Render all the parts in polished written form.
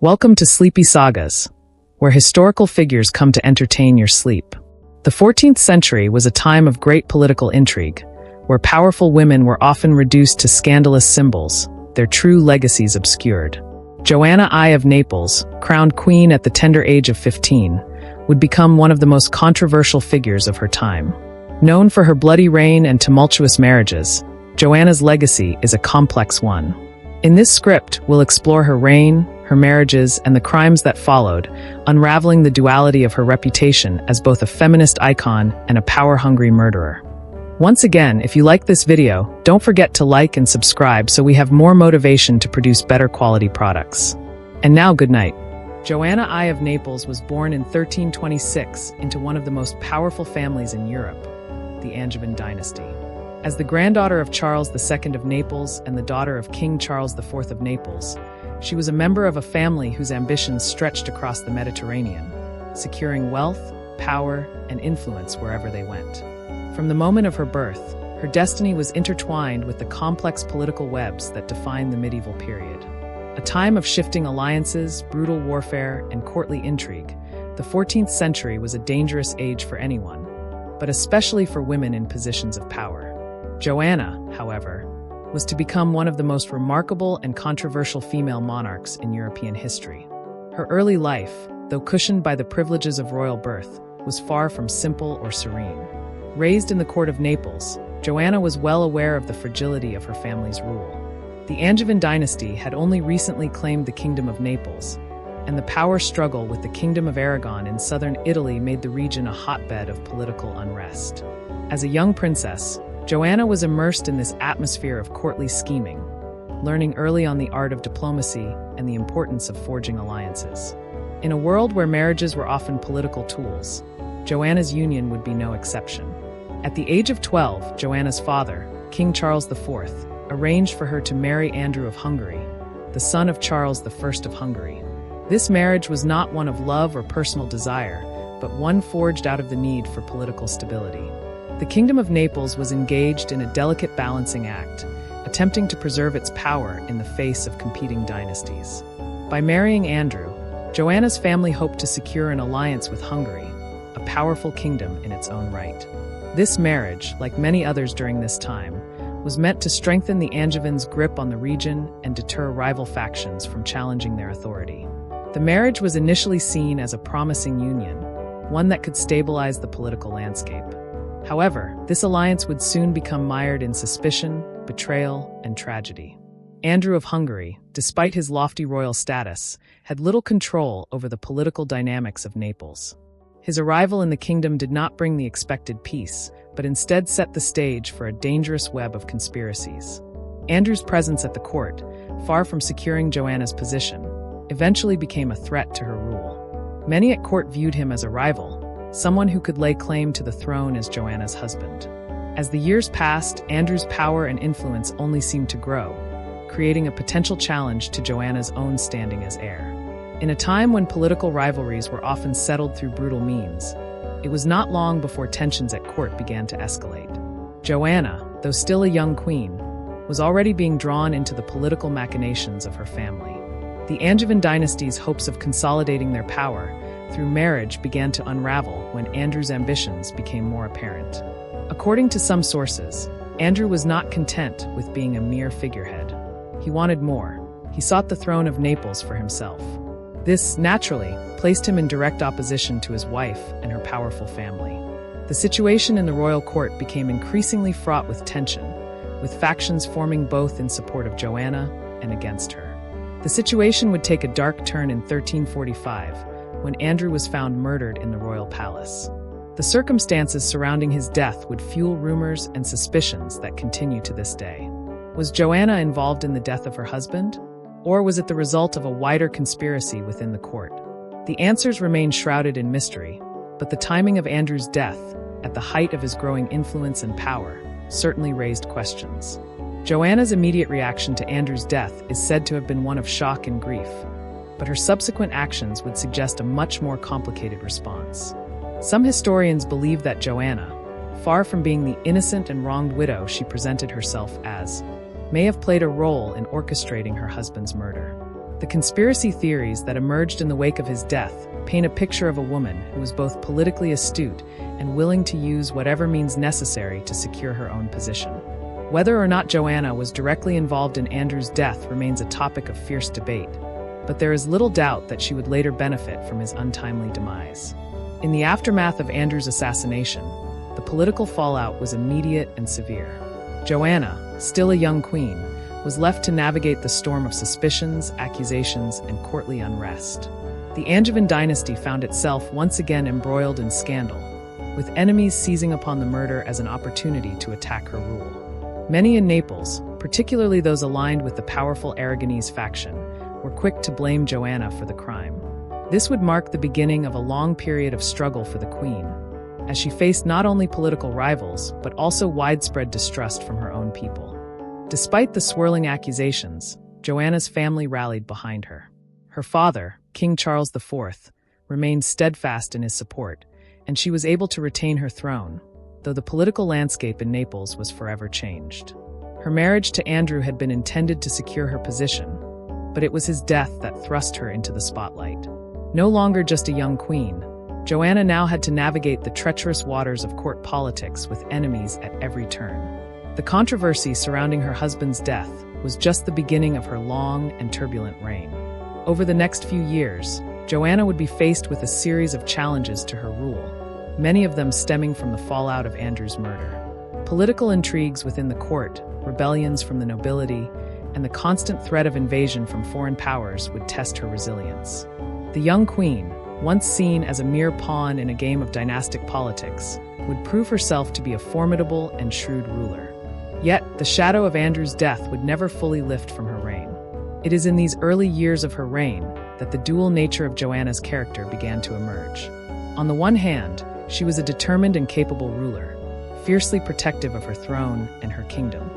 Welcome to Sleepy Sagas, where historical figures come to entertain your sleep. The 14th century was a time of great political intrigue, where powerful women were often reduced to scandalous symbols, their true legacies obscured. Joanna I of Naples, crowned queen at the tender age of 15, would become one of the most controversial figures of her time. Known for her bloody reign and tumultuous marriages, Joanna's legacy is a complex one. In this script, we'll explore her reign, her marriages, and the crimes that followed, unraveling the duality of her reputation as both a feminist icon and a power-hungry murderer. Once again, if you like this video, don't forget to like and subscribe so we have more motivation to produce better quality products. And now, good night. Joanna I of Naples was born in 1326 into one of the most powerful families in Europe, the Angevin dynasty. As the granddaughter of Charles II of Naples and the daughter of King Charles IV of Naples, she was a member of a family whose ambitions stretched across the Mediterranean, securing wealth, power, and influence wherever they went. From the moment of her birth, her destiny was intertwined with the complex political webs that defined the medieval period. A time of shifting alliances, brutal warfare, and courtly intrigue, the 14th century was a dangerous age for anyone, but especially for women in positions of power. Joanna, however, was to become one of the most remarkable and controversial female monarchs in European history. Her early life, though cushioned by the privileges of royal birth, was far from simple or serene. Raised in the court of Naples, Joanna was well aware of the fragility of her family's rule. The Angevin dynasty had only recently claimed the Kingdom of Naples, and the power struggle with the Kingdom of Aragon in southern Italy made the region a hotbed of political unrest. As a young princess, Joanna was immersed in this atmosphere of courtly scheming, learning early on the art of diplomacy and the importance of forging alliances. In a world where marriages were often political tools, Joanna's union would be no exception. At the age of 12, Joanna's father, King Charles IV, arranged for her to marry Andrew of Hungary, the son of Charles I of Hungary. This marriage was not one of love or personal desire, but one forged out of the need for political stability. The Kingdom of Naples was engaged in a delicate balancing act, attempting to preserve its power in the face of competing dynasties. By marrying Andrew, Joanna's family hoped to secure an alliance with Hungary, a powerful kingdom in its own right. This marriage, like many others during this time, was meant to strengthen the Angevins' grip on the region and deter rival factions from challenging their authority. The marriage was initially seen as a promising union, one that could stabilize the political landscape. However, this alliance would soon become mired in suspicion, betrayal, and tragedy. Andrew of Hungary, despite his lofty royal status, had little control over the political dynamics of Naples. His arrival in the kingdom did not bring the expected peace, but instead set the stage for a dangerous web of conspiracies. Andrew's presence at the court, far from securing Joanna's position, eventually became a threat to her rule. Many at court viewed him as a rival, someone who could lay claim to the throne as Joanna's husband. As the years passed, Andrew's power and influence only seemed to grow, creating a potential challenge to Joanna's own standing as heir. In a time when political rivalries were often settled through brutal means, it was not long before tensions at court began to escalate. Joanna, though still a young queen, was already being drawn into the political machinations of her family. The Angevin dynasty's hopes of consolidating their power through marriage began to unravel when Andrew's ambitions became more apparent. According to some sources, Andrew was not content with being a mere figurehead. He wanted more. He sought the throne of Naples for himself. This, naturally, placed him in direct opposition to his wife and her powerful family. The situation in the royal court became increasingly fraught with tension, with factions forming both in support of Joanna and against her. The situation would take a dark turn in 1345, when Andrew was found murdered in the royal palace. The circumstances surrounding his death would fuel rumors and suspicions that continue to this day. Was Joanna involved in the death of her husband? Or was it the result of a wider conspiracy within the court? The answers remain shrouded in mystery, but the timing of Andrew's death, at the height of his growing influence and power, certainly raised questions. Joanna's immediate reaction to Andrew's death is said to have been one of shock and grief, but her subsequent actions would suggest a much more complicated response. Some historians believe that Joanna, far from being the innocent and wronged widow she presented herself as, may have played a role in orchestrating her husband's murder. The conspiracy theories that emerged in the wake of his death paint a picture of a woman who was both politically astute and willing to use whatever means necessary to secure her own position. Whether or not Joanna was directly involved in Andrew's death remains a topic of fierce debate, but there is little doubt that she would later benefit from his untimely demise. In the aftermath of Andrew's assassination, the political fallout was immediate and severe. Joanna, still a young queen, was left to navigate the storm of suspicions, accusations, and courtly unrest. The Angevin dynasty found itself once again embroiled in scandal, with enemies seizing upon the murder as an opportunity to attack her rule. Many in Naples, particularly those aligned with the powerful Aragonese faction, were quick to blame Joanna for the crime. This would mark the beginning of a long period of struggle for the queen, as she faced not only political rivals, but also widespread distrust from her own people. Despite the swirling accusations, Joanna's family rallied behind her. Her father, King Charles IV, remained steadfast in his support, and she was able to retain her throne, though the political landscape in Naples was forever changed. Her marriage to Andrew had been intended to secure her position, but it was his death that thrust her into the spotlight. No longer just a young queen, Joanna now had to navigate the treacherous waters of court politics with enemies at every turn. The controversy surrounding her husband's death was just the beginning of her long and turbulent reign. Over the next few years, Joanna would be faced with a series of challenges to her rule, many of them stemming from the fallout of Andrew's murder. Political intrigues within the court, rebellions from the nobility, and the constant threat of invasion from foreign powers would test her resilience. The young queen, once seen as a mere pawn in a game of dynastic politics, would prove herself to be a formidable and shrewd ruler. Yet, the shadow of Andrew's death would never fully lift from her reign. It is in these early years of her reign that the dual nature of Joanna's character began to emerge. On the one hand, she was a determined and capable ruler, fiercely protective of her throne and her kingdom.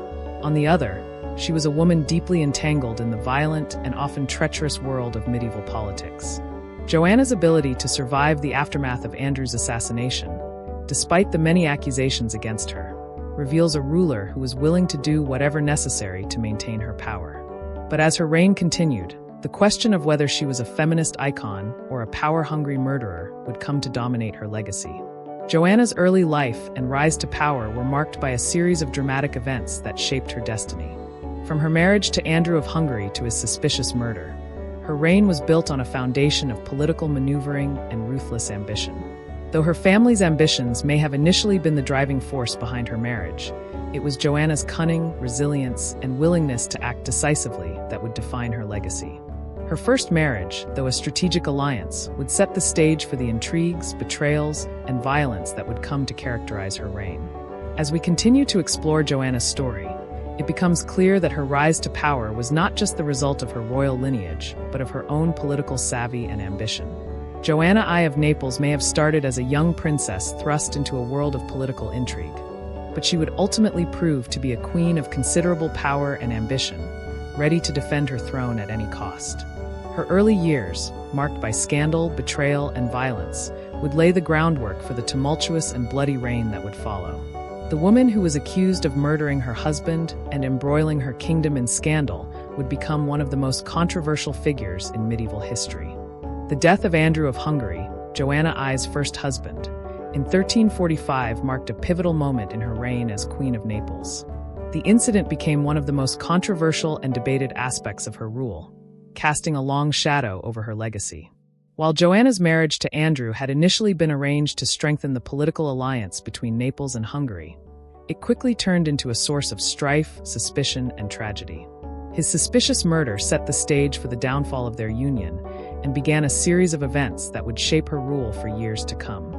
On the other, she was a woman deeply entangled in the violent and often treacherous world of medieval politics. Joanna's ability to survive the aftermath of Andrew's assassination, despite the many accusations against her, reveals a ruler who was willing to do whatever necessary to maintain her power. But as her reign continued, the question of whether she was a feminist icon or a power-hungry murderer would come to dominate her legacy. Joanna's early life and rise to power were marked by a series of dramatic events that shaped her destiny. From her marriage to Andrew of Hungary to his suspicious murder, her reign was built on a foundation of political maneuvering and ruthless ambition. Though her family's ambitions may have initially been the driving force behind her marriage, it was Joanna's cunning, resilience, and willingness to act decisively that would define her legacy. Her first marriage, though a strategic alliance, would set the stage for the intrigues, betrayals, and violence that would come to characterize her reign. As we continue to explore Joanna's story, it becomes clear that her rise to power was not just the result of her royal lineage, but of her own political savvy and ambition. Joanna I of Naples may have started as a young princess thrust into a world of political intrigue, but she would ultimately prove to be a queen of considerable power and ambition, ready to defend her throne at any cost. Her early years, marked by scandal, betrayal, and violence, would lay the groundwork for the tumultuous and bloody reign that would follow. The woman who was accused of murdering her husband and embroiling her kingdom in scandal would become one of the most controversial figures in medieval history. The death of Andrew of Hungary, Joanna I's first husband, in 1345 marked a pivotal moment in her reign as Queen of Naples. The incident became one of the most controversial and debated aspects of her rule, casting a long shadow over her legacy. While Joanna's marriage to Andrew had initially been arranged to strengthen the political alliance between Naples and Hungary, it quickly turned into a source of strife, suspicion, and tragedy. His suspicious murder set the stage for the downfall of their union and began a series of events that would shape her rule for years to come.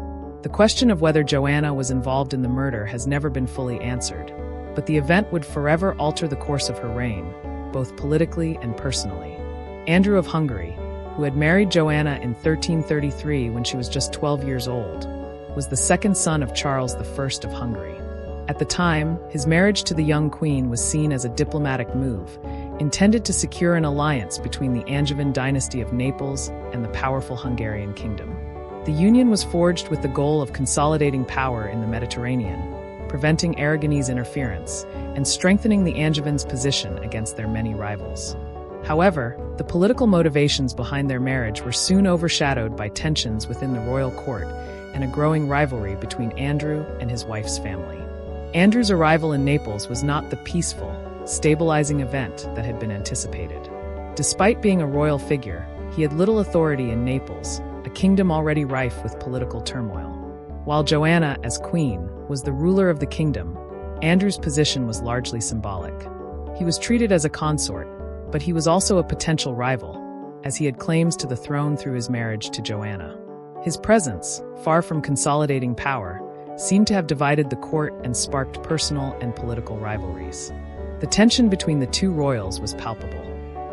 The question of whether Joanna was involved in the murder has never been fully answered, but the event would forever alter the course of her reign, both politically and personally. Andrew of Hungary, who had married Joanna in 1333 when she was just 12 years old, was the second son of Charles I of Hungary. At the time, his marriage to the young queen was seen as a diplomatic move, intended to secure an alliance between the Angevin dynasty of Naples and the powerful Hungarian kingdom. The union was forged with the goal of consolidating power in the Mediterranean, preventing Aragonese interference, and strengthening the Angevins' position against their many rivals. However, the political motivations behind their marriage were soon overshadowed by tensions within the royal court and a growing rivalry between Andrew and his wife's family. Andrew's arrival in Naples was not the peaceful, stabilizing event that had been anticipated. Despite being a royal figure, he had little authority in Naples, a kingdom already rife with political turmoil. While Joanna, as queen, was the ruler of the kingdom, Andrew's position was largely symbolic. He was treated as a consort, but he was also a potential rival, as he had claims to the throne through his marriage to Joanna. His presence, far from consolidating power, seemed to have divided the court and sparked personal and political rivalries. The tension between the two royals was palpable.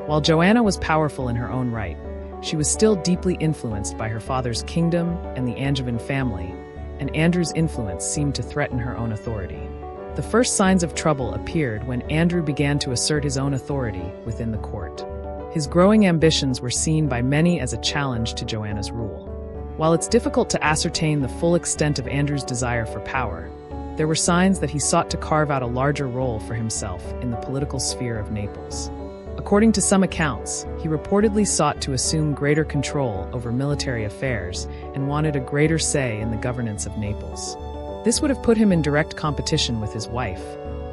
While Joanna was powerful in her own right, she was still deeply influenced by her father's kingdom and the Angevin family, and Andrew's influence seemed to threaten her own authority. The first signs of trouble appeared when Andrew began to assert his own authority within the court. His growing ambitions were seen by many as a challenge to Joanna's rule. While it's difficult to ascertain the full extent of Andrew's desire for power, there were signs that he sought to carve out a larger role for himself in the political sphere of Naples. According to some accounts, he reportedly sought to assume greater control over military affairs and wanted a greater say in the governance of Naples. This would have put him in direct competition with his wife,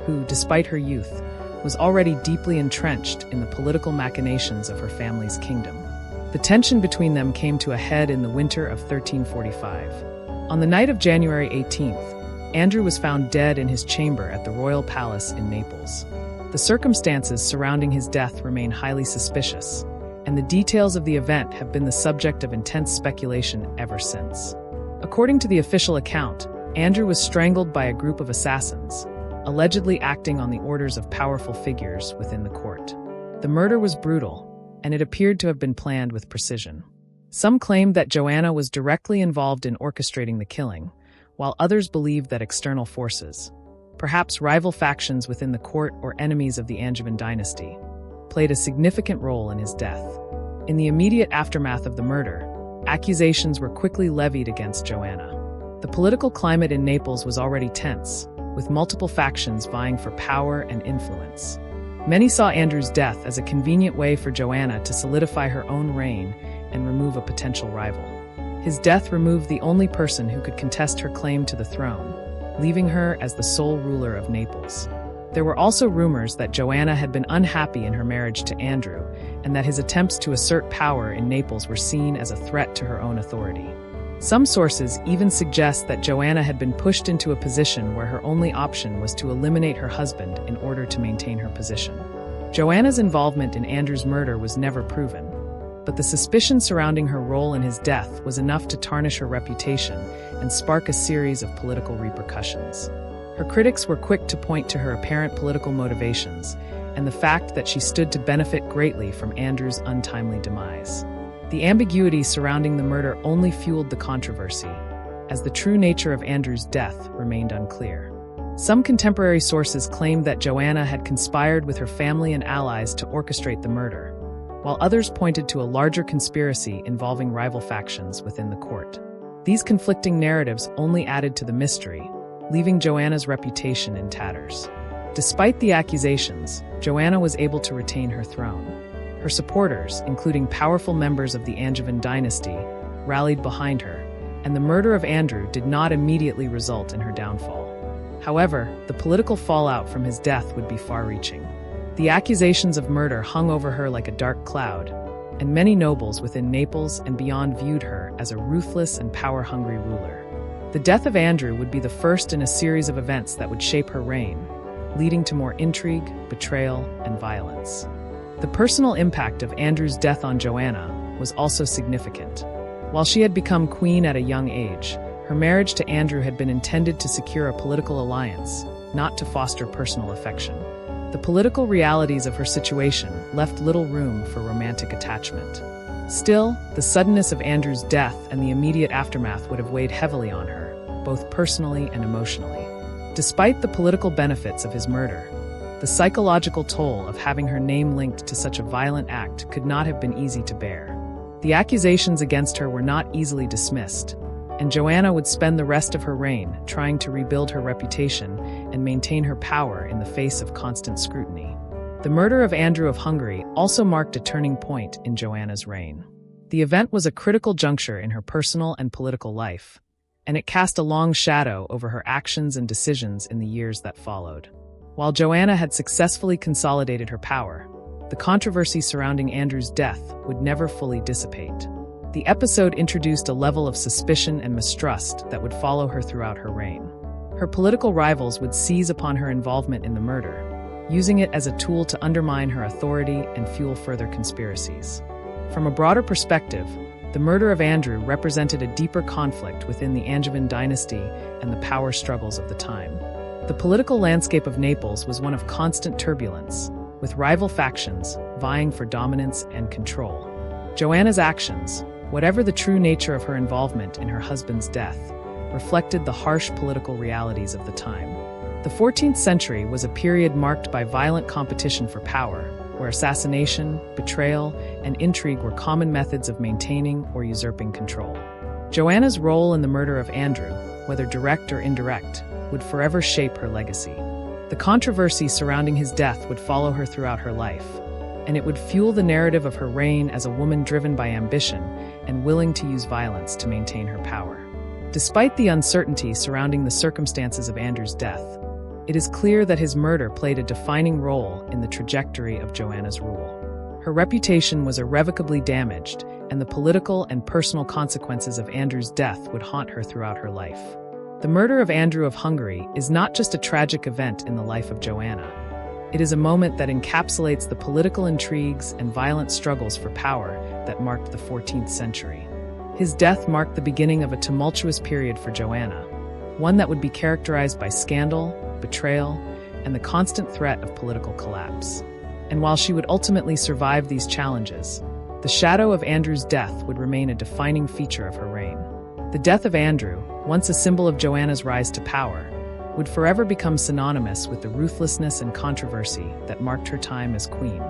who, despite her youth, was already deeply entrenched in the political machinations of her family's kingdom. The tension between them came to a head in the winter of 1345. On the night of January 18th, Andrew was found dead in his chamber at the royal palace in Naples. The circumstances surrounding his death remain highly suspicious, and the details of the event have been the subject of intense speculation ever since. According to the official account, Andrew was strangled by a group of assassins, allegedly acting on the orders of powerful figures within the court. The murder was brutal, and it appeared to have been planned with precision. Some claimed that Joanna was directly involved in orchestrating the killing, while others believed that external forces, perhaps rival factions within the court or enemies of the Angevin dynasty, played a significant role in his death. In the immediate aftermath of the murder, accusations were quickly levied against Joanna. The political climate in Naples was already tense, with multiple factions vying for power and influence. Many saw Andrew's death as a convenient way for Joanna to solidify her own reign and remove a potential rival. His death removed the only person who could contest her claim to the throne, leaving her as the sole ruler of Naples. There were also rumors that Joanna had been unhappy in her marriage to Andrew, and that his attempts to assert power in Naples were seen as a threat to her own authority. Some sources even suggest that Joanna had been pushed into a position where her only option was to eliminate her husband in order to maintain her position. Joanna's involvement in Andrew's murder was never proven, but the suspicion surrounding her role in his death was enough to tarnish her reputation and spark a series of political repercussions. Her critics were quick to point to her apparent political motivations and the fact that she stood to benefit greatly from Andrew's untimely demise. The ambiguity surrounding the murder only fueled the controversy, as the true nature of Andrew's death remained unclear. Some contemporary sources claimed that Joanna had conspired with her family and allies to orchestrate the murder, while others pointed to a larger conspiracy involving rival factions within the court. These conflicting narratives only added to the mystery, leaving Joanna's reputation in tatters. Despite the accusations, Joanna was able to retain her throne. Her supporters, including powerful members of the Angevin dynasty, rallied behind her, and the murder of Andrew did not immediately result in her downfall. However, the political fallout from his death would be far-reaching. The accusations of murder hung over her like a dark cloud, and many nobles within Naples and beyond viewed her as a ruthless and power-hungry ruler. The death of Andrew would be the first in a series of events that would shape her reign, leading to more intrigue, betrayal, and violence. The personal impact of Andrew's death on Joanna was also significant. While she had become queen at a young age, her marriage to Andrew had been intended to secure a political alliance, not to foster personal affection. The political realities of her situation left little room for romantic attachment. Still, the suddenness of Andrew's death and the immediate aftermath would have weighed heavily on her, both personally and emotionally. Despite the political benefits of his murder, the psychological toll of having her name linked to such a violent act could not have been easy to bear. The accusations against her were not easily dismissed, and Joanna would spend the rest of her reign trying to rebuild her reputation and maintain her power in the face of constant scrutiny. The murder of Andrew of Hungary also marked a turning point in Joanna's reign. The event was a critical juncture in her personal and political life, and it cast a long shadow over her actions and decisions in the years that followed. While Joanna had successfully consolidated her power, the controversy surrounding Andrew's death would never fully dissipate. The episode introduced a level of suspicion and mistrust that would follow her throughout her reign. Her political rivals would seize upon her involvement in the murder, using it as a tool to undermine her authority and fuel further conspiracies. From a broader perspective, the murder of Andrew represented a deeper conflict within the Angevin dynasty and the power struggles of the time. The political landscape of Naples was one of constant turbulence, with rival factions vying for dominance and control. Joanna's actions, whatever the true nature of her involvement in her husband's death, reflected the harsh political realities of the time. The 14th century was a period marked by violent competition for power, where assassination, betrayal, and intrigue were common methods of maintaining or usurping control. Joanna's role in the murder of Andrew, whether direct or indirect, would forever shape her legacy. The controversy surrounding his death would follow her throughout her life, and it would fuel the narrative of her reign as a woman driven by ambition and willing to use violence to maintain her power. Despite the uncertainty surrounding the circumstances of Andrew's death, it is clear that his murder played a defining role in the trajectory of Joanna's rule. Her reputation was irrevocably damaged, and the political and personal consequences of Andrew's death would haunt her throughout her life. The murder of Andrew of Hungary is not just a tragic event in the life of Joanna. It is a moment that encapsulates the political intrigues and violent struggles for power that marked the 14th century. His death marked the beginning of a tumultuous period for Joanna, one that would be characterized by scandal, betrayal, and the constant threat of political collapse. And while she would ultimately survive these challenges, the shadow of Andrew's death would remain a defining feature of her reign. The death of Andrew, once a symbol of Joanna's rise to power, would forever become synonymous with the ruthlessness and controversy that marked her time as queen.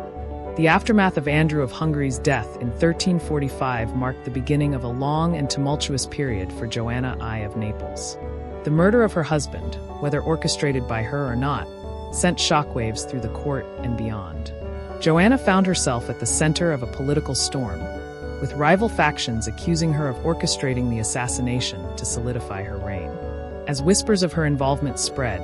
The aftermath of Andrew of Hungary's death in 1345 marked the beginning of a long and tumultuous period for Joanna I of Naples. The murder of her husband, whether orchestrated by her or not, sent shockwaves through the court and beyond. Joanna found herself at the center of a political storm, with rival factions accusing her of orchestrating the assassination to solidify her reign. As whispers of her involvement spread,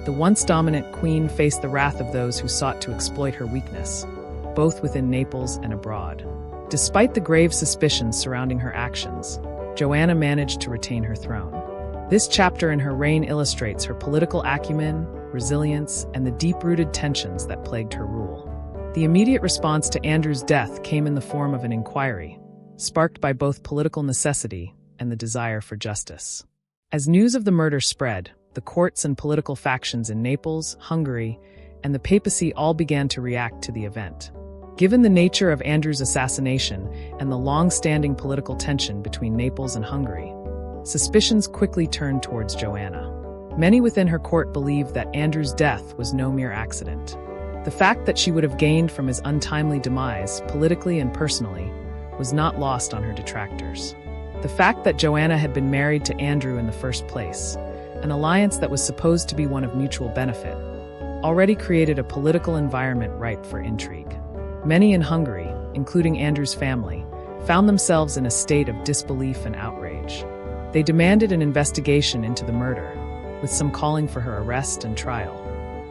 the once dominant queen faced the wrath of those who sought to exploit her weakness, both within Naples and abroad. Despite the grave suspicions surrounding her actions, Joanna managed to retain her throne. This chapter in her reign illustrates her political acumen, resilience, and the deep-rooted tensions that plagued her rule. The immediate response to Andrew's death came in the form of an inquiry, sparked by both political necessity and the desire for justice. As news of the murder spread, the courts and political factions in Naples, Hungary, and the papacy all began to react to the event. Given the nature of Andrew's assassination and the long-standing political tension between Naples and Hungary, suspicions quickly turned towards Joanna. Many within her court believed that Andrew's death was no mere accident. The fact that she would have gained from his untimely demise, politically and personally, was not lost on her detractors. The fact that Joanna had been married to Andrew in the first place, an alliance that was supposed to be one of mutual benefit, already created a political environment ripe for intrigue. Many in Hungary, including Andrew's family, found themselves in a state of disbelief and outrage. They demanded an investigation into the murder, with some calling for her arrest and trial.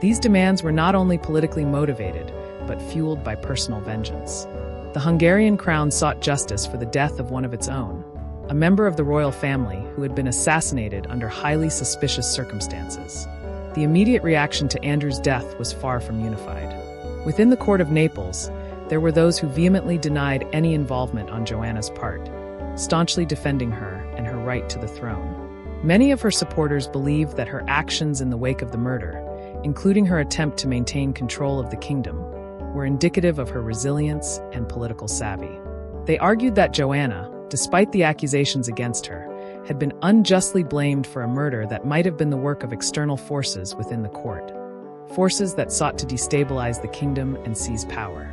These demands were not only politically motivated, but fueled by personal vengeance. The Hungarian crown sought justice for the death of one of its own, a member of the royal family who had been assassinated under highly suspicious circumstances. The immediate reaction to Andrew's death was far from unified. Within the court of Naples, there were those who vehemently denied any involvement on Joanna's part, staunchly defending her and her right to the throne. Many of her supporters believed that her actions in the wake of the murder, including her attempt to maintain control of the kingdom, were indicative of her resilience and political savvy. They argued that Joanna, despite the accusations against her, had been unjustly blamed for a murder that might have been the work of external forces within the court, forces that sought to destabilize the kingdom and seize power.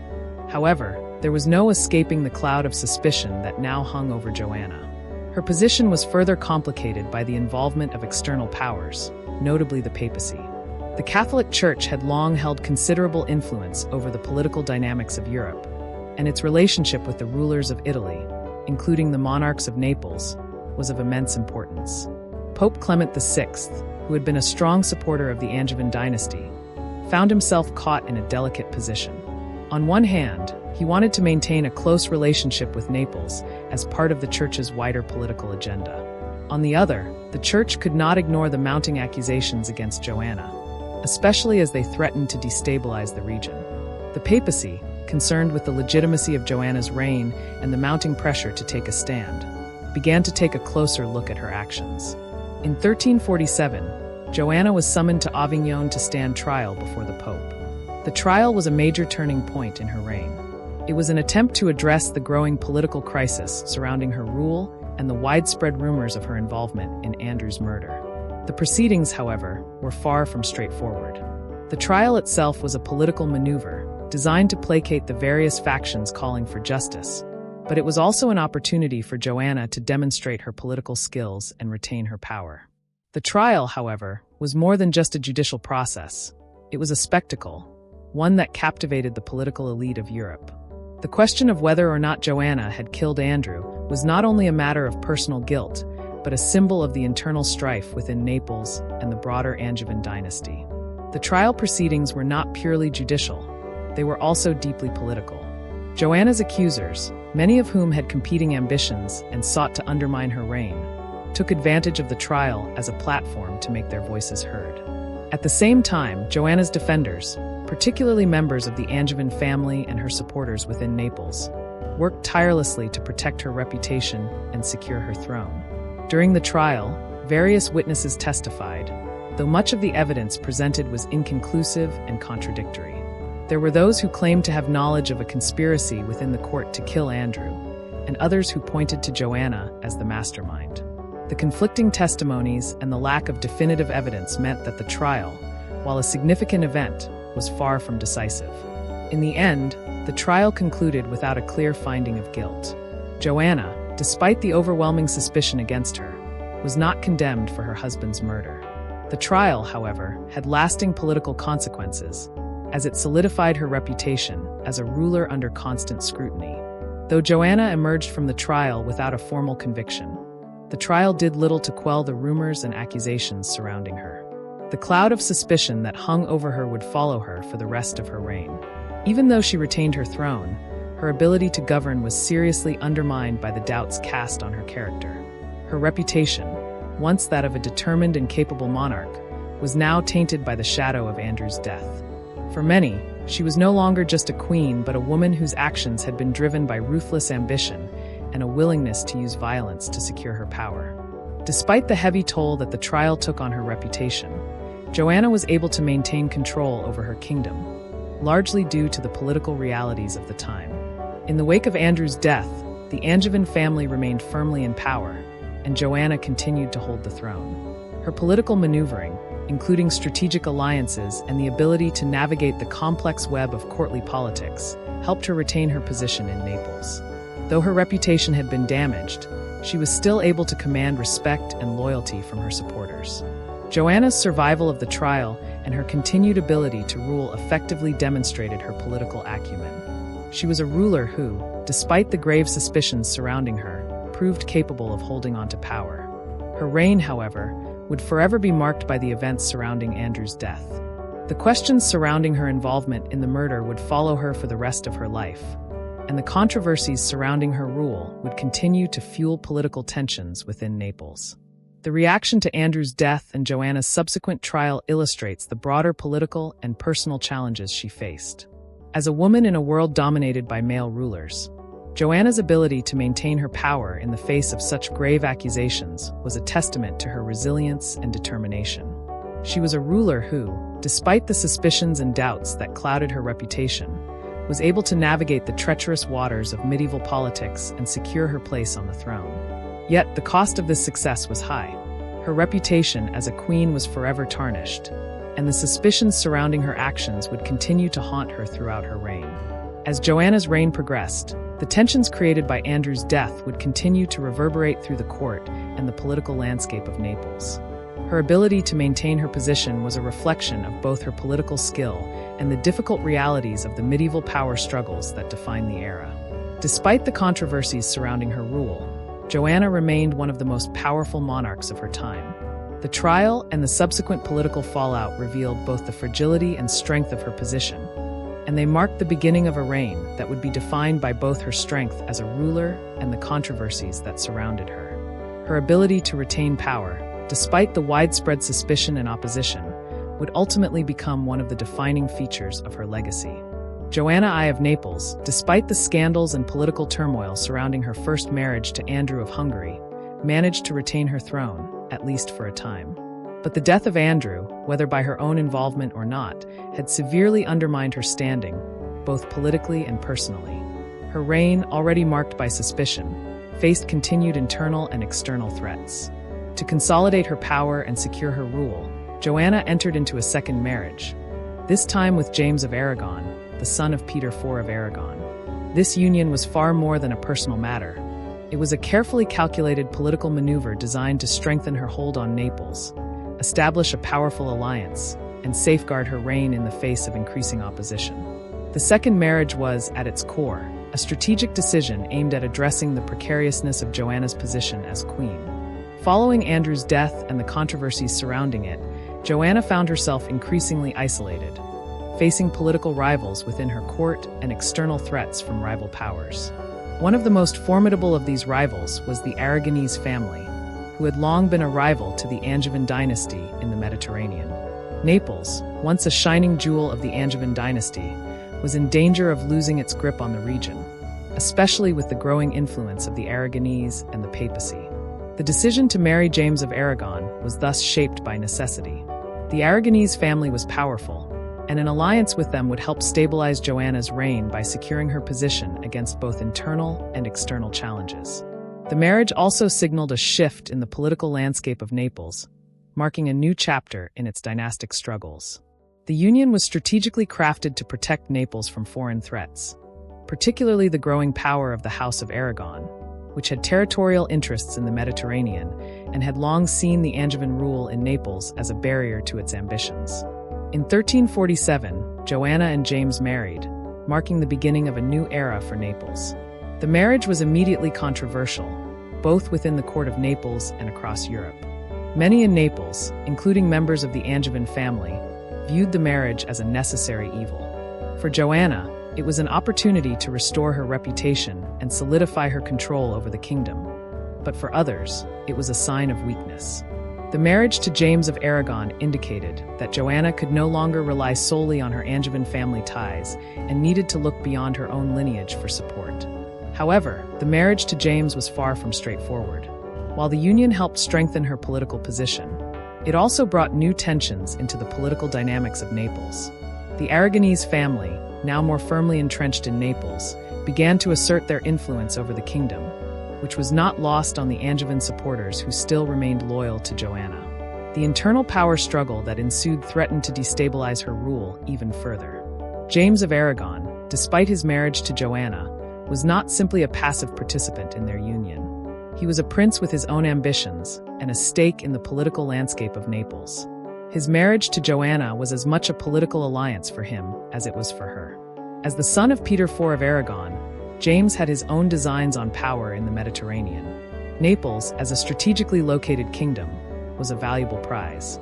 However, there was no escaping the cloud of suspicion that now hung over Joanna. Her position was further complicated by the involvement of external powers, notably the papacy. The Catholic Church had long held considerable influence over the political dynamics of Europe, and its relationship with the rulers of Italy, including the monarchs of Naples, was of immense importance. Pope Clement VI, who had been a strong supporter of the Angevin dynasty, found himself caught in a delicate position. On one hand, he wanted to maintain a close relationship with Naples as part of the Church's wider political agenda. On the other, the Church could not ignore the mounting accusations against Joanna, especially as they threatened to destabilize the region. The papacy, concerned with the legitimacy of Joanna's reign and the mounting pressure to take a stand, began to take a closer look at her actions. In 1347, Joanna was summoned to Avignon to stand trial before the Pope. The trial was a major turning point in her reign. It was an attempt to address the growing political crisis surrounding her rule and the widespread rumors of her involvement in Andrew's murder. The proceedings, however, were far from straightforward. The trial itself was a political maneuver designed to placate the various factions calling for justice, but it was also an opportunity for Joanna to demonstrate her political skills and retain her power. The trial, however, was more than just a judicial process. It was a spectacle, one that captivated the political elite of Europe. The question of whether or not Joanna had killed Andrew was not only a matter of personal guilt, but a symbol of the internal strife within Naples and the broader Angevin dynasty. The trial proceedings were not purely judicial. They were also deeply political. Joanna's accusers, many of whom had competing ambitions and sought to undermine her reign, took advantage of the trial as a platform to make their voices heard. At the same time, Joanna's defenders, particularly members of the Angevin family and her supporters within Naples, worked tirelessly to protect her reputation and secure her throne. During the trial, various witnesses testified, though much of the evidence presented was inconclusive and contradictory. There were those who claimed to have knowledge of a conspiracy within the court to kill Andrew, and others who pointed to Joanna as the mastermind. The conflicting testimonies and the lack of definitive evidence meant that the trial, while a significant event, was far from decisive. In the end, the trial concluded without a clear finding of guilt. Joanna, despite the overwhelming suspicion against her, was not condemned for her husband's murder. The trial, however, had lasting political consequences, as it solidified her reputation as a ruler under constant scrutiny. Though Joanna emerged from the trial without a formal conviction, the trial did little to quell the rumors and accusations surrounding her. The cloud of suspicion that hung over her would follow her for the rest of her reign. Even though she retained her throne, her ability to govern was seriously undermined by the doubts cast on her character. Her reputation, once that of a determined and capable monarch, was now tainted by the shadow of Andrew's death. For many, she was no longer just a queen, but a woman whose actions had been driven by ruthless ambition and a willingness to use violence to secure her power. Despite the heavy toll that the trial took on her reputation, Joanna was able to maintain control over her kingdom, largely due to the political realities of the time. In the wake of Andrew's death, the Angevin family remained firmly in power, and Joanna continued to hold the throne. Her political maneuvering, including strategic alliances and the ability to navigate the complex web of courtly politics, helped her retain her position in Naples. Though her reputation had been damaged, she was still able to command respect and loyalty from her supporters. Joanna's survival of the trial and her continued ability to rule effectively demonstrated her political acumen. She was a ruler who, despite the grave suspicions surrounding her, proved capable of holding on to power. Her reign, however, would forever be marked by the events surrounding Andrew's death. The questions surrounding her involvement in the murder would follow her for the rest of her life, and the controversies surrounding her rule would continue to fuel political tensions within Naples. The reaction to Andrew's death and Joanna's subsequent trial illustrates the broader political and personal challenges she faced. As a woman in a world dominated by male rulers, Joanna's ability to maintain her power in the face of such grave accusations was a testament to her resilience and determination. She was a ruler who, despite the suspicions and doubts that clouded her reputation, was able to navigate the treacherous waters of medieval politics and secure her place on the throne. Yet, the cost of this success was high. Her reputation as a queen was forever tarnished, and the suspicions surrounding her actions would continue to haunt her throughout her reign. As Joanna's reign progressed, the tensions created by Andrew's death would continue to reverberate through the court and the political landscape of Naples. Her ability to maintain her position was a reflection of both her political skill and the difficult realities of the medieval power struggles that defined the era. Despite the controversies surrounding her rule, Joanna remained one of the most powerful monarchs of her time. The trial and the subsequent political fallout revealed both the fragility and strength of her position, and they marked the beginning of a reign that would be defined by both her strength as a ruler and the controversies that surrounded her. Her ability to retain power, despite the widespread suspicion and opposition, would ultimately become one of the defining features of her legacy. Joanna I of Naples, despite the scandals and political turmoil surrounding her first marriage to Andrew of Hungary, managed to retain her throne, at least for a time. But the death of Andrew, whether by her own involvement or not, had severely undermined her standing, both politically and personally. Her reign, already marked by suspicion, faced continued internal and external threats. To consolidate her power and secure her rule, Joanna entered into a second marriage, this time with James of Aragon, the son of Peter IV of Aragon. This union was far more than a personal matter. It was a carefully calculated political maneuver designed to strengthen her hold on Naples, establish a powerful alliance, and safeguard her reign in the face of increasing opposition. The second marriage was, at its core, a strategic decision aimed at addressing the precariousness of Joanna's position as queen. Following Andrew's death and the controversies surrounding it, Joanna found herself increasingly isolated, facing political rivals within her court and external threats from rival powers. One of the most formidable of these rivals was the Aragonese family, who had long been a rival to the Angevin dynasty in the Mediterranean. Naples, once a shining jewel of the Angevin dynasty, was in danger of losing its grip on the region, especially with the growing influence of the Aragonese and the papacy. The decision to marry James of Aragon was thus shaped by necessity. The Aragonese family was powerful, and an alliance with them would help stabilize Joanna's reign by securing her position against both internal and external challenges. The marriage also signaled a shift in the political landscape of Naples, marking a new chapter in its dynastic struggles. The union was strategically crafted to protect Naples from foreign threats, particularly the growing power of the House of Aragon, which had territorial interests in the Mediterranean and had long seen the Angevin rule in Naples as a barrier to its ambitions. In 1347, Joanna and James married, marking the beginning of a new era for Naples. The marriage was immediately controversial, both within the court of Naples and across Europe. Many in Naples, including members of the Angevin family, viewed the marriage as a necessary evil. For Joanna, it was an opportunity to restore her reputation and solidify her control over the kingdom. But for others, it was a sign of weakness. The marriage to James of Aragon indicated that Joanna could no longer rely solely on her Angevin family ties and needed to look beyond her own lineage for support. However, the marriage to James was far from straightforward. While the union helped strengthen her political position, it also brought new tensions into the political dynamics of Naples. The Aragonese family, now more firmly entrenched in Naples, began to assert their influence over the kingdom, which was not lost on the Angevin supporters who still remained loyal to Joanna. The internal power struggle that ensued threatened to destabilize her rule even further. James of Aragon, despite his marriage to Joanna, was not simply a passive participant in their union. He was a prince with his own ambitions and a stake in the political landscape of Naples. His marriage to Joanna was as much a political alliance for him as it was for her. As the son of Peter IV of Aragon, James had his own designs on power in the Mediterranean. Naples, as a strategically located kingdom, was a valuable prize.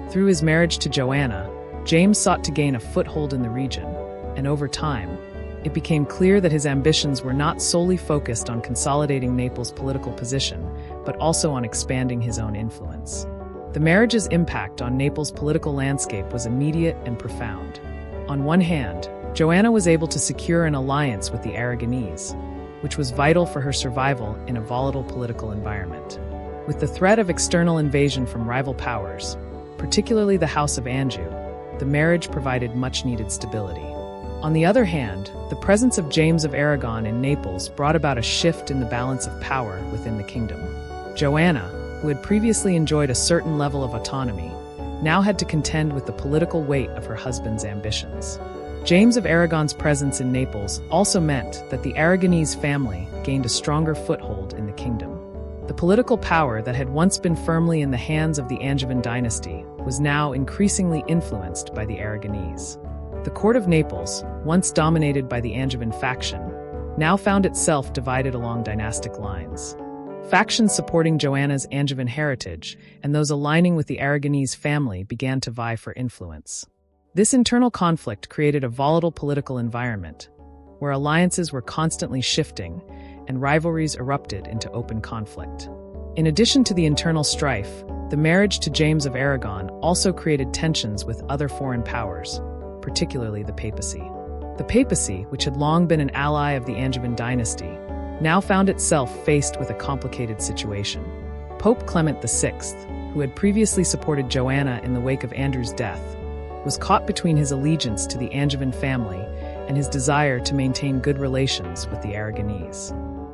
Through his marriage to Joanna, James sought to gain a foothold in the region, and over time, it became clear that his ambitions were not solely focused on consolidating Naples' political position, but also on expanding his own influence. The marriage's impact on Naples' political landscape was immediate and profound. On one hand, Joanna was able to secure an alliance with the Aragonese, which was vital for her survival in a volatile political environment. With the threat of external invasion from rival powers, particularly the House of Anjou, the marriage provided much-needed stability. On the other hand, the presence of James of Aragon in Naples brought about a shift in the balance of power within the kingdom. Joanna, who had previously enjoyed a certain level of autonomy, now had to contend with the political weight of her husband's ambitions. James of Aragon's presence in Naples also meant that the Aragonese family gained a stronger foothold in the kingdom. The political power that had once been firmly in the hands of the Angevin dynasty was now increasingly influenced by the Aragonese. The court of Naples, once dominated by the Angevin faction, now found itself divided along dynastic lines. Factions supporting Joanna's Angevin heritage and those aligning with the Aragonese family began to vie for influence. This internal conflict created a volatile political environment, where alliances were constantly shifting and rivalries erupted into open conflict. In addition to the internal strife, the marriage to James of Aragon also created tensions with other foreign powers, particularly the papacy. The papacy, which had long been an ally of the Angevin dynasty, now found itself faced with a complicated situation. Pope Clement VI, who had previously supported Joanna in the wake of Andrew's death, was caught between his allegiance to the Angevin family and his desire to maintain good relations with the Aragonese.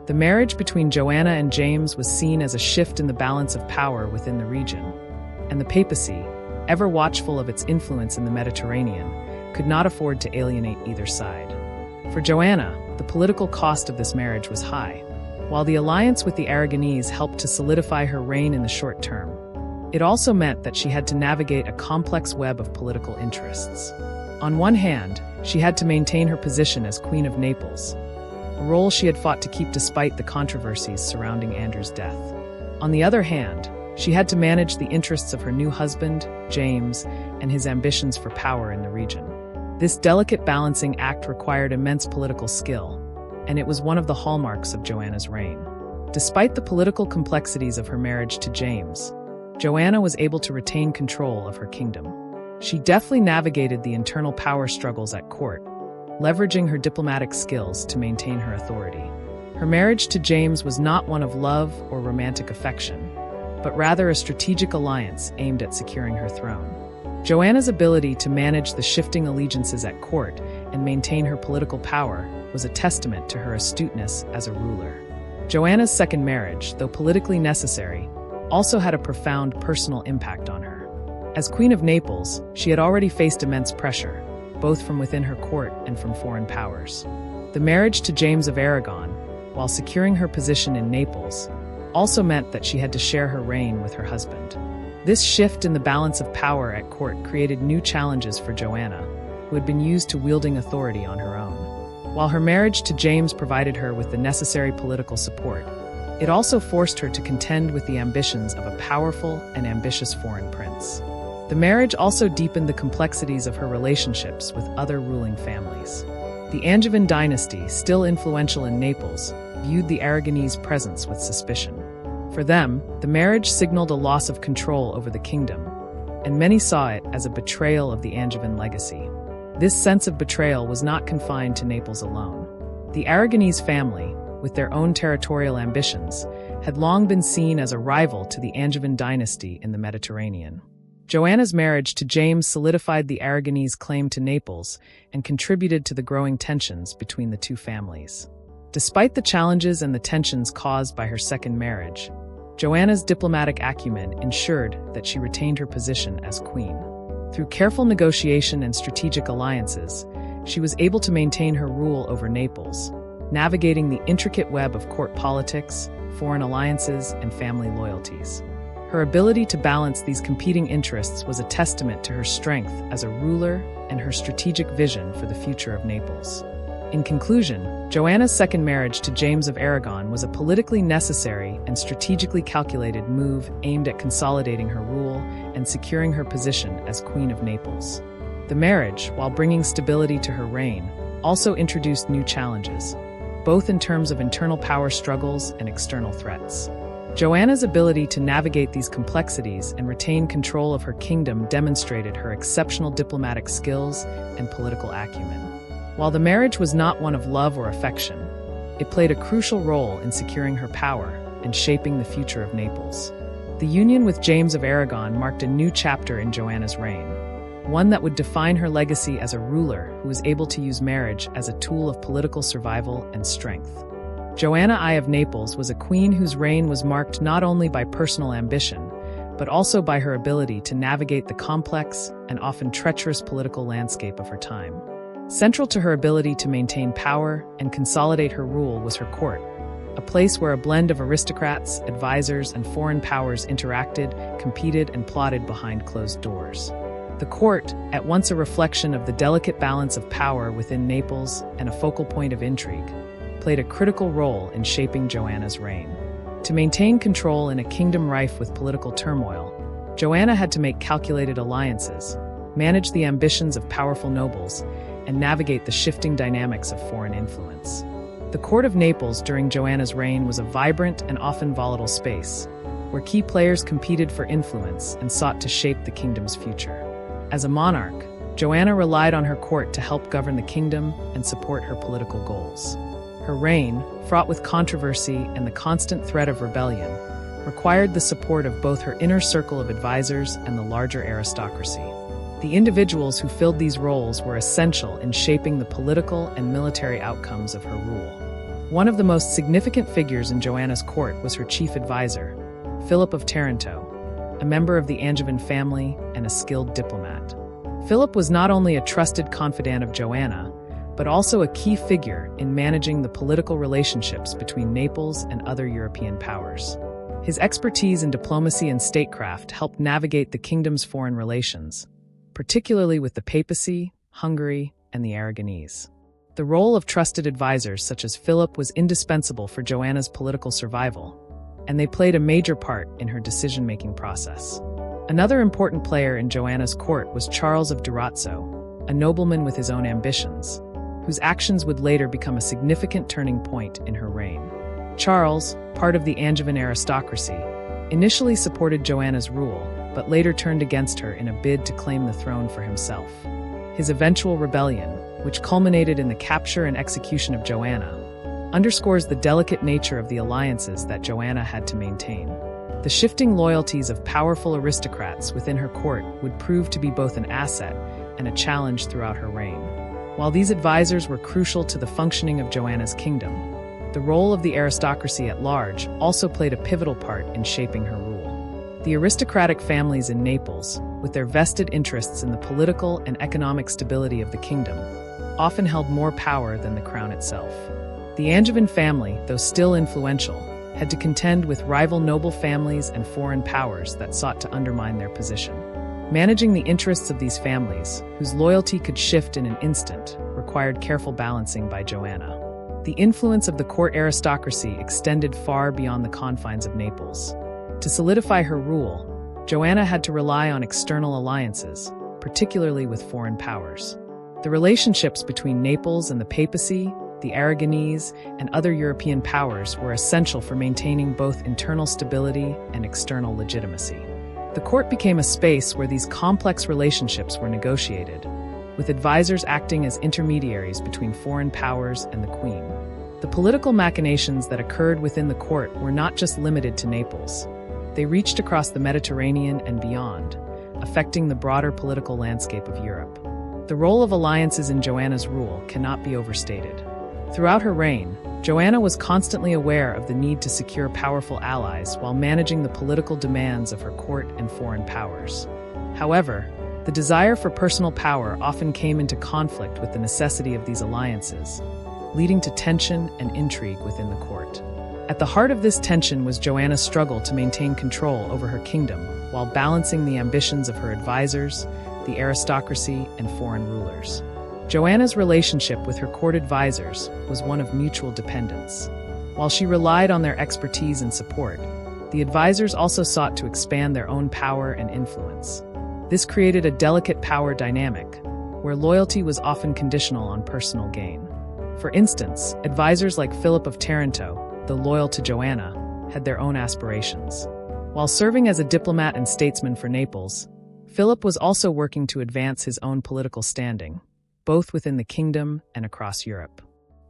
The marriage between Joanna and James was seen as a shift in the balance of power within the region, and the papacy, ever watchful of its influence in the Mediterranean, could not afford to alienate either side. For Joanna, the political cost of this marriage was high. While the alliance with the Aragonese helped to solidify her reign in the short term, it also meant that she had to navigate a complex web of political interests. On one hand, she had to maintain her position as Queen of Naples, a role she had fought to keep despite the controversies surrounding Andrew's death. On the other hand, she had to manage the interests of her new husband, James, and his ambitions for power in the region. This delicate balancing act required immense political skill, and it was one of the hallmarks of Joanna's reign. Despite the political complexities of her marriage to James, Joanna was able to retain control of her kingdom. She deftly navigated the internal power struggles at court, leveraging her diplomatic skills to maintain her authority. Her marriage to James was not one of love or romantic affection, but rather a strategic alliance aimed at securing her throne. Joanna's ability to manage the shifting allegiances at court and maintain her political power was a testament to her astuteness as a ruler. Joanna's second marriage, though politically necessary, also had a profound personal impact on her. As Queen of Naples, she had already faced immense pressure, both from within her court and from foreign powers. The marriage to James of Aragon, while securing her position in Naples, also meant that she had to share her reign with her husband. This shift in the balance of power at court created new challenges for Joanna, who had been used to wielding authority on her own. While her marriage to James provided her with the necessary political support, it also forced her to contend with the ambitions of a powerful and ambitious foreign prince. The marriage also deepened the complexities of her relationships with other ruling families. The Angevin dynasty, still influential in Naples, viewed the Aragonese presence with suspicion. For them, the marriage signaled a loss of control over the kingdom, and many saw it as a betrayal of the Angevin legacy. This sense of betrayal was not confined to Naples alone. The Aragonese family, with their own territorial ambitions, had long been seen as a rival to the Angevin dynasty in the Mediterranean. Joanna's marriage to James solidified the Aragonese claim to Naples and contributed to the growing tensions between the two families. Despite the challenges and the tensions caused by her second marriage, Joanna's diplomatic acumen ensured that she retained her position as queen. Through careful negotiation and strategic alliances, she was able to maintain her rule over Naples, navigating the intricate web of court politics, foreign alliances, and family loyalties. Her ability to balance these competing interests was a testament to her strength as a ruler and her strategic vision for the future of Naples. In conclusion, Joanna's second marriage to James of Aragon was a politically necessary and strategically calculated move aimed at consolidating her rule and securing her position as Queen of Naples. The marriage, while bringing stability to her reign, also introduced new challenges, both in terms of internal power struggles and external threats. Joanna's ability to navigate these complexities and retain control of her kingdom demonstrated her exceptional diplomatic skills and political acumen. While the marriage was not one of love or affection, it played a crucial role in securing her power and shaping the future of Naples. The union with James of Aragon marked a new chapter in Joanna's reign, one that would define her legacy as a ruler who was able to use marriage as a tool of political survival and strength. Joanna I of Naples was a queen whose reign was marked not only by personal ambition, but also by her ability to navigate the complex and often treacherous political landscape of her time. Central to her ability to maintain power and consolidate her rule was her court, a place where a blend of aristocrats, advisors, and foreign powers interacted, competed, and plotted behind closed doors. The court, at once a reflection of the delicate balance of power within Naples and a focal point of intrigue, played a critical role in shaping Joanna's reign. To maintain control in a kingdom rife with political turmoil, Joanna had to make calculated alliances, manage the ambitions of powerful nobles, and navigate the shifting dynamics of foreign influence. The court of Naples during Joanna's reign was a vibrant and often volatile space, where key players competed for influence and sought to shape the kingdom's future. As a monarch, Joanna relied on her court to help govern the kingdom and support her political goals. Her reign, fraught with controversy and the constant threat of rebellion, required the support of both her inner circle of advisors and the larger aristocracy. The individuals who filled these roles were essential in shaping the political and military outcomes of her rule. One of the most significant figures in Joanna's court was her chief advisor, Philip of Taranto, a member of the Angevin family and a skilled diplomat. Philip was not only a trusted confidant of Joanna, but also a key figure in managing the political relationships between Naples and other European powers. His expertise in diplomacy and statecraft helped navigate the kingdom's foreign relations, particularly with the papacy, Hungary, and the Aragonese. The role of trusted advisors such as Philip was indispensable for Joanna's political survival, and they played a major part in her decision-making process. Another important player in Joanna's court was Charles of Durazzo, a nobleman with his own ambitions, whose actions would later become a significant turning point in her reign. Charles, part of the Angevin aristocracy, initially supported Joanna's rule, but later turned against her in a bid to claim the throne for himself. His eventual rebellion, which culminated in the capture and execution of Joanna, underscores the delicate nature of the alliances that Joanna had to maintain. The shifting loyalties of powerful aristocrats within her court would prove to be both an asset and a challenge throughout her reign. While these advisors were crucial to the functioning of Joanna's kingdom, the role of the aristocracy at large also played a pivotal part in shaping her rule. The aristocratic families in Naples, with their vested interests in the political and economic stability of the kingdom, often held more power than the crown itself. The Angevin family, though still influential, had to contend with rival noble families and foreign powers that sought to undermine their position. Managing the interests of these families, whose loyalty could shift in an instant, required careful balancing by Joanna. The influence of the court aristocracy extended far beyond the confines of Naples. To solidify her rule, Joanna had to rely on external alliances, particularly with foreign powers. The relationships between Naples and the papacy, the Aragonese, and other European powers were essential for maintaining both internal stability and external legitimacy. The court became a space where these complex relationships were negotiated, with advisors acting as intermediaries between foreign powers and the Queen. The political machinations that occurred within the court were not just limited to Naples. They reached across the Mediterranean and beyond, affecting the broader political landscape of Europe. The role of alliances in Joanna's rule cannot be overstated. Throughout her reign, Joanna was constantly aware of the need to secure powerful allies while managing the political demands of her court and foreign powers. However, the desire for personal power often came into conflict with the necessity of these alliances, leading to tension and intrigue within the court. At the heart of this tension was Joanna's struggle to maintain control over her kingdom while balancing the ambitions of her advisors, the aristocracy, and foreign rulers. Joanna's relationship with her court advisors was one of mutual dependence. While she relied on their expertise and support, the advisors also sought to expand their own power and influence. This created a delicate power dynamic, where loyalty was often conditional on personal gain. For instance, advisors like Philip of Taranto, though loyal to Joanna, had their own aspirations. While serving as a diplomat and statesman for Naples, Philip was also working to advance his own political standing, both within the kingdom and across Europe.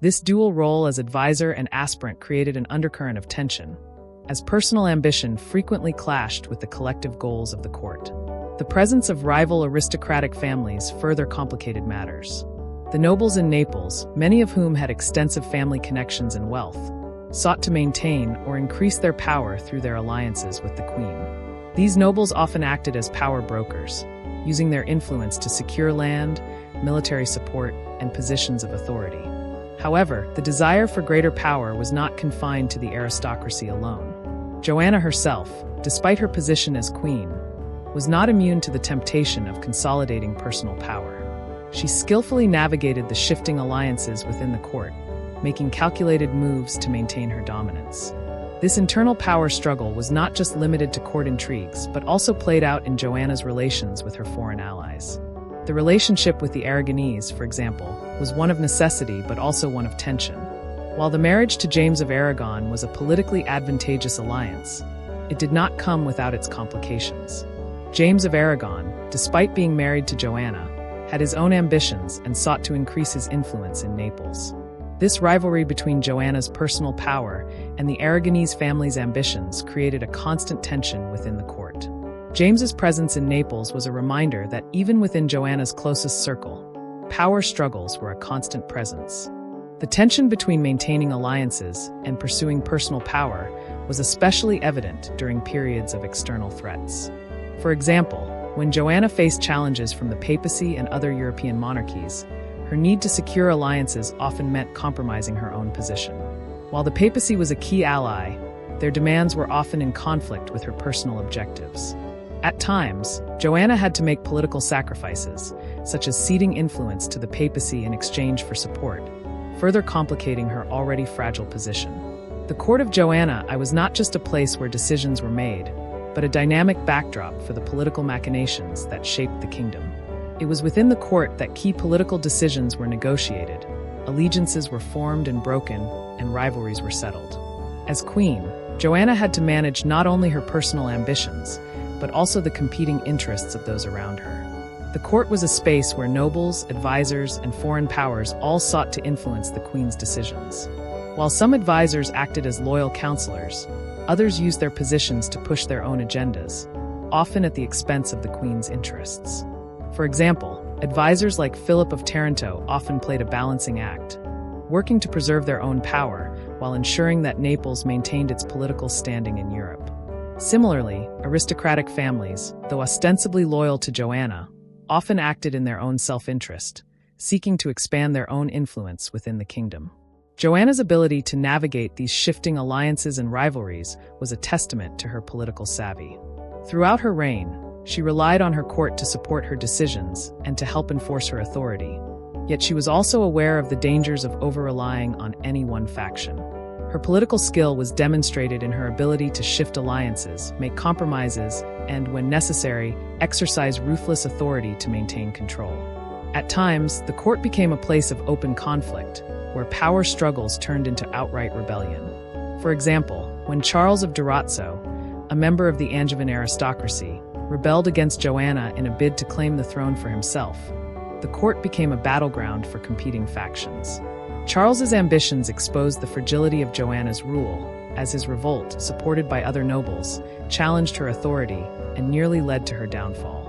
This dual role as advisor and aspirant created an undercurrent of tension, as personal ambition frequently clashed with the collective goals of the court. The presence of rival aristocratic families further complicated matters. The nobles in Naples, many of whom had extensive family connections and wealth, sought to maintain or increase their power through their alliances with the Queen. These nobles often acted as power brokers, using their influence to secure land, military support, and positions of authority. However, the desire for greater power was not confined to the aristocracy alone. Joanna herself, despite her position as queen, was not immune to the temptation of consolidating personal power. She skillfully navigated the shifting alliances within the court, making calculated moves to maintain her dominance. This internal power struggle was not just limited to court intrigues, but also played out in Joanna's relations with her foreign allies. The relationship with the Aragonese, for example, was one of necessity but also one of tension. While the marriage to James of Aragon was a politically advantageous alliance, it did not come without its complications. James of Aragon, despite being married to Joanna, had his own ambitions and sought to increase his influence in Naples. This rivalry between Joanna's personal power and the Aragonese family's ambitions created a constant tension within the court. James's presence in Naples was a reminder that even within Joanna's closest circle, power struggles were a constant presence. The tension between maintaining alliances and pursuing personal power was especially evident during periods of external threats. For example, when Joanna faced challenges from the papacy and other European monarchies, her need to secure alliances often meant compromising her own position. While the papacy was a key ally, their demands were often in conflict with her personal objectives. At times, Joanna had to make political sacrifices, such as ceding influence to the papacy in exchange for support, further complicating her already fragile position. The court of Joanna I was not just a place where decisions were made, but a dynamic backdrop for the political machinations that shaped the kingdom. It was within the court that key political decisions were negotiated, allegiances were formed and broken, and rivalries were settled. As queen, Joanna had to manage not only her personal ambitions, but also the competing interests of those around her. The court was a space where nobles, advisors, and foreign powers all sought to influence the queen's decisions. While some advisors acted as loyal counselors, others used their positions to push their own agendas, often at the expense of the queen's interests. For example, advisors like Philip of Taranto often played a balancing act, working to preserve their own power while ensuring that Naples maintained its political standing in Europe. Similarly, aristocratic families, though ostensibly loyal to Joanna, often acted in their own self-interest, seeking to expand their own influence within the kingdom. Joanna's ability to navigate these shifting alliances and rivalries was a testament to her political savvy. Throughout her reign, she relied on her court to support her decisions and to help enforce her authority. Yet she was also aware of the dangers of over-relying on any one faction. Her political skill was demonstrated in her ability to shift alliances, make compromises, and, when necessary, exercise ruthless authority to maintain control. At times, the court became a place of open conflict, where power struggles turned into outright rebellion. For example, when Charles of Durazzo, a member of the Angevin aristocracy, rebelled against Joanna in a bid to claim the throne for himself, the court became a battleground for competing factions. Charles's ambitions exposed the fragility of Joanna's rule, as his revolt, supported by other nobles, challenged her authority and nearly led to her downfall.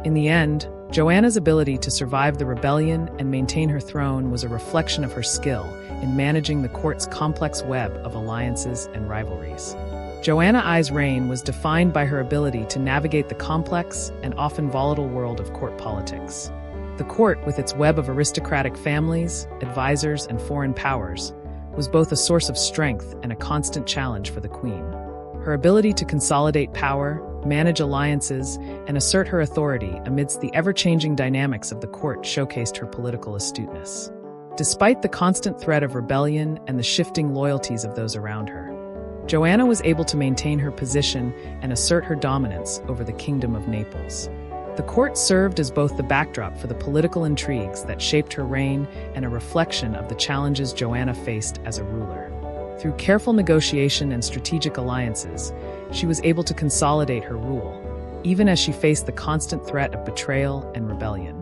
In the end, Joanna's ability to survive the rebellion and maintain her throne was a reflection of her skill in managing the court's complex web of alliances and rivalries. Joanna I's reign was defined by her ability to navigate the complex and often volatile world of court politics. The court, with its web of aristocratic families, advisors, and foreign powers, was both a source of strength and a constant challenge for the queen. Her ability to consolidate power, manage alliances, and assert her authority amidst the ever-changing dynamics of the court showcased her political astuteness. Despite the constant threat of rebellion and the shifting loyalties of those around her, Joanna was able to maintain her position and assert her dominance over the Kingdom of Naples. The court served as both the backdrop for the political intrigues that shaped her reign and a reflection of the challenges Joanna faced as a ruler. Through careful negotiation and strategic alliances, she was able to consolidate her rule, even as she faced the constant threat of betrayal and rebellion.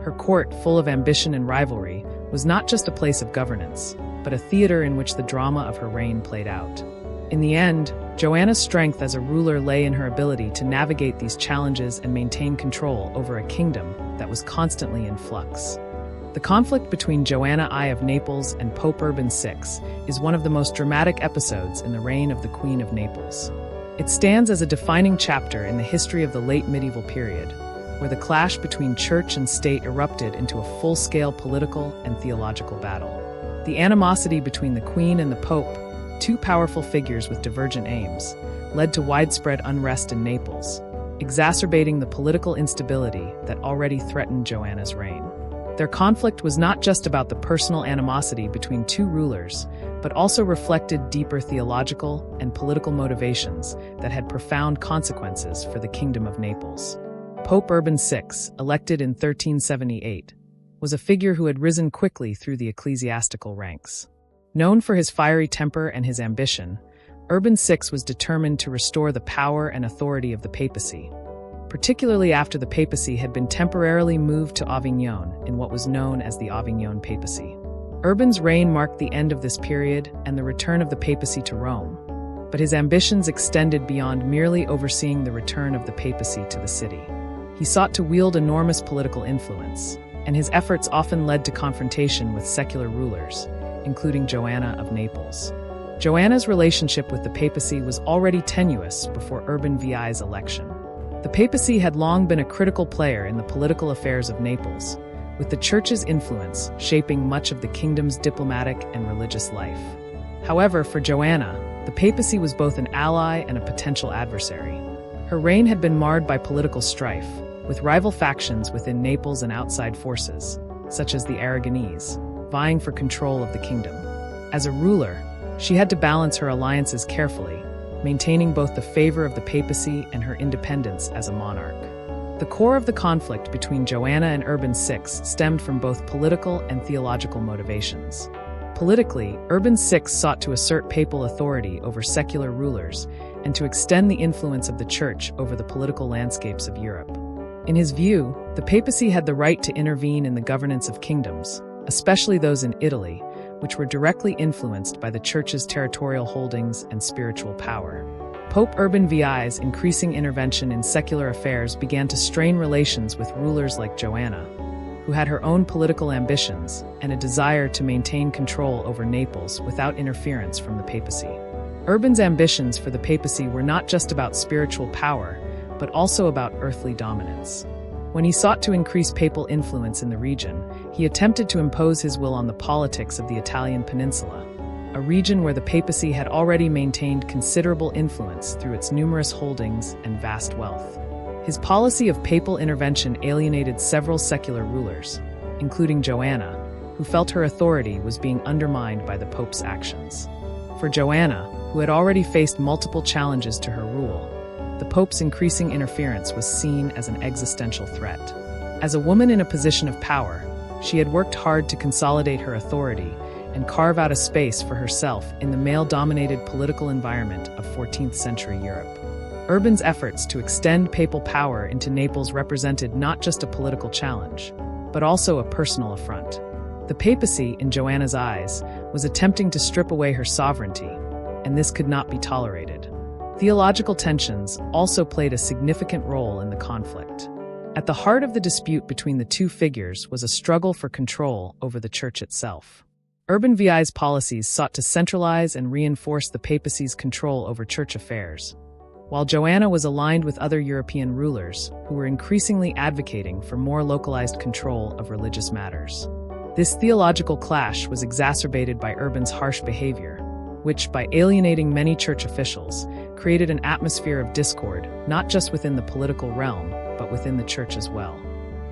Her court, full of ambition and rivalry, was not just a place of governance, but a theater in which the drama of her reign played out. In the end, Joanna's strength as a ruler lay in her ability to navigate these challenges and maintain control over a kingdom that was constantly in flux. The conflict between Joanna I of Naples and Pope Urban VI is one of the most dramatic episodes in the reign of the Queen of Naples. It stands as a defining chapter in the history of the late medieval period, where the clash between church and state erupted into a full-scale political and theological battle. The animosity between the Queen and the Pope, two powerful figures with divergent aims, led to widespread unrest in Naples, exacerbating the political instability that already threatened Joanna's reign. Their conflict was not just about the personal animosity between two rulers, but also reflected deeper theological and political motivations that had profound consequences for the Kingdom of Naples. Pope Urban VI, elected in 1378, was a figure who had risen quickly through the ecclesiastical ranks. Known for his fiery temper and his ambition, Urban VI was determined to restore the power and authority of the papacy, particularly after the papacy had been temporarily moved to Avignon in what was known as the Avignon Papacy. Urban's reign marked the end of this period and the return of the papacy to Rome, but his ambitions extended beyond merely overseeing the return of the papacy to the city. He sought to wield enormous political influence, and his efforts often led to confrontation with secular rulers, including Joanna of Naples. Joanna's relationship with the papacy was already tenuous before Urban VI's election. The papacy had long been a critical player in the political affairs of Naples, with the church's influence shaping much of the kingdom's diplomatic and religious life. However, for Joanna, the papacy was both an ally and a potential adversary. Her reign had been marred by political strife, with rival factions within Naples and outside forces, such as the Aragonese, vying for control of the kingdom. As a ruler, she had to balance her alliances carefully, maintaining both the favor of the papacy and her independence as a monarch. The core of the conflict between Joanna and Urban VI stemmed from both political and theological motivations. Politically, Urban VI sought to assert papal authority over secular rulers and to extend the influence of the Church over the political landscapes of Europe. In his view, the papacy had the right to intervene in the governance of kingdoms, especially those in Italy, which were directly influenced by the Church's territorial holdings and spiritual power. Pope Urban VI's increasing intervention in secular affairs began to strain relations with rulers like Joanna, who had her own political ambitions and a desire to maintain control over Naples without interference from the papacy. Urban's ambitions for the papacy were not just about spiritual power, but also about earthly dominance. When he sought to increase papal influence in the region, he attempted to impose his will on the politics of the Italian peninsula, a region where the papacy had already maintained considerable influence through its numerous holdings and vast wealth. His policy of papal intervention alienated several secular rulers, including Joanna, who felt her authority was being undermined by the Pope's actions. For Joanna, who had already faced multiple challenges to her rule, the Pope's increasing interference was seen as an existential threat. As a woman in a position of power, she had worked hard to consolidate her authority and carve out a space for herself in the male-dominated political environment of 14th century Europe. Urban's efforts to extend papal power into Naples represented not just a political challenge, but also a personal affront. The papacy, in Joanna's eyes, was attempting to strip away her sovereignty, and this could not be tolerated. Theological tensions also played a significant role in the conflict. At the heart of the dispute between the two figures was a struggle for control over the Church itself. Urban VI's policies sought to centralize and reinforce the papacy's control over church affairs, while Joanna was aligned with other European rulers who were increasingly advocating for more localized control of religious matters. This theological clash was exacerbated by Urban's harsh behavior, which, by alienating many church officials, created an atmosphere of discord, not just within the political realm, but within the church as well.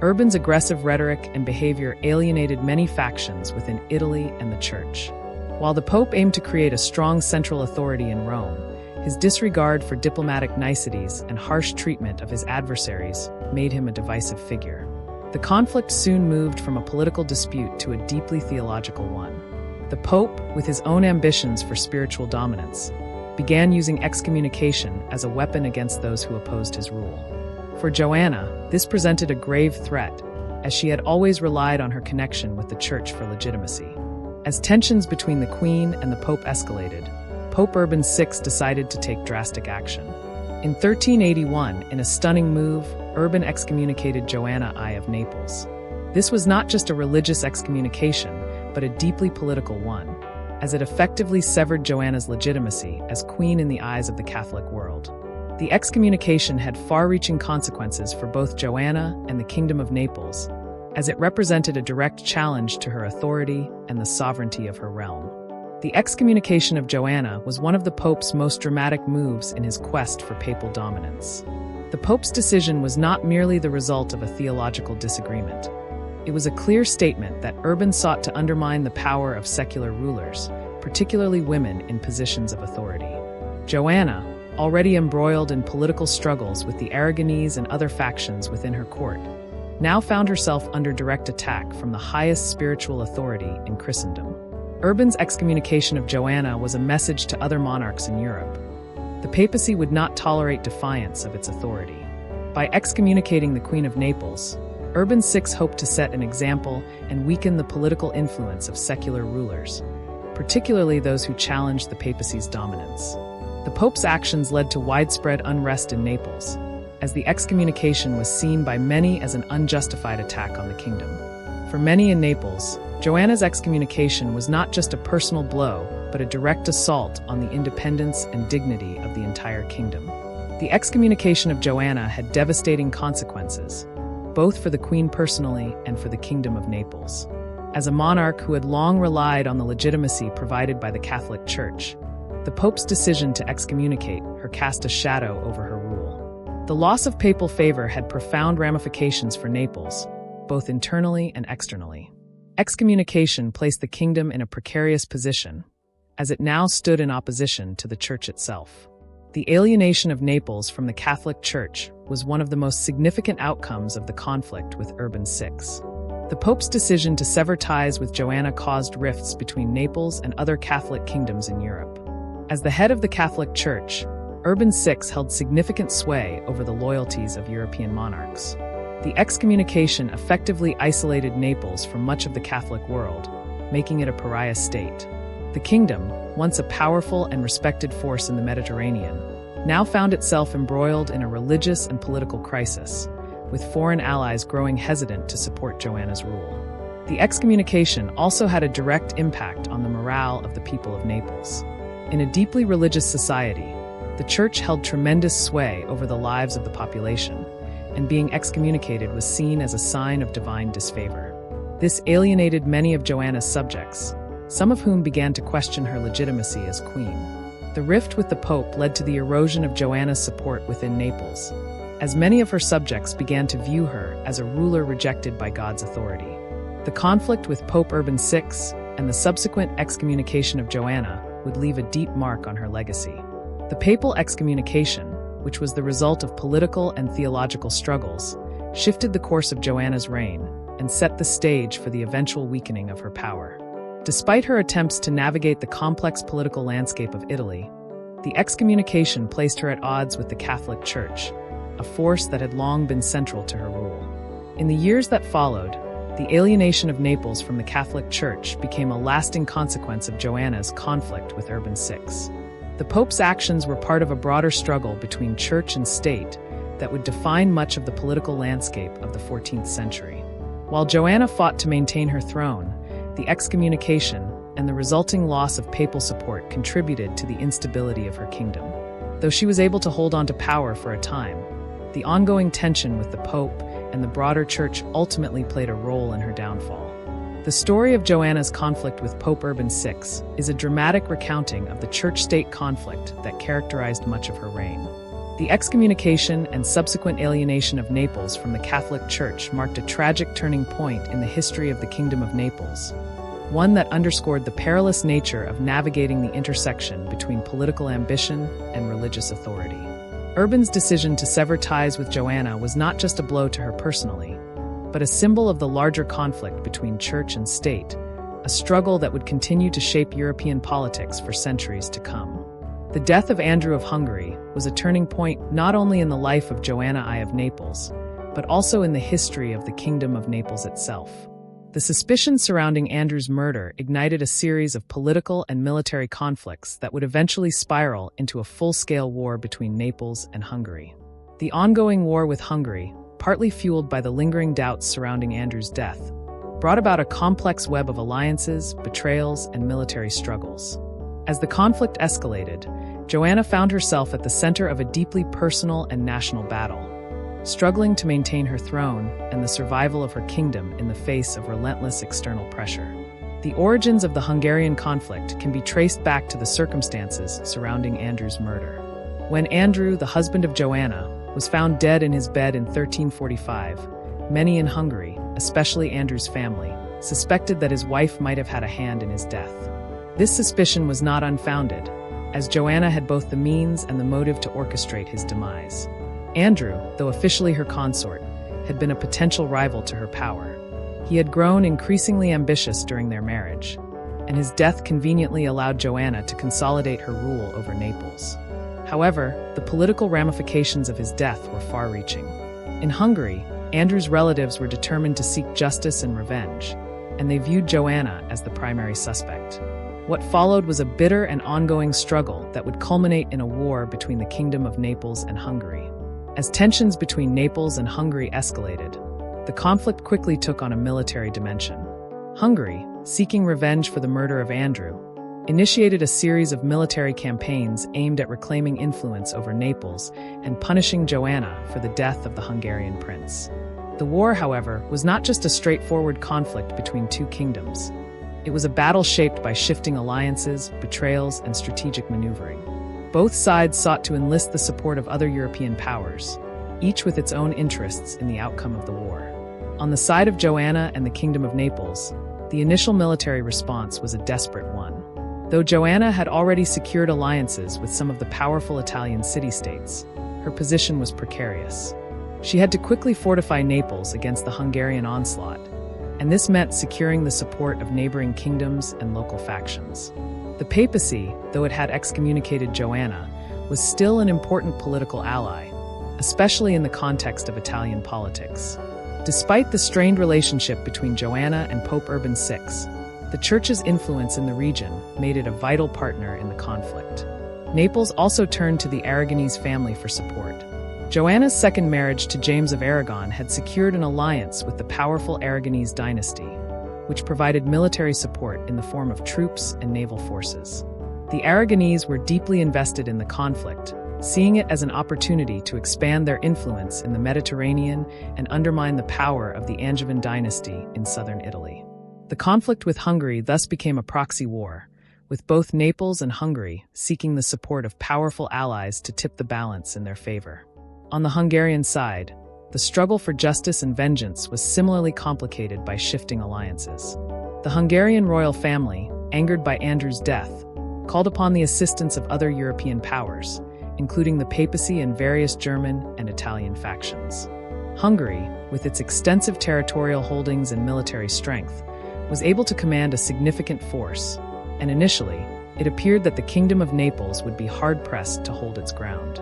Urban's aggressive rhetoric and behavior alienated many factions within Italy and the church. While the Pope aimed to create a strong central authority in Rome, his disregard for diplomatic niceties and harsh treatment of his adversaries made him a divisive figure. The conflict soon moved from a political dispute to a deeply theological one. The Pope, with his own ambitions for spiritual dominance, began using excommunication as a weapon against those who opposed his rule. For Joanna, this presented a grave threat, as she had always relied on her connection with the Church for legitimacy. As tensions between the Queen and the Pope escalated, Pope Urban VI decided to take drastic action. In 1381, in a stunning move, Urban excommunicated Joanna I of Naples. This was not just a religious excommunication, but a deeply political one, as it effectively severed Joanna's legitimacy as queen in the eyes of the Catholic world. The excommunication had far-reaching consequences for both Joanna and the Kingdom of Naples, as it represented a direct challenge to her authority and the sovereignty of her realm. The excommunication of Joanna was one of the Pope's most dramatic moves in his quest for papal dominance. The Pope's decision was not merely the result of a theological disagreement. It was a clear statement that Urban sought to undermine the power of secular rulers, particularly women in positions of authority. Joanna, already embroiled in political struggles with the Aragonese and other factions within her court, now found herself under direct attack from the highest spiritual authority in Christendom. Urban's excommunication of Joanna was a message to other monarchs in Europe. The papacy would not tolerate defiance of its authority. By excommunicating the Queen of Naples, Urban VI hoped to set an example and weaken the political influence of secular rulers, particularly those who challenged the papacy's dominance. The Pope's actions led to widespread unrest in Naples, as the excommunication was seen by many as an unjustified attack on the kingdom. For many in Naples, Joanna's excommunication was not just a personal blow, but a direct assault on the independence and dignity of the entire kingdom. The excommunication of Joanna had devastating consequences, both for the Queen personally and for the Kingdom of Naples. As a monarch who had long relied on the legitimacy provided by the Catholic Church, the Pope's decision to excommunicate her cast a shadow over her rule. The loss of papal favor had profound ramifications for Naples, both internally and externally. Excommunication placed the kingdom in a precarious position, as it now stood in opposition to the Church itself. The alienation of Naples from the Catholic Church was one of the most significant outcomes of the conflict with Urban VI. The Pope's decision to sever ties with Joanna caused rifts between Naples and other Catholic kingdoms in Europe. As the head of the Catholic Church, Urban VI held significant sway over the loyalties of European monarchs. The excommunication effectively isolated Naples from much of the Catholic world, making it a pariah state. The kingdom, once a powerful and respected force in the Mediterranean, now found itself embroiled in a religious and political crisis, with foreign allies growing hesitant to support Joanna's rule. The excommunication also had a direct impact on the morale of the people of Naples. In a deeply religious society, the Church held tremendous sway over the lives of the population, and being excommunicated was seen as a sign of divine disfavor. This alienated many of Joanna's subjects, some of whom began to question her legitimacy as queen. The rift with the Pope led to the erosion of Joanna's support within Naples, as many of her subjects began to view her as a ruler rejected by God's authority. The conflict with Pope Urban VI and the subsequent excommunication of Joanna would leave a deep mark on her legacy. The papal excommunication, which was the result of political and theological struggles, shifted the course of Joanna's reign and set the stage for the eventual weakening of her power. Despite her attempts to navigate the complex political landscape of Italy, the excommunication placed her at odds with the Catholic Church, a force that had long been central to her rule. In the years that followed, the alienation of Naples from the Catholic Church became a lasting consequence of Joanna's conflict with Urban VI. The Pope's actions were part of a broader struggle between church and state that would define much of the political landscape of the 14th century. While Joanna fought to maintain her throne, the excommunication and the resulting loss of papal support contributed to the instability of her kingdom. Though she was able to hold on to power for a time, the ongoing tension with the Pope and the broader church ultimately played a role in her downfall. The story of Joanna's conflict with Pope Urban VI is a dramatic recounting of the church-state conflict that characterized much of her reign. The excommunication and subsequent alienation of Naples from the Catholic Church marked a tragic turning point in the history of the Kingdom of Naples, one that underscored the perilous nature of navigating the intersection between political ambition and religious authority. Urban's decision to sever ties with Joanna was not just a blow to her personally, but a symbol of the larger conflict between church and state, a struggle that would continue to shape European politics for centuries to come. The death of Andrew of Hungary was a turning point not only in the life of Joanna I of Naples, but also in the history of the Kingdom of Naples itself. The suspicions surrounding Andrew's murder ignited a series of political and military conflicts that would eventually spiral into a full-scale war between Naples and Hungary. The ongoing war with Hungary, partly fueled by the lingering doubts surrounding Andrew's death, brought about a complex web of alliances, betrayals, and military struggles. As the conflict escalated, Joanna found herself at the center of a deeply personal and national battle. struggling to maintain her throne and the survival of her kingdom in the face of relentless external pressure. The origins of the Hungarian conflict can be traced back to the circumstances surrounding Andrew's murder. When Andrew, the husband of Joanna, was found dead in his bed in 1345, many in Hungary, especially Andrew's family, suspected that his wife might have had a hand in his death. This suspicion was not unfounded, as Joanna had both the means and the motive to orchestrate his demise. Andrew, though officially her consort, had been a potential rival to her power. He had grown increasingly ambitious during their marriage, and his death conveniently allowed Joanna to consolidate her rule over Naples. However, the political ramifications of his death were far-reaching. In Hungary, Andrew's relatives were determined to seek justice and revenge, and they viewed Joanna as the primary suspect. What followed was a bitter and ongoing struggle that would culminate in a war between the Kingdom of Naples and Hungary. As tensions between Naples and Hungary escalated, the conflict quickly took on a military dimension. Hungary, seeking revenge for the murder of Andrew, initiated a series of military campaigns aimed at reclaiming influence over Naples and punishing Joanna for the death of the Hungarian prince. The war, however, was not just a straightforward conflict between two kingdoms. It was a battle shaped by shifting alliances, betrayals, and strategic maneuvering. Both sides sought to enlist the support of other European powers, each with its own interests in the outcome of the war. On the side of Joanna and the Kingdom of Naples, the initial military response was a desperate one. Though Joanna had already secured alliances with some of the powerful Italian city-states, her position was precarious. She had to quickly fortify Naples against the Hungarian onslaught, and this meant securing the support of neighboring kingdoms and local factions. The papacy, though it had excommunicated Joanna, was still an important political ally, especially in the context of Italian politics. Despite the strained relationship between Joanna and Pope Urban VI, the Church's influence in the region made it a vital partner in the conflict. Naples also turned to the Aragonese family for support. Joanna's second marriage to James of Aragon had secured an alliance with the powerful Aragonese dynasty, which provided military support in the form of troops and naval forces. The Aragonese were deeply invested in the conflict, seeing it as an opportunity to expand their influence in the Mediterranean and undermine the power of the Angevin dynasty in southern Italy. The conflict with Hungary thus became a proxy war, with both Naples and Hungary seeking the support of powerful allies to tip the balance in their favor. On the Hungarian side, the struggle for justice and vengeance was similarly complicated by shifting alliances. The Hungarian royal family, angered by Andrew's death, called upon the assistance of other European powers, including the papacy and various German and Italian factions. Hungary, with its extensive territorial holdings and military strength, was able to command a significant force, and initially, it appeared that the Kingdom of Naples would be hard-pressed to hold its ground.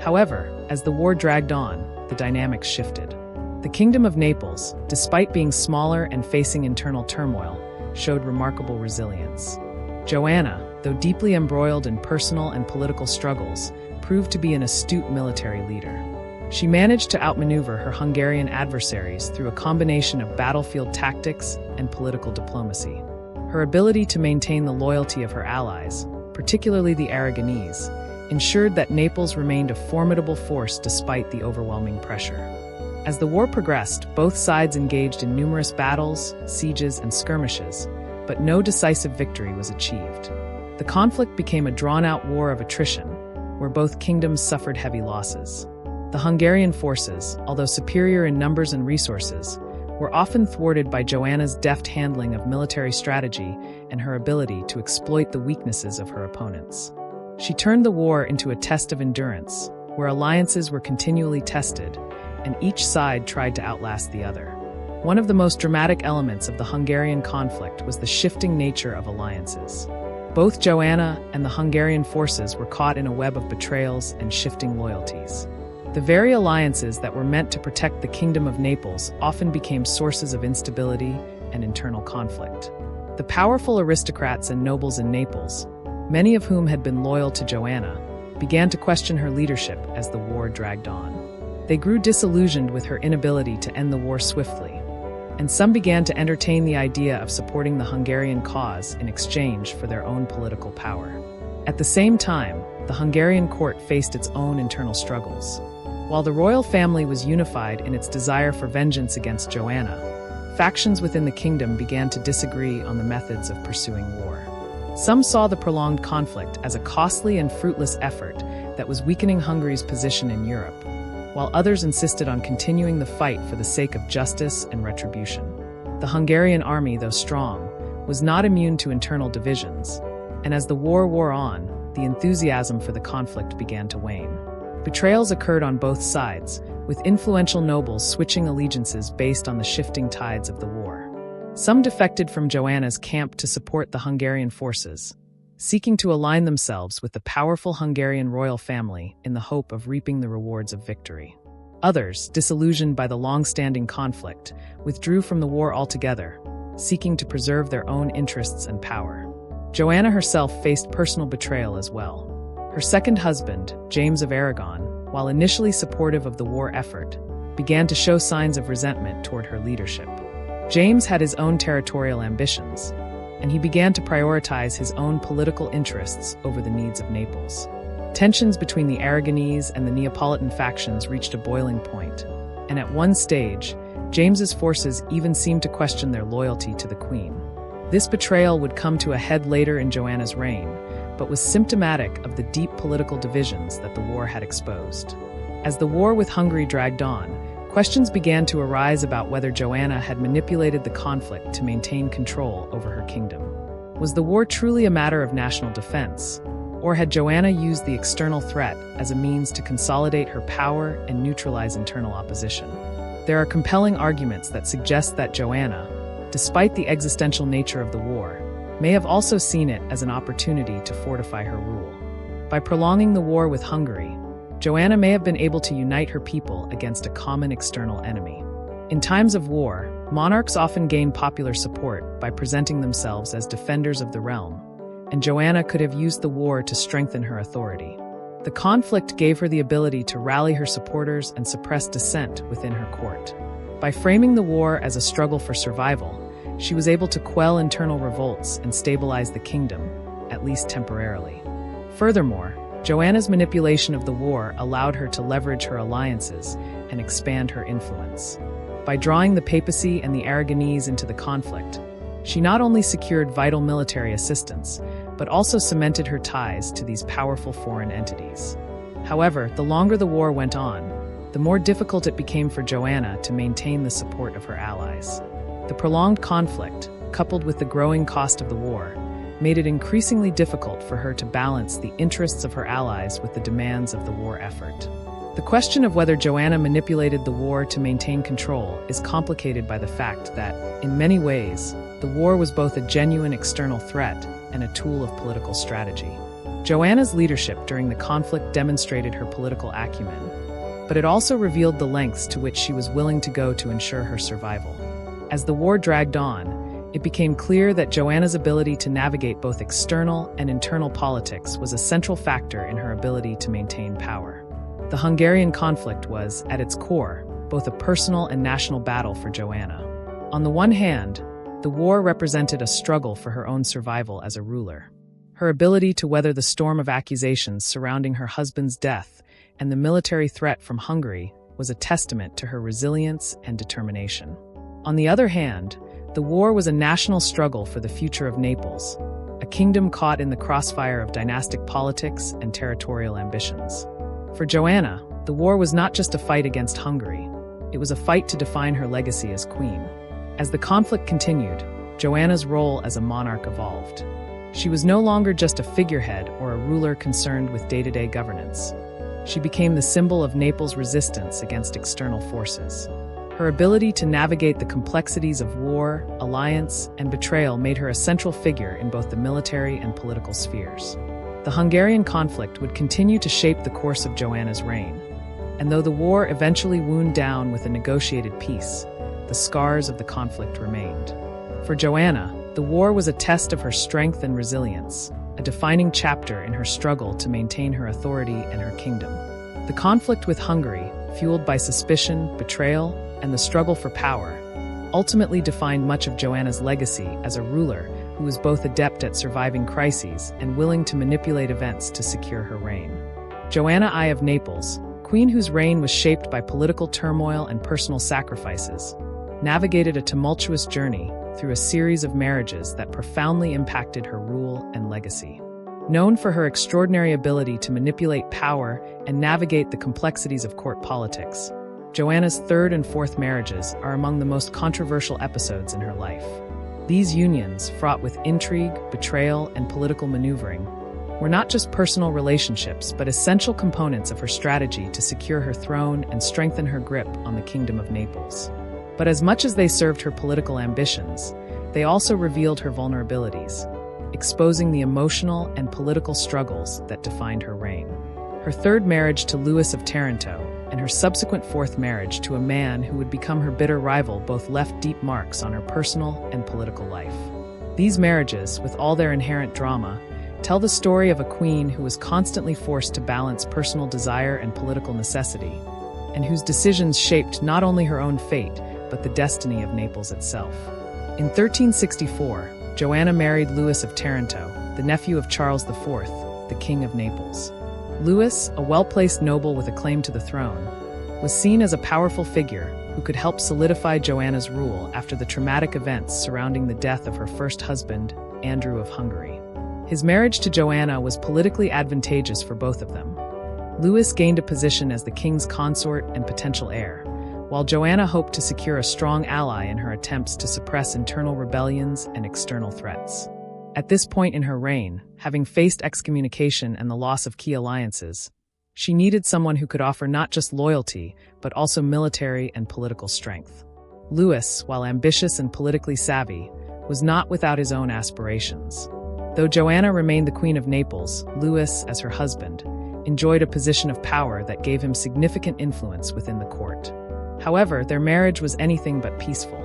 However, as the war dragged on, the dynamics shifted. The Kingdom of Naples, despite being smaller and facing internal turmoil, showed remarkable resilience. Joanna, though deeply embroiled in personal and political struggles, proved to be an astute military leader. She managed to outmaneuver her Hungarian adversaries through a combination of battlefield tactics and political diplomacy. Her ability to maintain the loyalty of her allies, particularly the Aragonese, ensured that Naples remained a formidable force despite the overwhelming pressure. As the war progressed, both sides engaged in numerous battles, sieges, and skirmishes, but no decisive victory was achieved. The conflict became a drawn-out war of attrition, where both kingdoms suffered heavy losses. The Hungarian forces, although superior in numbers and resources, were often thwarted by Joanna's deft handling of military strategy and her ability to exploit the weaknesses of her opponents. She turned the war into a test of endurance, where alliances were continually tested, and each side tried to outlast the other. One of the most dramatic elements of the Hungarian conflict was the shifting nature of alliances. Both Joanna and the Hungarian forces were caught in a web of betrayals and shifting loyalties. The very alliances that were meant to protect the Kingdom of Naples often became sources of instability and internal conflict. The powerful aristocrats and nobles in Naples, many of whom had been loyal to Joanna, began to question her leadership as the war dragged on. They grew disillusioned with her inability to end the war swiftly, and some began to entertain the idea of supporting the Hungarian cause in exchange for their own political power. At the same time, the Hungarian court faced its own internal struggles. While the royal family was unified in its desire for vengeance against Joanna, factions within the kingdom began to disagree on the methods of pursuing war. Some saw the prolonged conflict as a costly and fruitless effort that was weakening Hungary's position in Europe, while others insisted on continuing the fight for the sake of justice and retribution. The Hungarian army, though strong, was not immune to internal divisions, and as the war wore on, the enthusiasm for the conflict began to wane. Betrayals occurred on both sides, with influential nobles switching allegiances based on the shifting tides of the war. Some defected from Joanna's camp to support the Hungarian forces, seeking to align themselves with the powerful Hungarian royal family in the hope of reaping the rewards of victory. Others, disillusioned by the long-standing conflict, withdrew from the war altogether, seeking to preserve their own interests and power. Joanna herself faced personal betrayal as well. Her second husband, James of Aragon, while initially supportive of the war effort, began to show signs of resentment toward her leadership. James had his own territorial ambitions, and he began to prioritize his own political interests over the needs of Naples. Tensions between the Aragonese and the Neapolitan factions reached a boiling point, and at one stage, James's forces even seemed to question their loyalty to the Queen. This betrayal would come to a head later in Joanna's reign, but was symptomatic of the deep political divisions that the war had exposed. As the war with Hungary dragged on, questions began to arise about whether Joanna had manipulated the conflict to maintain control over her kingdom. Was the war truly a matter of national defense, or had Joanna used the external threat as a means to consolidate her power and neutralize internal opposition? There are compelling arguments that suggest that Joanna, despite the existential nature of the war, may have also seen it as an opportunity to fortify her rule. By prolonging the war with Hungary, Joanna may have been able to unite her people against a common external enemy. In times of war, monarchs often gain popular support by presenting themselves as defenders of the realm, and Joanna could have used the war to strengthen her authority. The conflict gave her the ability to rally her supporters and suppress dissent within her court. By framing the war as a struggle for survival, she was able to quell internal revolts and stabilize the kingdom, at least temporarily. Furthermore, Joanna's manipulation of the war allowed her to leverage her alliances and expand her influence. By drawing the papacy and the Aragonese into the conflict, she not only secured vital military assistance, but also cemented her ties to these powerful foreign entities. However, the longer the war went on, the more difficult it became for Joanna to maintain the support of her allies. The prolonged conflict, coupled with the growing cost of the war, made it increasingly difficult for her to balance the interests of her allies with the demands of the war effort. The question of whether Joanna manipulated the war to maintain control is complicated by the fact that, in many ways, the war was both a genuine external threat and a tool of political strategy. Joanna's leadership during the conflict demonstrated her political acumen, but it also revealed the lengths to which she was willing to go to ensure her survival. As the war dragged on, it became clear that Joanna's ability to navigate both external and internal politics was a central factor in her ability to maintain power. The Hungarian conflict was, at its core, both a personal and national battle for Joanna. On the one hand, the war represented a struggle for her own survival as a ruler. Her ability to weather the storm of accusations surrounding her husband's death and the military threat from Hungary was a testament to her resilience and determination. On the other hand, the war was a national struggle for the future of Naples, a kingdom caught in the crossfire of dynastic politics and territorial ambitions. For Joanna, the war was not just a fight against Hungary, it was a fight to define her legacy as queen. As the conflict continued, Joanna's role as a monarch evolved. She was no longer just a figurehead or a ruler concerned with day-to-day governance. She became the symbol of Naples' resistance against external forces. Her ability to navigate the complexities of war, alliance, and betrayal made her a central figure in both the military and political spheres. The Hungarian conflict would continue to shape the course of Joanna's reign, and though the war eventually wound down with a negotiated peace, the scars of the conflict remained. For Joanna, the war was a test of her strength and resilience, a defining chapter in her struggle to maintain her authority and her kingdom. The conflict with Hungary, fueled by suspicion, betrayal, and the struggle for power, ultimately defined much of Joanna's legacy as a ruler who was both adept at surviving crises and willing to manipulate events to secure her reign. Joanna I of Naples, queen whose reign was shaped by political turmoil and personal sacrifices, navigated a tumultuous journey through a series of marriages that profoundly impacted her rule and legacy. Known for her extraordinary ability to manipulate power and navigate the complexities of court politics, Joanna's third and fourth marriages are among the most controversial episodes in her life. These unions, fraught with intrigue, betrayal, and political maneuvering, were not just personal relationships but essential components of her strategy to secure her throne and strengthen her grip on the Kingdom of Naples. But as much as they served her political ambitions, they also revealed her vulnerabilities, exposing the emotional and political struggles that defined her reign. Her third marriage to Louis of Taranto and her subsequent fourth marriage to a man who would become her bitter rival both left deep marks on her personal and political life. These marriages, with all their inherent drama, tell the story of a queen who was constantly forced to balance personal desire and political necessity, and whose decisions shaped not only her own fate, but the destiny of Naples itself. In 1364, Joanna married Louis of Taranto, the nephew of Charles IV, the King of Naples. Louis, a well-placed noble with a claim to the throne, was seen as a powerful figure who could help solidify Joanna's rule after the traumatic events surrounding the death of her first husband, Andrew of Hungary. His marriage to Joanna was politically advantageous for both of them. Louis gained a position as the king's consort and potential heir, while Joanna hoped to secure a strong ally in her attempts to suppress internal rebellions and external threats. At this point in her reign, having faced excommunication and the loss of key alliances, she needed someone who could offer not just loyalty, but also military and political strength. Louis, while ambitious and politically savvy, was not without his own aspirations. Though Joanna remained the Queen of Naples, Louis, as her husband, enjoyed a position of power that gave him significant influence within the court. However, their marriage was anything but peaceful.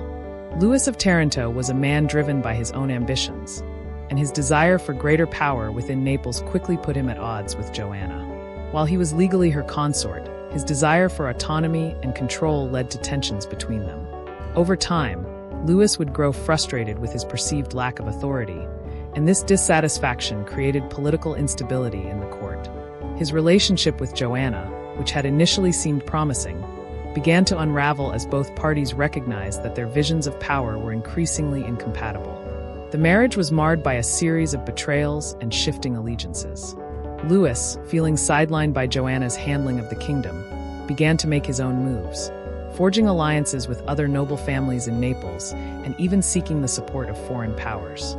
Louis of Taranto was a man driven by his own ambitions, and his desire for greater power within Naples quickly put him at odds with Joanna. While he was legally her consort, his desire for autonomy and control led to tensions between them. Over time, Louis would grow frustrated with his perceived lack of authority, and this dissatisfaction created political instability in the court. His relationship with Joanna, which had initially seemed promising, began to unravel as both parties recognized that their visions of power were increasingly incompatible. The marriage was marred by a series of betrayals and shifting allegiances. Louis, feeling sidelined by Joanna's handling of the kingdom, began to make his own moves, forging alliances with other noble families in Naples and even seeking the support of foreign powers.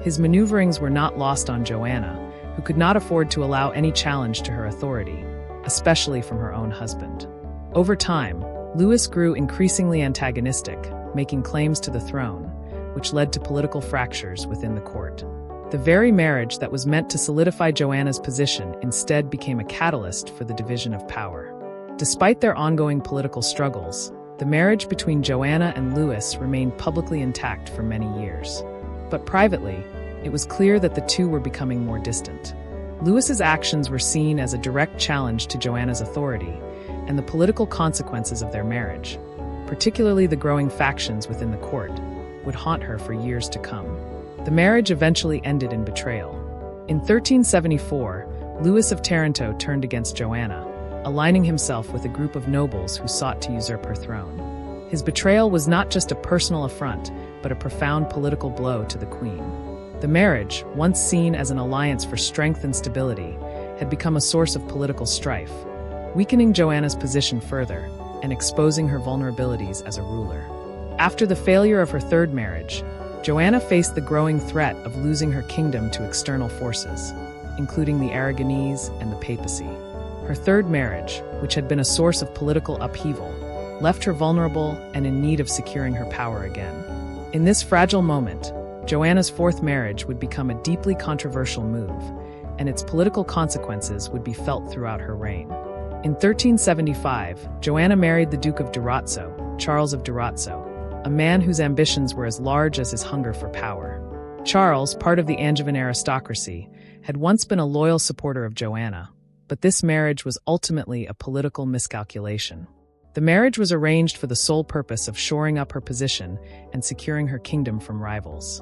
His maneuverings were not lost on Joanna, who could not afford to allow any challenge to her authority, especially from her own husband. Over time, Louis grew increasingly antagonistic, making claims to the throne, which led to political fractures within the court. The very marriage that was meant to solidify Joanna's position instead became a catalyst for the division of power. Despite their ongoing political struggles, the marriage between Joanna and Louis remained publicly intact for many years. But privately, it was clear that the two were becoming more distant. Louis's actions were seen as a direct challenge to Joanna's authority, and the political consequences of their marriage, particularly the growing factions within the court, would haunt her for years to come. The marriage eventually ended in betrayal. In 1374, Louis of Taranto turned against Joanna, aligning himself with a group of nobles who sought to usurp her throne. His betrayal was not just a personal affront, but a profound political blow to the queen. The marriage, once seen as an alliance for strength and stability, had become a source of political strife, weakening Joanna's position further and exposing her vulnerabilities as a ruler. After the failure of her third marriage, Joanna faced the growing threat of losing her kingdom to external forces, including the Aragonese and the papacy. Her third marriage, which had been a source of political upheaval, left her vulnerable and in need of securing her power again. In this fragile moment, Joanna's fourth marriage would become a deeply controversial move, and its political consequences would be felt throughout her reign. In 1375, Joanna married the Duke of Durazzo, Charles of Durazzo, a man whose ambitions were as large as his hunger for power. Charles, part of the Angevin aristocracy, had once been a loyal supporter of Joanna, but this marriage was ultimately a political miscalculation. The marriage was arranged for the sole purpose of shoring up her position and securing her kingdom from rivals.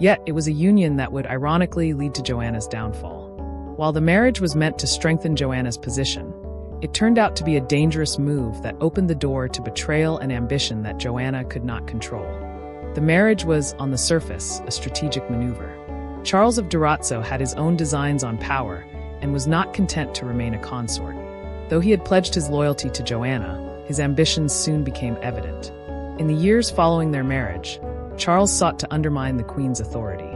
Yet, it was a union that would ironically lead to Joanna's downfall. While the marriage was meant to strengthen Joanna's position, it turned out to be a dangerous move that opened the door to betrayal and ambition that Joanna could not control. The marriage was, on the surface, a strategic maneuver. Charles of Durazzo had his own designs on power and was not content to remain a consort. Though he had pledged his loyalty to Joanna, his ambitions soon became evident. In the years following their marriage, Charles sought to undermine the Queen's authority.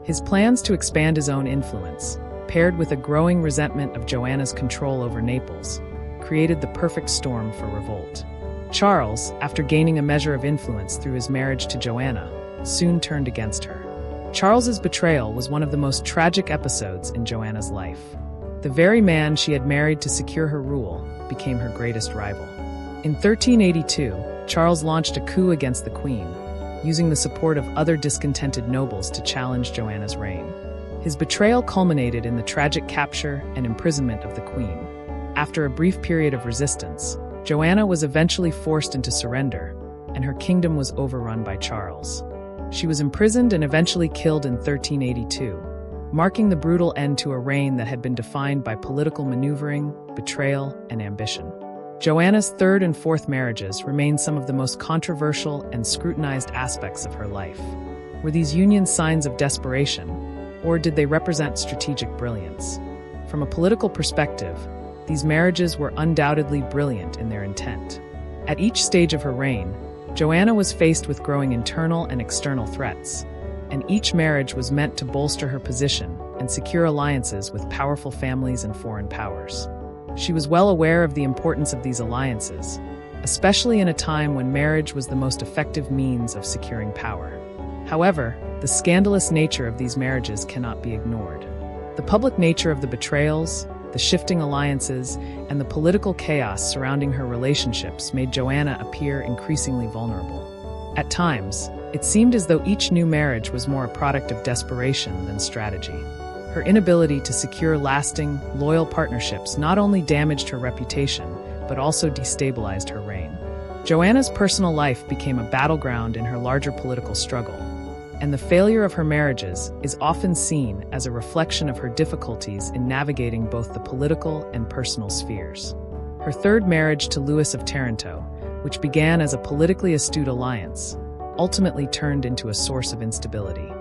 His plans to expand his own influence, paired with a growing resentment of Joanna's control over Naples, created the perfect storm for revolt. Charles, after gaining a measure of influence through his marriage to Joanna, soon turned against her. Charles's betrayal was one of the most tragic episodes in Joanna's life. The very man she had married to secure her rule became her greatest rival. In 1382, Charles launched a coup against the Queen, using the support of other discontented nobles to challenge Joanna's reign. His betrayal culminated in the tragic capture and imprisonment of the Queen. After a brief period of resistance, Joanna was eventually forced into surrender, and her kingdom was overrun by Charles. She was imprisoned and eventually killed in 1382, marking the brutal end to a reign that had been defined by political maneuvering, betrayal, and ambition. Joanna's third and fourth marriages remain some of the most controversial and scrutinized aspects of her life. Were these unions signs of desperation, or did they represent strategic brilliance? From a political perspective, these marriages were undoubtedly brilliant in their intent. At each stage of her reign, Joanna was faced with growing internal and external threats, and each marriage was meant to bolster her position and secure alliances with powerful families and foreign powers. She was well aware of the importance of these alliances, especially in a time when marriage was the most effective means of securing power. However, the scandalous nature of these marriages cannot be ignored. The public nature of the betrayals, the shifting alliances, and the political chaos surrounding her relationships made Joanna appear increasingly vulnerable. At times, it seemed as though each new marriage was more a product of desperation than strategy. Her inability to secure lasting, loyal partnerships not only damaged her reputation, but also destabilized her reign. Joanna's personal life became a battleground in her larger political struggle, and the failure of her marriages is often seen as a reflection of her difficulties in navigating both the political and personal spheres. Her third marriage to Louis of Taranto, which began as a politically astute alliance, ultimately turned into a source of instability.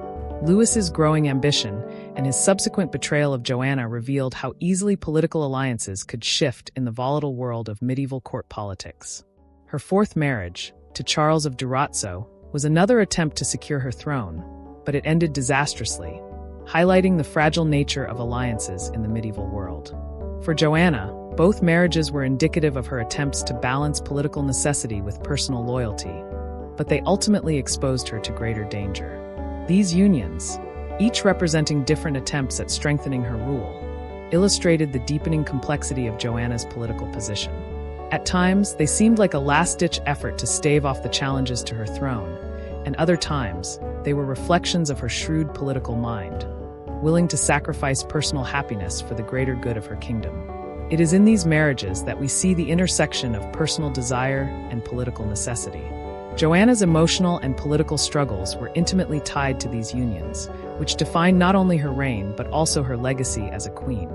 Louis's growing ambition and his subsequent betrayal of Joanna revealed how easily political alliances could shift in the volatile world of medieval court politics. Her fourth marriage, to Charles of Durazzo, was another attempt to secure her throne, but it ended disastrously, highlighting the fragile nature of alliances in the medieval world. For Joanna, both marriages were indicative of her attempts to balance political necessity with personal loyalty, but they ultimately exposed her to greater danger. These unions, each representing different attempts at strengthening her rule, illustrated the deepening complexity of Joanna's political position. At times, they seemed like a last-ditch effort to stave off the challenges to her throne, and other times, they were reflections of her shrewd political mind, willing to sacrifice personal happiness for the greater good of her kingdom. It is in these marriages that we see the intersection of personal desire and political necessity. Joanna's emotional and political struggles were intimately tied to these unions, which defined not only her reign but also her legacy as a queen.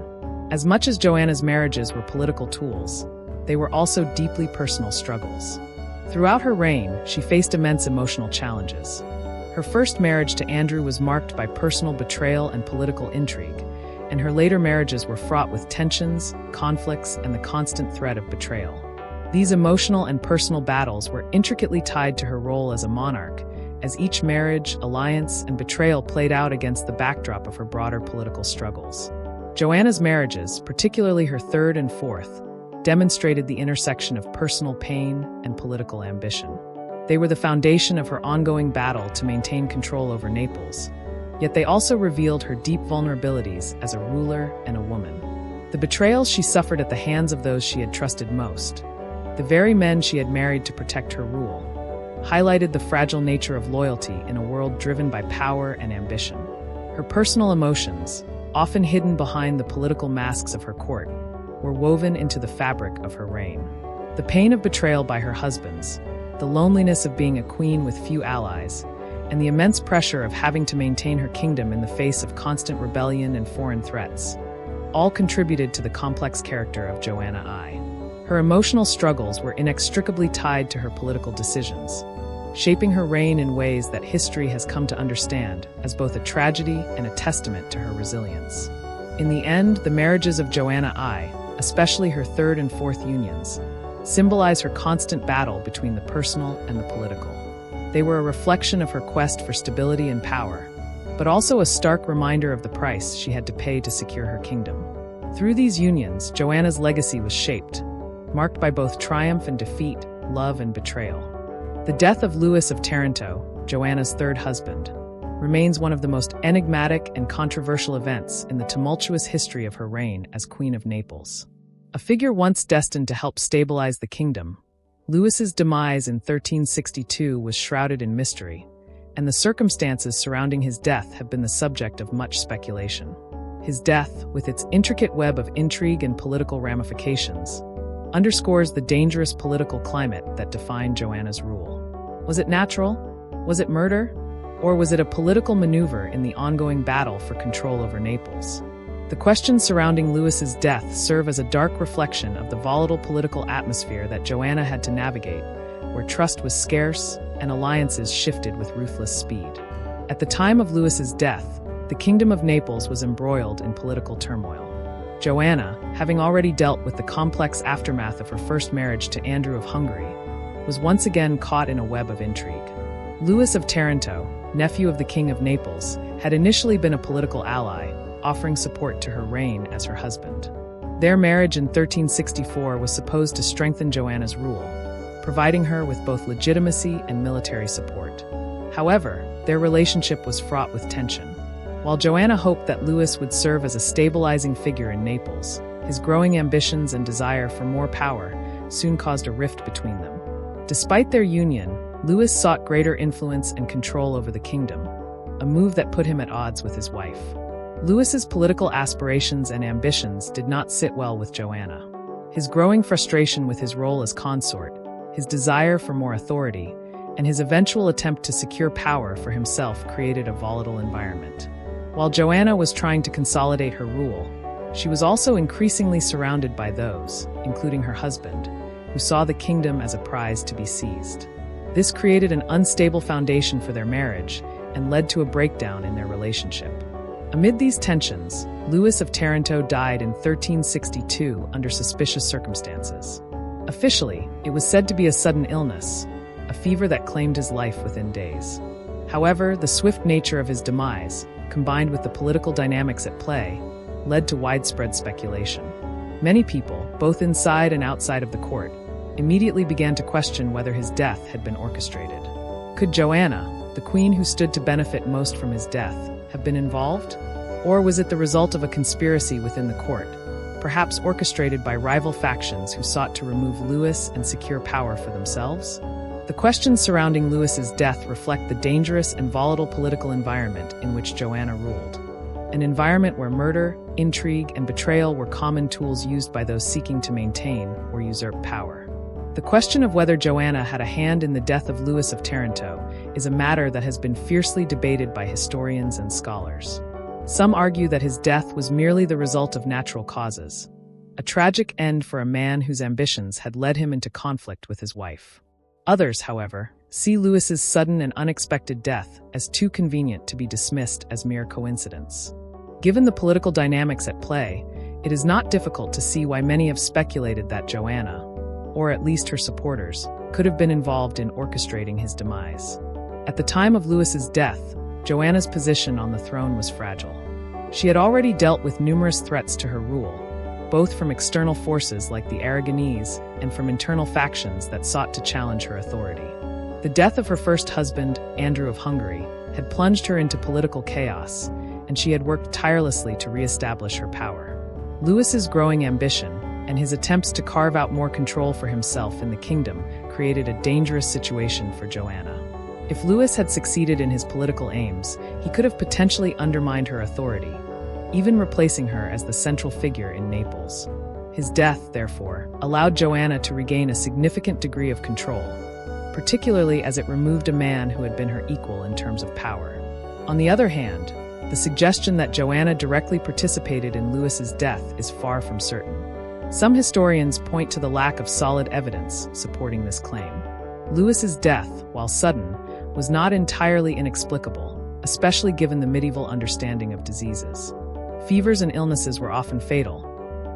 As much as Joanna's marriages were political tools, they were also deeply personal struggles. Throughout her reign, she faced immense emotional challenges. Her first marriage to Andrew was marked by personal betrayal and political intrigue, and her later marriages were fraught with tensions, conflicts, and the constant threat of betrayal. These emotional and personal battles were intricately tied to her role as a monarch, as each marriage, alliance, and betrayal played out against the backdrop of her broader political struggles. Joanna's marriages, particularly her third and fourth, demonstrated the intersection of personal pain and political ambition. They were the foundation of her ongoing battle to maintain control over Naples, yet they also revealed her deep vulnerabilities as a ruler and a woman. The betrayals she suffered at the hands of those she had trusted most, the very men she had married to protect her rule, highlighted the fragile nature of loyalty in a world driven by power and ambition. Her personal emotions, often hidden behind the political masks of her court, were woven into the fabric of her reign. The pain of betrayal by her husbands, the loneliness of being a queen with few allies, and the immense pressure of having to maintain her kingdom in the face of constant rebellion and foreign threats, all contributed to the complex character of Joanna I. Her emotional struggles were inextricably tied to her political decisions, shaping her reign in ways that history has come to understand as both a tragedy and a testament to her resilience. In the end, the marriages of Joanna I, especially her third and fourth unions, symbolize her constant battle between the personal and the political. They were a reflection of her quest for stability and power, but also a stark reminder of the price she had to pay to secure her kingdom. Through these unions, Joanna's legacy was shaped, marked by both triumph and defeat, love and betrayal. The death of Louis of Taranto, Joanna's third husband, remains one of the most enigmatic and controversial events in the tumultuous history of her reign as Queen of Naples. A figure once destined to help stabilize the kingdom, Louis's demise in 1362 was shrouded in mystery, and the circumstances surrounding his death have been the subject of much speculation. His death, with its intricate web of intrigue and political ramifications, underscores the dangerous political climate that defined Joanna's rule. Was it natural? Was it murder? Or was it a political maneuver in the ongoing battle for control over Naples? The questions surrounding Louis's death serve as a dark reflection of the volatile political atmosphere that Joanna had to navigate, where trust was scarce and alliances shifted with ruthless speed. At the time of Louis's death, the Kingdom of Naples was embroiled in political turmoil. Joanna, having already dealt with the complex aftermath of her first marriage to Andrew of Hungary, was once again caught in a web of intrigue. Louis of Taranto, nephew of the King of Naples, had initially been a political ally, offering support to her reign as her husband. Their marriage in 1364 was supposed to strengthen Joanna's rule, providing her with both legitimacy and military support. However, their relationship was fraught with tension. While Joanna hoped that Louis would serve as a stabilizing figure in Naples, his growing ambitions and desire for more power soon caused a rift between them. Despite their union, Louis sought greater influence and control over the kingdom, a move that put him at odds with his wife. Louis's political aspirations and ambitions did not sit well with Joanna. His growing frustration with his role as consort, his desire for more authority, and his eventual attempt to secure power for himself created a volatile environment. While Joanna was trying to consolidate her rule, she was also increasingly surrounded by those, including her husband, who saw the kingdom as a prize to be seized. This created an unstable foundation for their marriage and led to a breakdown in their relationship. Amid these tensions, Louis of Taranto died in 1362 under suspicious circumstances. Officially, it was said to be a sudden illness, a fever that claimed his life within days. However, the swift nature of his demise, combined with the political dynamics at play, led to widespread speculation. Many people, both inside and outside of the court, immediately began to question whether his death had been orchestrated. Could Joanna, the queen who stood to benefit most from his death, have been involved? Or was it the result of a conspiracy within the court, perhaps orchestrated by rival factions who sought to remove Louis and secure power for themselves? The questions surrounding Louis's death reflect the dangerous and volatile political environment in which Joanna ruled. An environment where murder, intrigue, and betrayal were common tools used by those seeking to maintain or usurp power. The question of whether Joanna had a hand in the death of Louis of Taranto is a matter that has been fiercely debated by historians and scholars. Some argue that his death was merely the result of natural causes, a tragic end for a man whose ambitions had led him into conflict with his wife. Others, however, see Louis's sudden and unexpected death as too convenient to be dismissed as mere coincidence. Given the political dynamics at play, it is not difficult to see why many have speculated that Joanna, or at least her supporters, could have been involved in orchestrating his demise. At the time of Louis's death, Joanna's position on the throne was fragile. She had already dealt with numerous threats to her rule, both from external forces like the Aragonese and from internal factions that sought to challenge her authority. The death of her first husband, Andrew of Hungary, had plunged her into political chaos, and she had worked tirelessly to re-establish her power. Louis's growing ambition and his attempts to carve out more control for himself in the kingdom created a dangerous situation for Joanna. If Louis had succeeded in his political aims, he could have potentially undermined her authority, even replacing her as the central figure in Naples. His death, therefore, allowed Joanna to regain a significant degree of control, particularly as it removed a man who had been her equal in terms of power. On the other hand, the suggestion that Joanna directly participated in Louis's death is far from certain. Some historians point to the lack of solid evidence supporting this claim. Louis's death, while sudden, was not entirely inexplicable, especially given the medieval understanding of diseases. Fevers and illnesses were often fatal,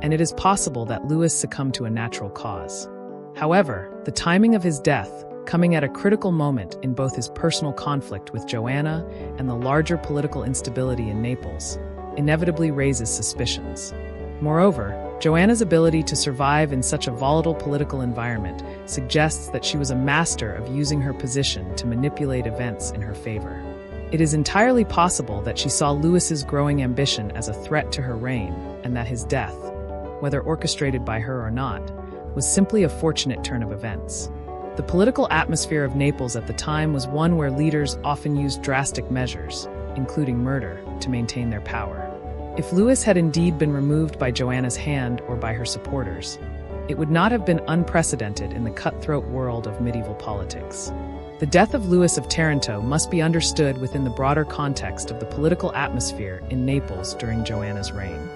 and it is possible that Louis succumbed to a natural cause. However, the timing of his death, coming at a critical moment in both his personal conflict with Joanna and the larger political instability in Naples, inevitably raises suspicions. Moreover, Joanna's ability to survive in such a volatile political environment suggests that she was a master of using her position to manipulate events in her favor. It is entirely possible that she saw Louis's growing ambition as a threat to her reign, and that his death, whether orchestrated by her or not, was simply a fortunate turn of events. The political atmosphere of Naples at the time was one where leaders often used drastic measures, including murder, to maintain their power. If Louis had indeed been removed by Joanna's hand or by her supporters, it would not have been unprecedented in the cutthroat world of medieval politics. The death of Louis of Taranto must be understood within the broader context of the political atmosphere in Naples during Joanna's reign.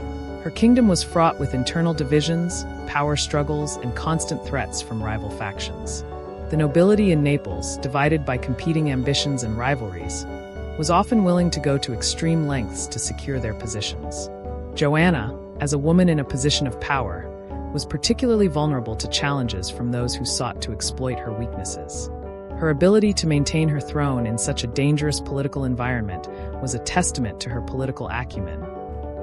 Her kingdom was fraught with internal divisions, power struggles, and constant threats from rival factions. The nobility in Naples, divided by competing ambitions and rivalries, was often willing to go to extreme lengths to secure their positions. Joanna, as a woman in a position of power, was particularly vulnerable to challenges from those who sought to exploit her weaknesses. Her ability to maintain her throne in such a dangerous political environment was a testament to her political acumen,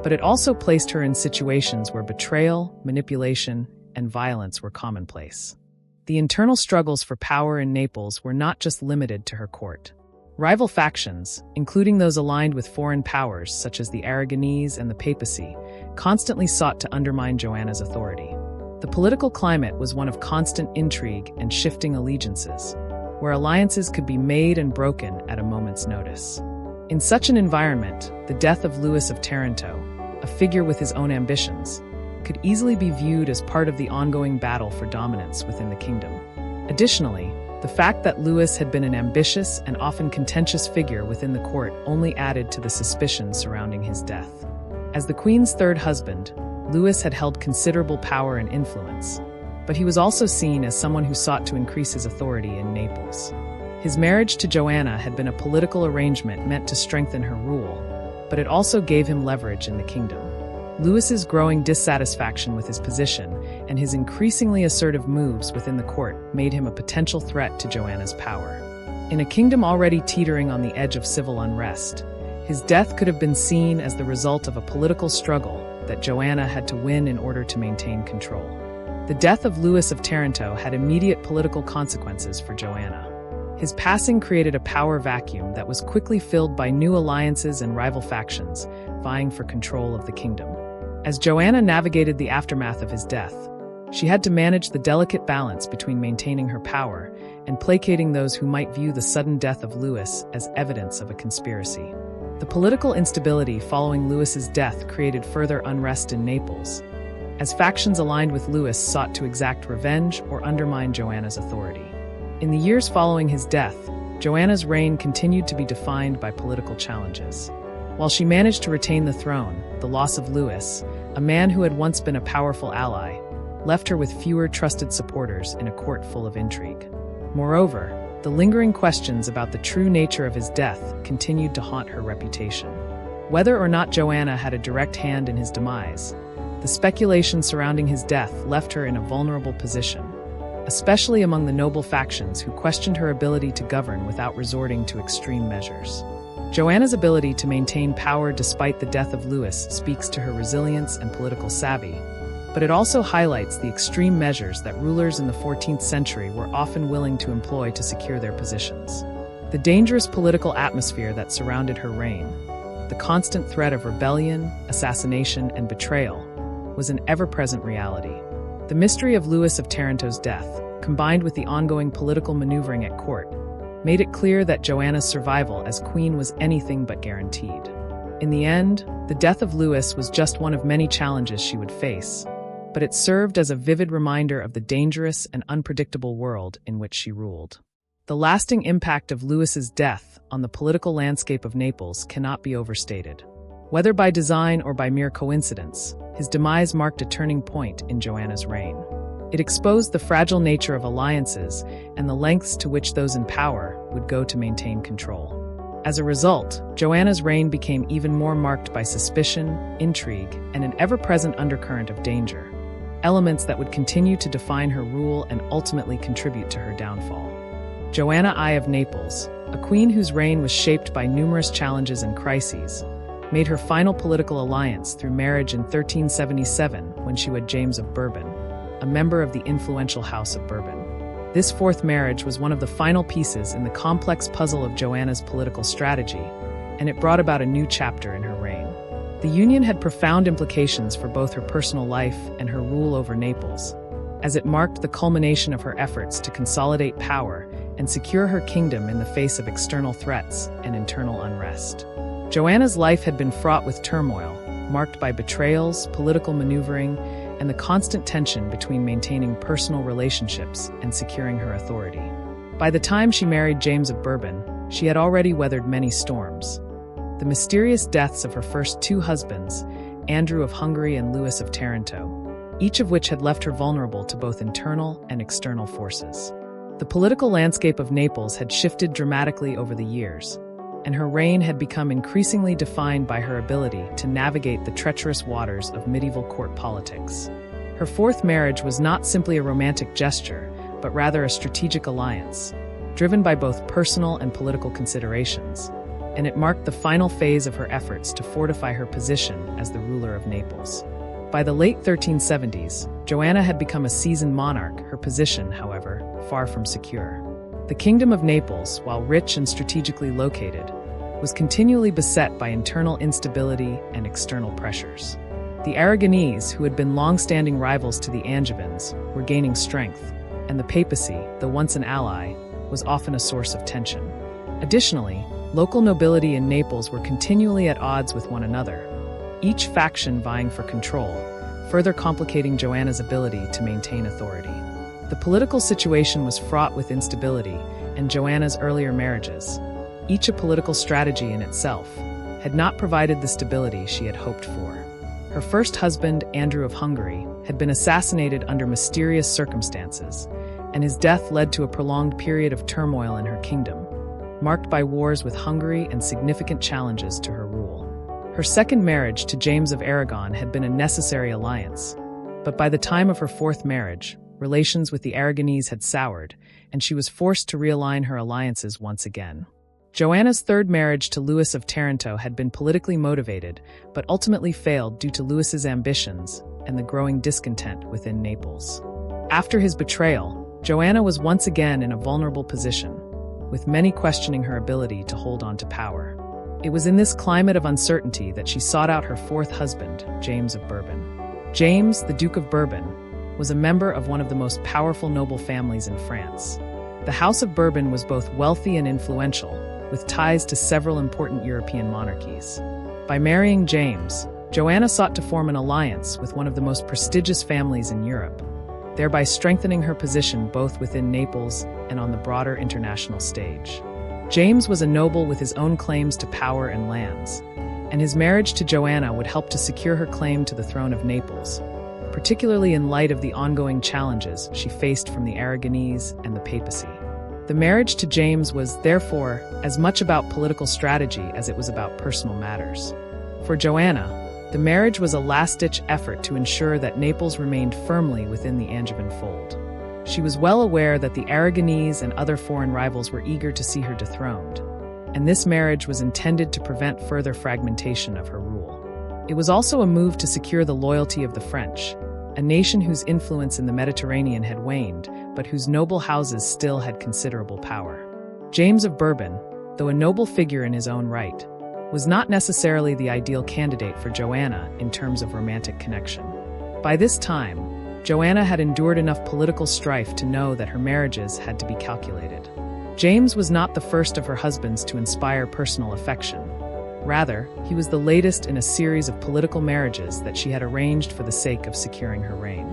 but it also placed her in situations where betrayal, manipulation, and violence were commonplace. The internal struggles for power in Naples were not just limited to her court. Rival factions, including those aligned with foreign powers such as the Aragonese and the papacy, constantly sought to undermine Joanna's authority. The political climate was one of constant intrigue and shifting allegiances, where alliances could be made and broken at a moment's notice. In such an environment, the death of Louis of Taranto, a figure with his own ambitions, could easily be viewed as part of the ongoing battle for dominance within the kingdom. Additionally, the fact that Louis had been an ambitious and often contentious figure within the court only added to the suspicions surrounding his death. As the queen's third husband, Louis had held considerable power and influence, but he was also seen as someone who sought to increase his authority in Naples. His marriage to Joanna had been a political arrangement meant to strengthen her rule, but it also gave him leverage in the kingdom. Louis's growing dissatisfaction with his position and his increasingly assertive moves within the court made him a potential threat to Joanna's power. In a kingdom already teetering on the edge of civil unrest, his death could have been seen as the result of a political struggle that Joanna had to win in order to maintain control. The death of Louis of Taranto had immediate political consequences for Joanna. His passing created a power vacuum that was quickly filled by new alliances and rival factions, vying for control of the kingdom. As Joanna navigated the aftermath of his death, she had to manage the delicate balance between maintaining her power and placating those who might view the sudden death of Louis as evidence of a conspiracy. The political instability following Louis's death created further unrest in Naples, as factions aligned with Louis sought to exact revenge or undermine Joanna's authority. In the years following his death, Joanna's reign continued to be defined by political challenges. While she managed to retain the throne, the loss of Louis, a man who had once been a powerful ally, left her with fewer trusted supporters in a court full of intrigue. Moreover, the lingering questions about the true nature of his death continued to haunt her reputation. Whether or not Joanna had a direct hand in his demise, the speculation surrounding his death left her in a vulnerable position, especially among the noble factions who questioned her ability to govern without resorting to extreme measures. Joanna's ability to maintain power despite the death of Louis speaks to her resilience and political savvy, but it also highlights the extreme measures that rulers in the 14th century were often willing to employ to secure their positions. The dangerous political atmosphere that surrounded her reign, the constant threat of rebellion, assassination, and betrayal, was an ever-present reality. The mystery of Louis of Taranto's death, combined with the ongoing political maneuvering at court, made it clear that Joanna's survival as queen was anything but guaranteed. In the end, the death of Louis was just one of many challenges she would face, but it served as a vivid reminder of the dangerous and unpredictable world in which she ruled. The lasting impact of Louis's death on the political landscape of Naples cannot be overstated. Whether by design or by mere coincidence, his demise marked a turning point in Joanna's reign. It exposed the fragile nature of alliances and the lengths to which those in power would go to maintain control. As a result, Joanna's reign became even more marked by suspicion, intrigue, and an ever-present undercurrent of danger, elements that would continue to define her rule and ultimately contribute to her downfall. Joanna I of Naples, a queen whose reign was shaped by numerous challenges and crises, made her final political alliance through marriage in 1377 when she wed James of Bourbon, a member of the influential House of Bourbon. This fourth marriage was one of the final pieces in the complex puzzle of Joanna's political strategy, and it brought about a new chapter in her reign. The union had profound implications for both her personal life and her rule over Naples, as it marked the culmination of her efforts to consolidate power and secure her kingdom in the face of external threats and internal unrest. Joanna's life had been fraught with turmoil, marked by betrayals, political maneuvering, and the constant tension between maintaining personal relationships and securing her authority. By the time she married James of Bourbon, she had already weathered many storms. The mysterious deaths of her first two husbands, Andrew of Hungary and Louis of Taranto, each of which had left her vulnerable to both internal and external forces. The political landscape of Naples had shifted dramatically over the years, and her reign had become increasingly defined by her ability to navigate the treacherous waters of medieval court politics. Her fourth marriage was not simply a romantic gesture, but rather a strategic alliance, driven by both personal and political considerations, and it marked the final phase of her efforts to fortify her position as the ruler of Naples. By the late 1370s, Joanna had become a seasoned monarch, her position, however, far from secure. The Kingdom of Naples, while rich and strategically located, was continually beset by internal instability and external pressures. The Aragonese, who had been long-standing rivals to the Angevins, were gaining strength, and the papacy, though once an ally, was often a source of tension. Additionally, local nobility in Naples were continually at odds with one another, each faction vying for control, further complicating Joanna's ability to maintain authority. The political situation was fraught with instability, and Joanna's earlier marriages, each a political strategy in itself, had not provided the stability she had hoped for. Her first husband, Andrew of Hungary, had been assassinated under mysterious circumstances, and his death led to a prolonged period of turmoil in her kingdom, marked by wars with Hungary and significant challenges to her rule. Her second marriage to James of Aragon had been a necessary alliance, but by the time of her fourth marriage, relations with the Aragonese had soured, and she was forced to realign her alliances once again. Joanna's third marriage to Louis of Taranto had been politically motivated, but ultimately failed due to Louis's ambitions and the growing discontent within Naples. After his betrayal, Joanna was once again in a vulnerable position, with many questioning her ability to hold on to power. It was in this climate of uncertainty that she sought out her fourth husband, James of Bourbon. James, the Duke of Bourbon, was a member of one of the most powerful noble families in France. The House of Bourbon was both wealthy and influential, with ties to several important European monarchies. By marrying James, Joanna sought to form an alliance with one of the most prestigious families in Europe, thereby strengthening her position both within Naples and on the broader international stage. James was a noble with his own claims to power and lands, and his marriage to Joanna would help to secure her claim to the throne of Naples, particularly in light of the ongoing challenges she faced from the Aragonese and the papacy. The marriage to James was, therefore, as much about political strategy as it was about personal matters. For Joanna, the marriage was a last-ditch effort to ensure that Naples remained firmly within the Angevin fold. She was well aware that the Aragonese and other foreign rivals were eager to see her dethroned, and this marriage was intended to prevent further fragmentation of her rule. It was also a move to secure the loyalty of the French, a nation whose influence in the Mediterranean had waned, but whose noble houses still had considerable power. James of Bourbon, though a noble figure in his own right, was not necessarily the ideal candidate for Joanna in terms of romantic connection. By this time, Joanna had endured enough political strife to know that her marriages had to be calculated. James was not the first of her husbands to inspire personal affection. Rather, he was the latest in a series of political marriages that she had arranged for the sake of securing her reign.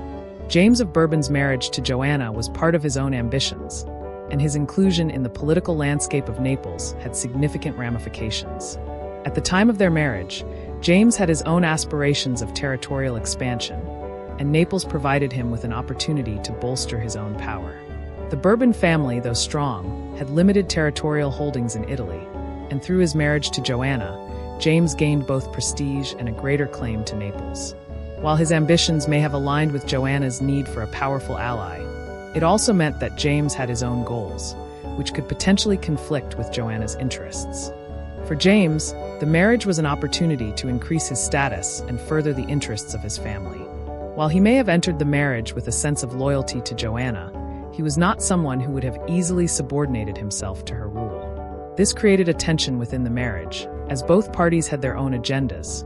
James of Bourbon's marriage to Joanna was part of his own ambitions, and his inclusion in the political landscape of Naples had significant ramifications. At the time of their marriage, James had his own aspirations of territorial expansion, and Naples provided him with an opportunity to bolster his own power. The Bourbon family, though strong, had limited territorial holdings in Italy, and through his marriage to Joanna, James gained both prestige and a greater claim to Naples. While his ambitions may have aligned with Joanna's need for a powerful ally, it also meant that James had his own goals, which could potentially conflict with Joanna's interests. For James, the marriage was an opportunity to increase his status and further the interests of his family. While he may have entered the marriage with a sense of loyalty to Joanna, he was not someone who would have easily subordinated himself to her rule. This created a tension within the marriage, as both parties had their own agendas.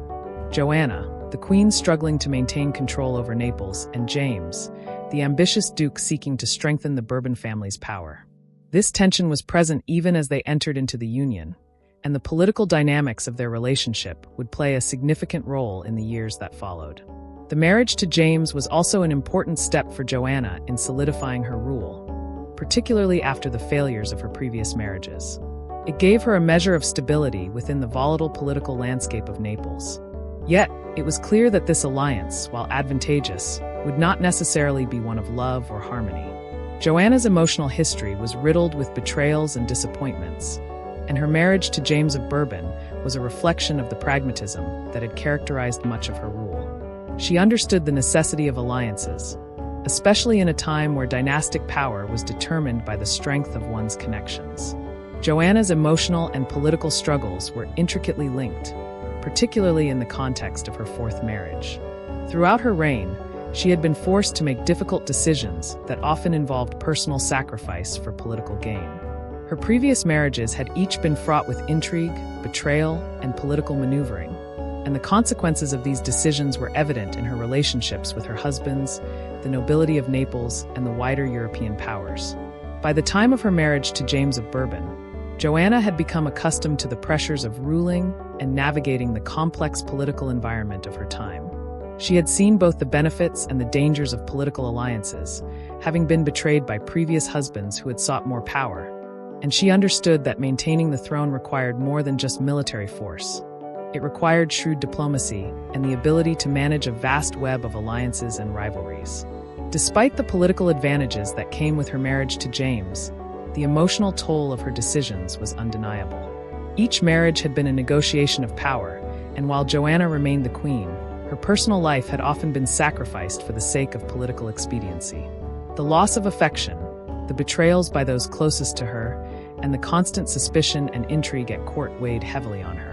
Joanna, the queen struggling to maintain control over Naples, and James, the ambitious duke seeking to strengthen the Bourbon family's power. This tension was present even as they entered into the union, and the political dynamics of their relationship would play a significant role in the years that followed. The marriage to James was also an important step for Joanna in solidifying her rule, particularly after the failures of her previous marriages. It gave her a measure of stability within the volatile political landscape of Naples. Yet, it was clear that this alliance, while advantageous, would not necessarily be one of love or harmony. Joanna's emotional history was riddled with betrayals and disappointments, and her marriage to James of Bourbon was a reflection of the pragmatism that had characterized much of her rule. She understood the necessity of alliances, especially in a time where dynastic power was determined by the strength of one's connections. Joanna's emotional and political struggles were intricately linked, particularly in the context of her fourth marriage. Throughout her reign, she had been forced to make difficult decisions that often involved personal sacrifice for political gain. Her previous marriages had each been fraught with intrigue, betrayal, and political maneuvering, and the consequences of these decisions were evident in her relationships with her husbands, the nobility of Naples, and the wider European powers. By the time of her marriage to James of Bourbon, Joanna had become accustomed to the pressures of ruling and navigating the complex political environment of her time. She had seen both the benefits and the dangers of political alliances, having been betrayed by previous husbands who had sought more power, and she understood that maintaining the throne required more than just military force. It required shrewd diplomacy and the ability to manage a vast web of alliances and rivalries. Despite the political advantages that came with her marriage to James, the emotional toll of her decisions was undeniable. Each marriage had been a negotiation of power, and while Joanna remained the queen, her personal life had often been sacrificed for the sake of political expediency. The loss of affection, the betrayals by those closest to her, and the constant suspicion and intrigue at court weighed heavily on her.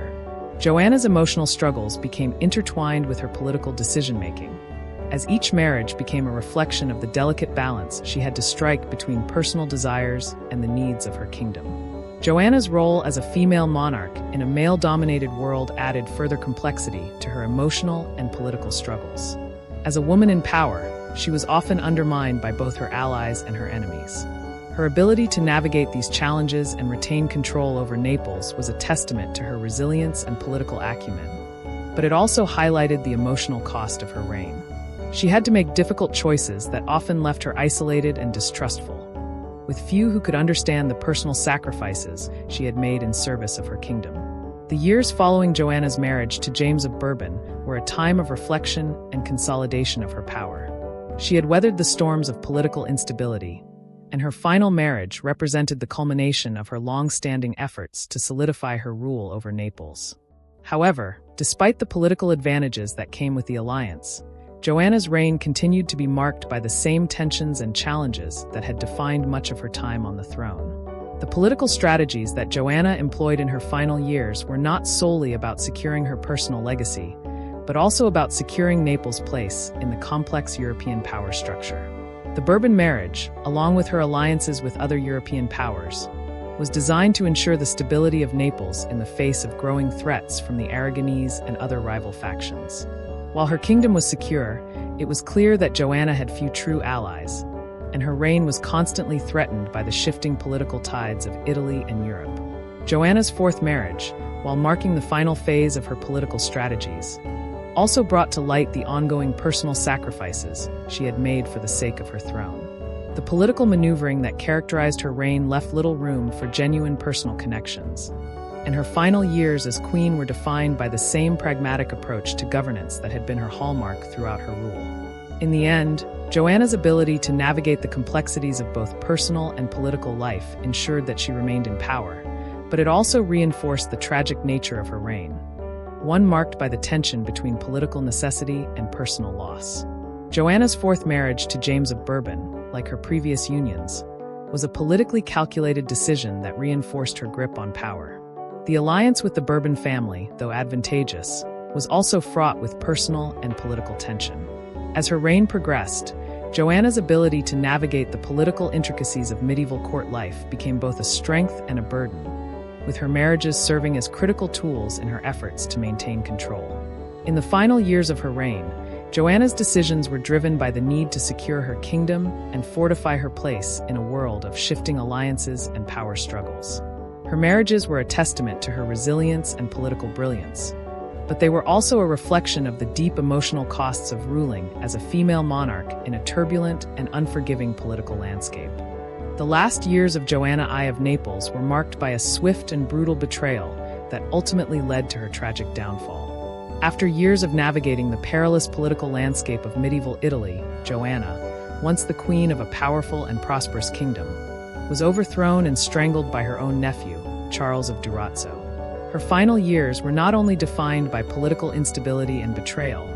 Joanna's emotional struggles became intertwined with her political decision-making, as each marriage became a reflection of the delicate balance she had to strike between personal desires and the needs of her kingdom. Joanna's role as a female monarch in a male-dominated world added further complexity to her emotional and political struggles. As a woman in power, she was often undermined by both her allies and her enemies. Her ability to navigate these challenges and retain control over Naples was a testament to her resilience and political acumen, but it also highlighted the emotional cost of her reign. She had to make difficult choices that often left her isolated and distrustful, with few who could understand the personal sacrifices she had made in service of her kingdom. The years following Joanna's marriage to James of Bourbon were a time of reflection and consolidation of her power. She had weathered the storms of political instability, and her final marriage represented the culmination of her long-standing efforts to solidify her rule over Naples. However, despite the political advantages that came with the alliance, Joanna's reign continued to be marked by the same tensions and challenges that had defined much of her time on the throne. The political strategies that Joanna employed in her final years were not solely about securing her personal legacy, but also about securing Naples' place in the complex European power structure. The Bourbon marriage, along with her alliances with other European powers, was designed to ensure the stability of Naples in the face of growing threats from the Aragonese and other rival factions. While her kingdom was secure, it was clear that Joanna had few true allies, and her reign was constantly threatened by the shifting political tides of Italy and Europe. Joanna's fourth marriage, while marking the final phase of her political strategies, also brought to light the ongoing personal sacrifices she had made for the sake of her throne. The political maneuvering that characterized her reign left little room for genuine personal connections, and her final years as queen were defined by the same pragmatic approach to governance that had been her hallmark throughout her rule. In the end, Joanna's ability to navigate the complexities of both personal and political life ensured that she remained in power, but it also reinforced the tragic nature of her reign, one marked by the tension between political necessity and personal loss. Joanna's fourth marriage to James of Bourbon, like her previous unions, was a politically calculated decision that reinforced her grip on power. The alliance with the Bourbon family, though advantageous, was also fraught with personal and political tension. As her reign progressed, Joanna's ability to navigate the political intricacies of medieval court life became both a strength and a burden, with her marriages serving as critical tools in her efforts to maintain control. In the final years of her reign, Joanna's decisions were driven by the need to secure her kingdom and fortify her place in a world of shifting alliances and power struggles. Her marriages were a testament to her resilience and political brilliance, but they were also a reflection of the deep emotional costs of ruling as a female monarch in a turbulent and unforgiving political landscape. The last years of Joanna I of Naples were marked by a swift and brutal betrayal that ultimately led to her tragic downfall. After years of navigating the perilous political landscape of medieval Italy, Joanna, once the queen of a powerful and prosperous kingdom, was overthrown and strangled by her own nephew, Charles of Durazzo. Her final years were not only defined by political instability and betrayal,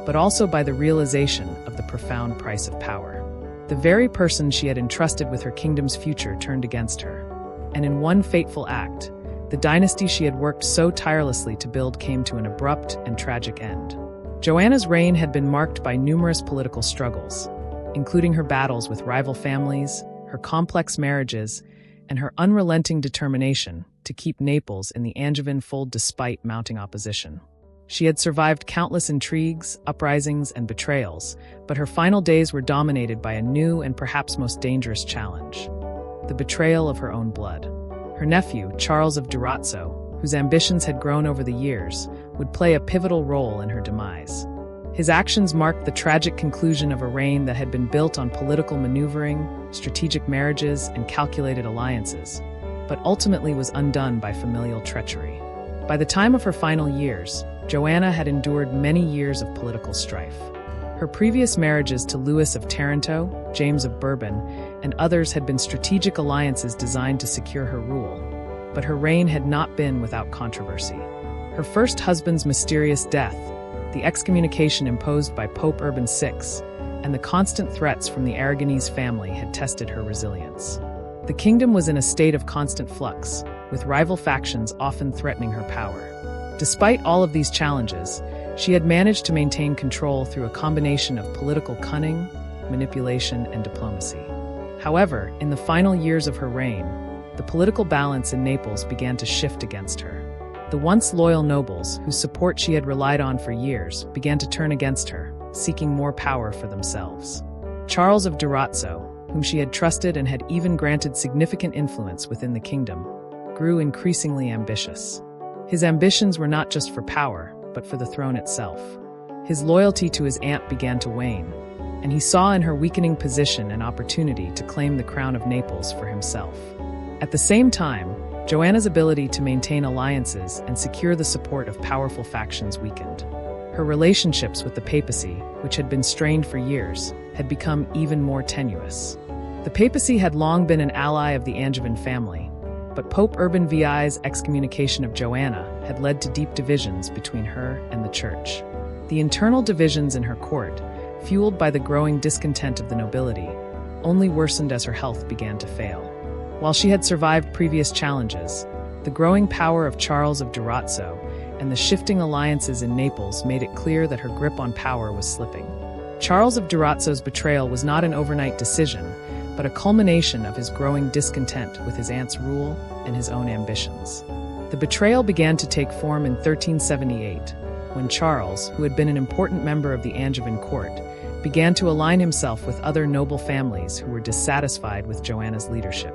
but also by the realization of the profound price of power. The very person she had entrusted with her kingdom's future turned against her, and in one fateful act, the dynasty she had worked so tirelessly to build came to an abrupt and tragic end. Joanna's reign had been marked by numerous political struggles, including her battles with rival families, her complex marriages, and her unrelenting determination to keep Naples in the Angevin fold despite mounting opposition. She had survived countless intrigues, uprisings, and betrayals, but her final days were dominated by a new and perhaps most dangerous challenge: the betrayal of her own blood. Her nephew, Charles of Durazzo, whose ambitions had grown over the years, would play a pivotal role in her demise. His actions marked the tragic conclusion of a reign that had been built on political maneuvering, strategic marriages, and calculated alliances, but ultimately was undone by familial treachery. By the time of her final years, Joanna had endured many years of political strife. Her previous marriages to Louis of Taranto, James of Bourbon, and others had been strategic alliances designed to secure her rule, but her reign had not been without controversy. Her first husband's mysterious death, the excommunication imposed by Pope Urban VI, and the constant threats from the Aragonese family had tested her resilience. The kingdom was in a state of constant flux, with rival factions often threatening her power. Despite all of these challenges, she had managed to maintain control through a combination of political cunning, manipulation, and diplomacy. However, in the final years of her reign, the political balance in Naples began to shift against her. The once loyal nobles, whose support she had relied on for years, began to turn against her, seeking more power for themselves. Charles of Durazzo, whom she had trusted and had even granted significant influence within the kingdom, grew increasingly ambitious. His ambitions were not just for power, but for the throne itself. His loyalty to his aunt began to wane, and he saw in her weakening position an opportunity to claim the crown of Naples for himself. At the same time, Joanna's ability to maintain alliances and secure the support of powerful factions weakened. Her relationships with the papacy, which had been strained for years, had become even more tenuous. The papacy had long been an ally of the Angevin family, but Pope Urban VI's excommunication of Joanna had led to deep divisions between her and the Church. The internal divisions in her court, fueled by the growing discontent of the nobility, only worsened as her health began to fail. While she had survived previous challenges, the growing power of Charles of Durazzo and the shifting alliances in Naples made it clear that her grip on power was slipping. Charles of Durazzo's betrayal was not an overnight decision, but a culmination of his growing discontent with his aunt's rule and his own ambitions. The betrayal began to take form in 1378, when Charles, who had been an important member of the Angevin court, began to align himself with other noble families who were dissatisfied with Joanna's leadership.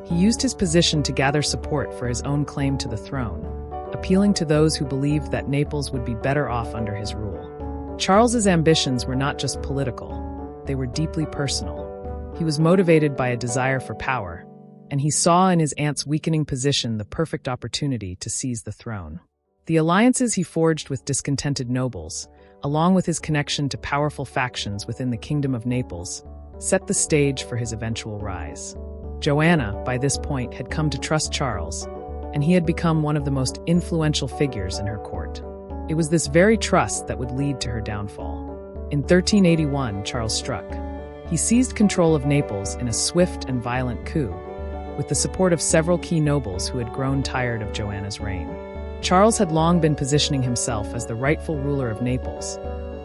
He used his position to gather support for his own claim to the throne, appealing to those who believed that Naples would be better off under his rule. Charles's ambitions were not just political, they were deeply personal. He was motivated by a desire for power, and he saw in his aunt's weakening position the perfect opportunity to seize the throne. The alliances he forged with discontented nobles, along with his connection to powerful factions within the Kingdom of Naples, set the stage for his eventual rise. Joanna, by this point, had come to trust Charles, and he had become one of the most influential figures in her court. It was this very trust that would lead to her downfall. In 1381, Charles struck. He seized control of Naples in a swift and violent coup, with the support of several key nobles who had grown tired of Joanna's reign. Charles had long been positioning himself as the rightful ruler of Naples,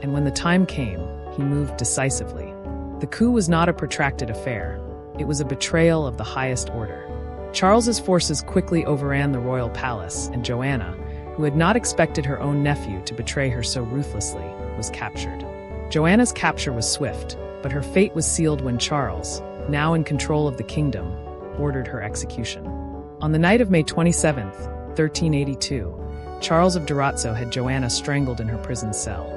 and when the time came, he moved decisively. The coup was not a protracted affair. It was a betrayal of the highest order. Charles's forces quickly overran the royal palace, and Joanna, who had not expected her own nephew to betray her so ruthlessly, was captured. Joanna's capture was swift, but her fate was sealed when Charles, now in control of the kingdom, ordered her execution. On the night of May 27, 1382, Charles of Durazzo had Joanna strangled in her prison cell.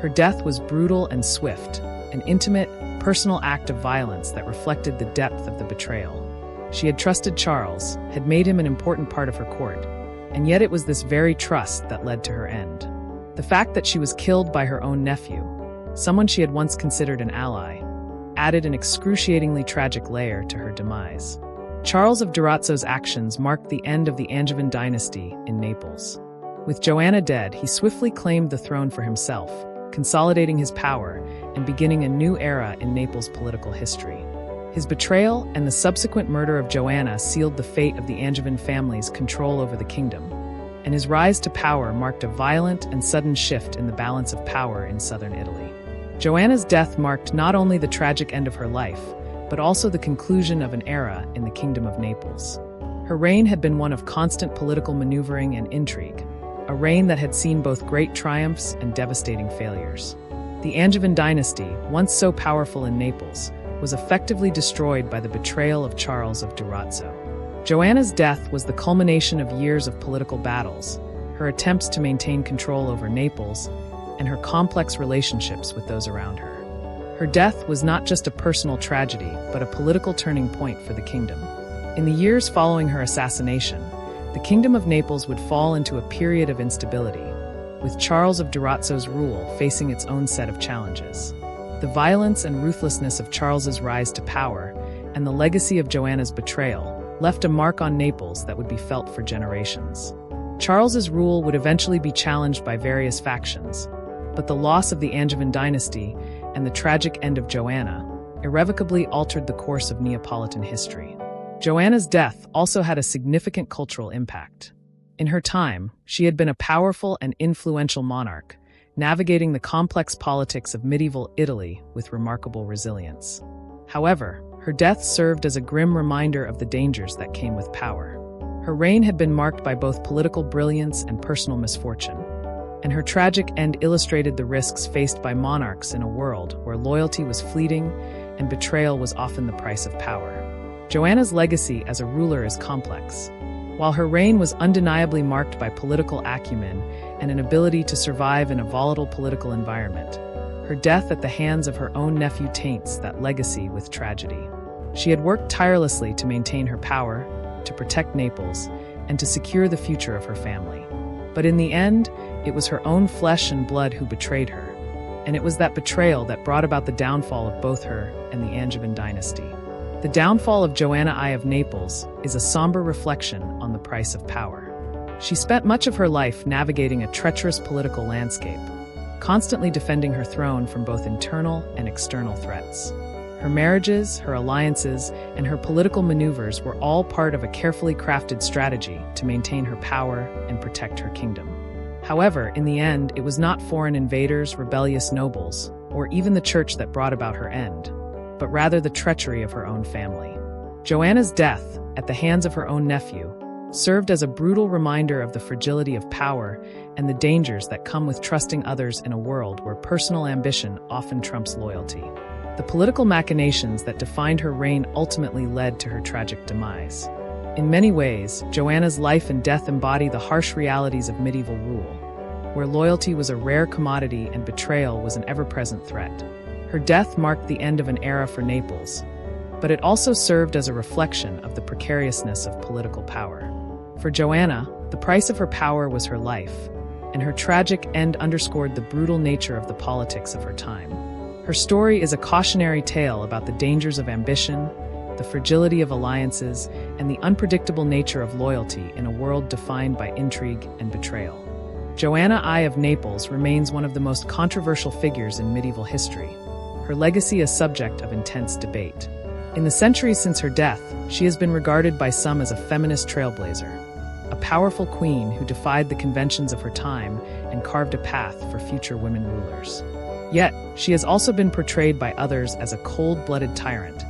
Her death was brutal and swift, an intimate, personal act of violence that reflected the depth of the betrayal. She had trusted Charles, had made him an important part of her court, and yet it was this very trust that led to her end. The fact that she was killed by her own nephew, someone she had once considered an ally, added an excruciatingly tragic layer to her demise. Charles of Durazzo's actions marked the end of the Angevin dynasty in Naples. With Joanna dead, he swiftly claimed the throne for himself, consolidating his power and beginning a new era in Naples' political history. His betrayal and the subsequent murder of Joanna sealed the fate of the Angevin family's control over the kingdom, and his rise to power marked a violent and sudden shift in the balance of power in southern Italy. Joanna's death marked not only the tragic end of her life, but also the conclusion of an era in the Kingdom of Naples. Her reign had been one of constant political maneuvering and intrigue, a reign that had seen both great triumphs and devastating failures. The Angevin dynasty, once so powerful in Naples, was effectively destroyed by the betrayal of Charles of Durazzo. Joanna's death was the culmination of years of political battles, her attempts to maintain control over Naples, and her complex relationships with those around her. Her death was not just a personal tragedy, but a political turning point for the kingdom. In the years following her assassination, the Kingdom of Naples would fall into a period of instability, with Charles of Durazzo's rule facing its own set of challenges. The violence and ruthlessness of Charles's rise to power and the legacy of Joanna's betrayal left a mark on Naples that would be felt for generations. Charles's rule would eventually be challenged by various factions, but the loss of the Angevin dynasty and the tragic end of Joanna irrevocably altered the course of Neapolitan history. Joanna's death also had a significant cultural impact. In her time, she had been a powerful and influential monarch, navigating the complex politics of medieval Italy with remarkable resilience. However, her death served as a grim reminder of the dangers that came with power. Her reign had been marked by both political brilliance and personal misfortune, and her tragic end illustrated the risks faced by monarchs in a world where loyalty was fleeting and betrayal was often the price of power. Joanna's legacy as a ruler is complex. While her reign was undeniably marked by political acumen and an ability to survive in a volatile political environment, her death at the hands of her own nephew taints that legacy with tragedy. She had worked tirelessly to maintain her power, to protect Naples, and to secure the future of her family. But in the end, it was her own flesh and blood who betrayed her, and it was that betrayal that brought about the downfall of both her and the Angevin dynasty. The downfall of Joanna I of Naples is a somber reflection on the price of power. She spent much of her life navigating a treacherous political landscape, constantly defending her throne from both internal and external threats. Her marriages, her alliances, and her political maneuvers were all part of a carefully crafted strategy to maintain her power and protect her kingdom. However, in the end, it was not foreign invaders, rebellious nobles, or even the church that brought about her end, but rather the treachery of her own family. Joanna's death, at the hands of her own nephew, served as a brutal reminder of the fragility of power and the dangers that come with trusting others in a world where personal ambition often trumps loyalty. The political machinations that defined her reign ultimately led to her tragic demise. In many ways, Joanna's life and death embody the harsh realities of medieval rule, where loyalty was a rare commodity and betrayal was an ever-present threat. Her death marked the end of an era for Naples, but it also served as a reflection of the precariousness of political power. For Joanna, the price of her power was her life, and her tragic end underscored the brutal nature of the politics of her time. Her story is a cautionary tale about the dangers of ambition, the fragility of alliances, and the unpredictable nature of loyalty in a world defined by intrigue and betrayal. Joanna I of Naples remains one of the most controversial figures in medieval history. Her legacy is subject of intense debate. In the centuries since her death, she has been regarded by some as a feminist trailblazer, a powerful queen who defied the conventions of her time and carved a path for future women rulers. Yet, she has also been portrayed by others as a cold-blooded tyrant,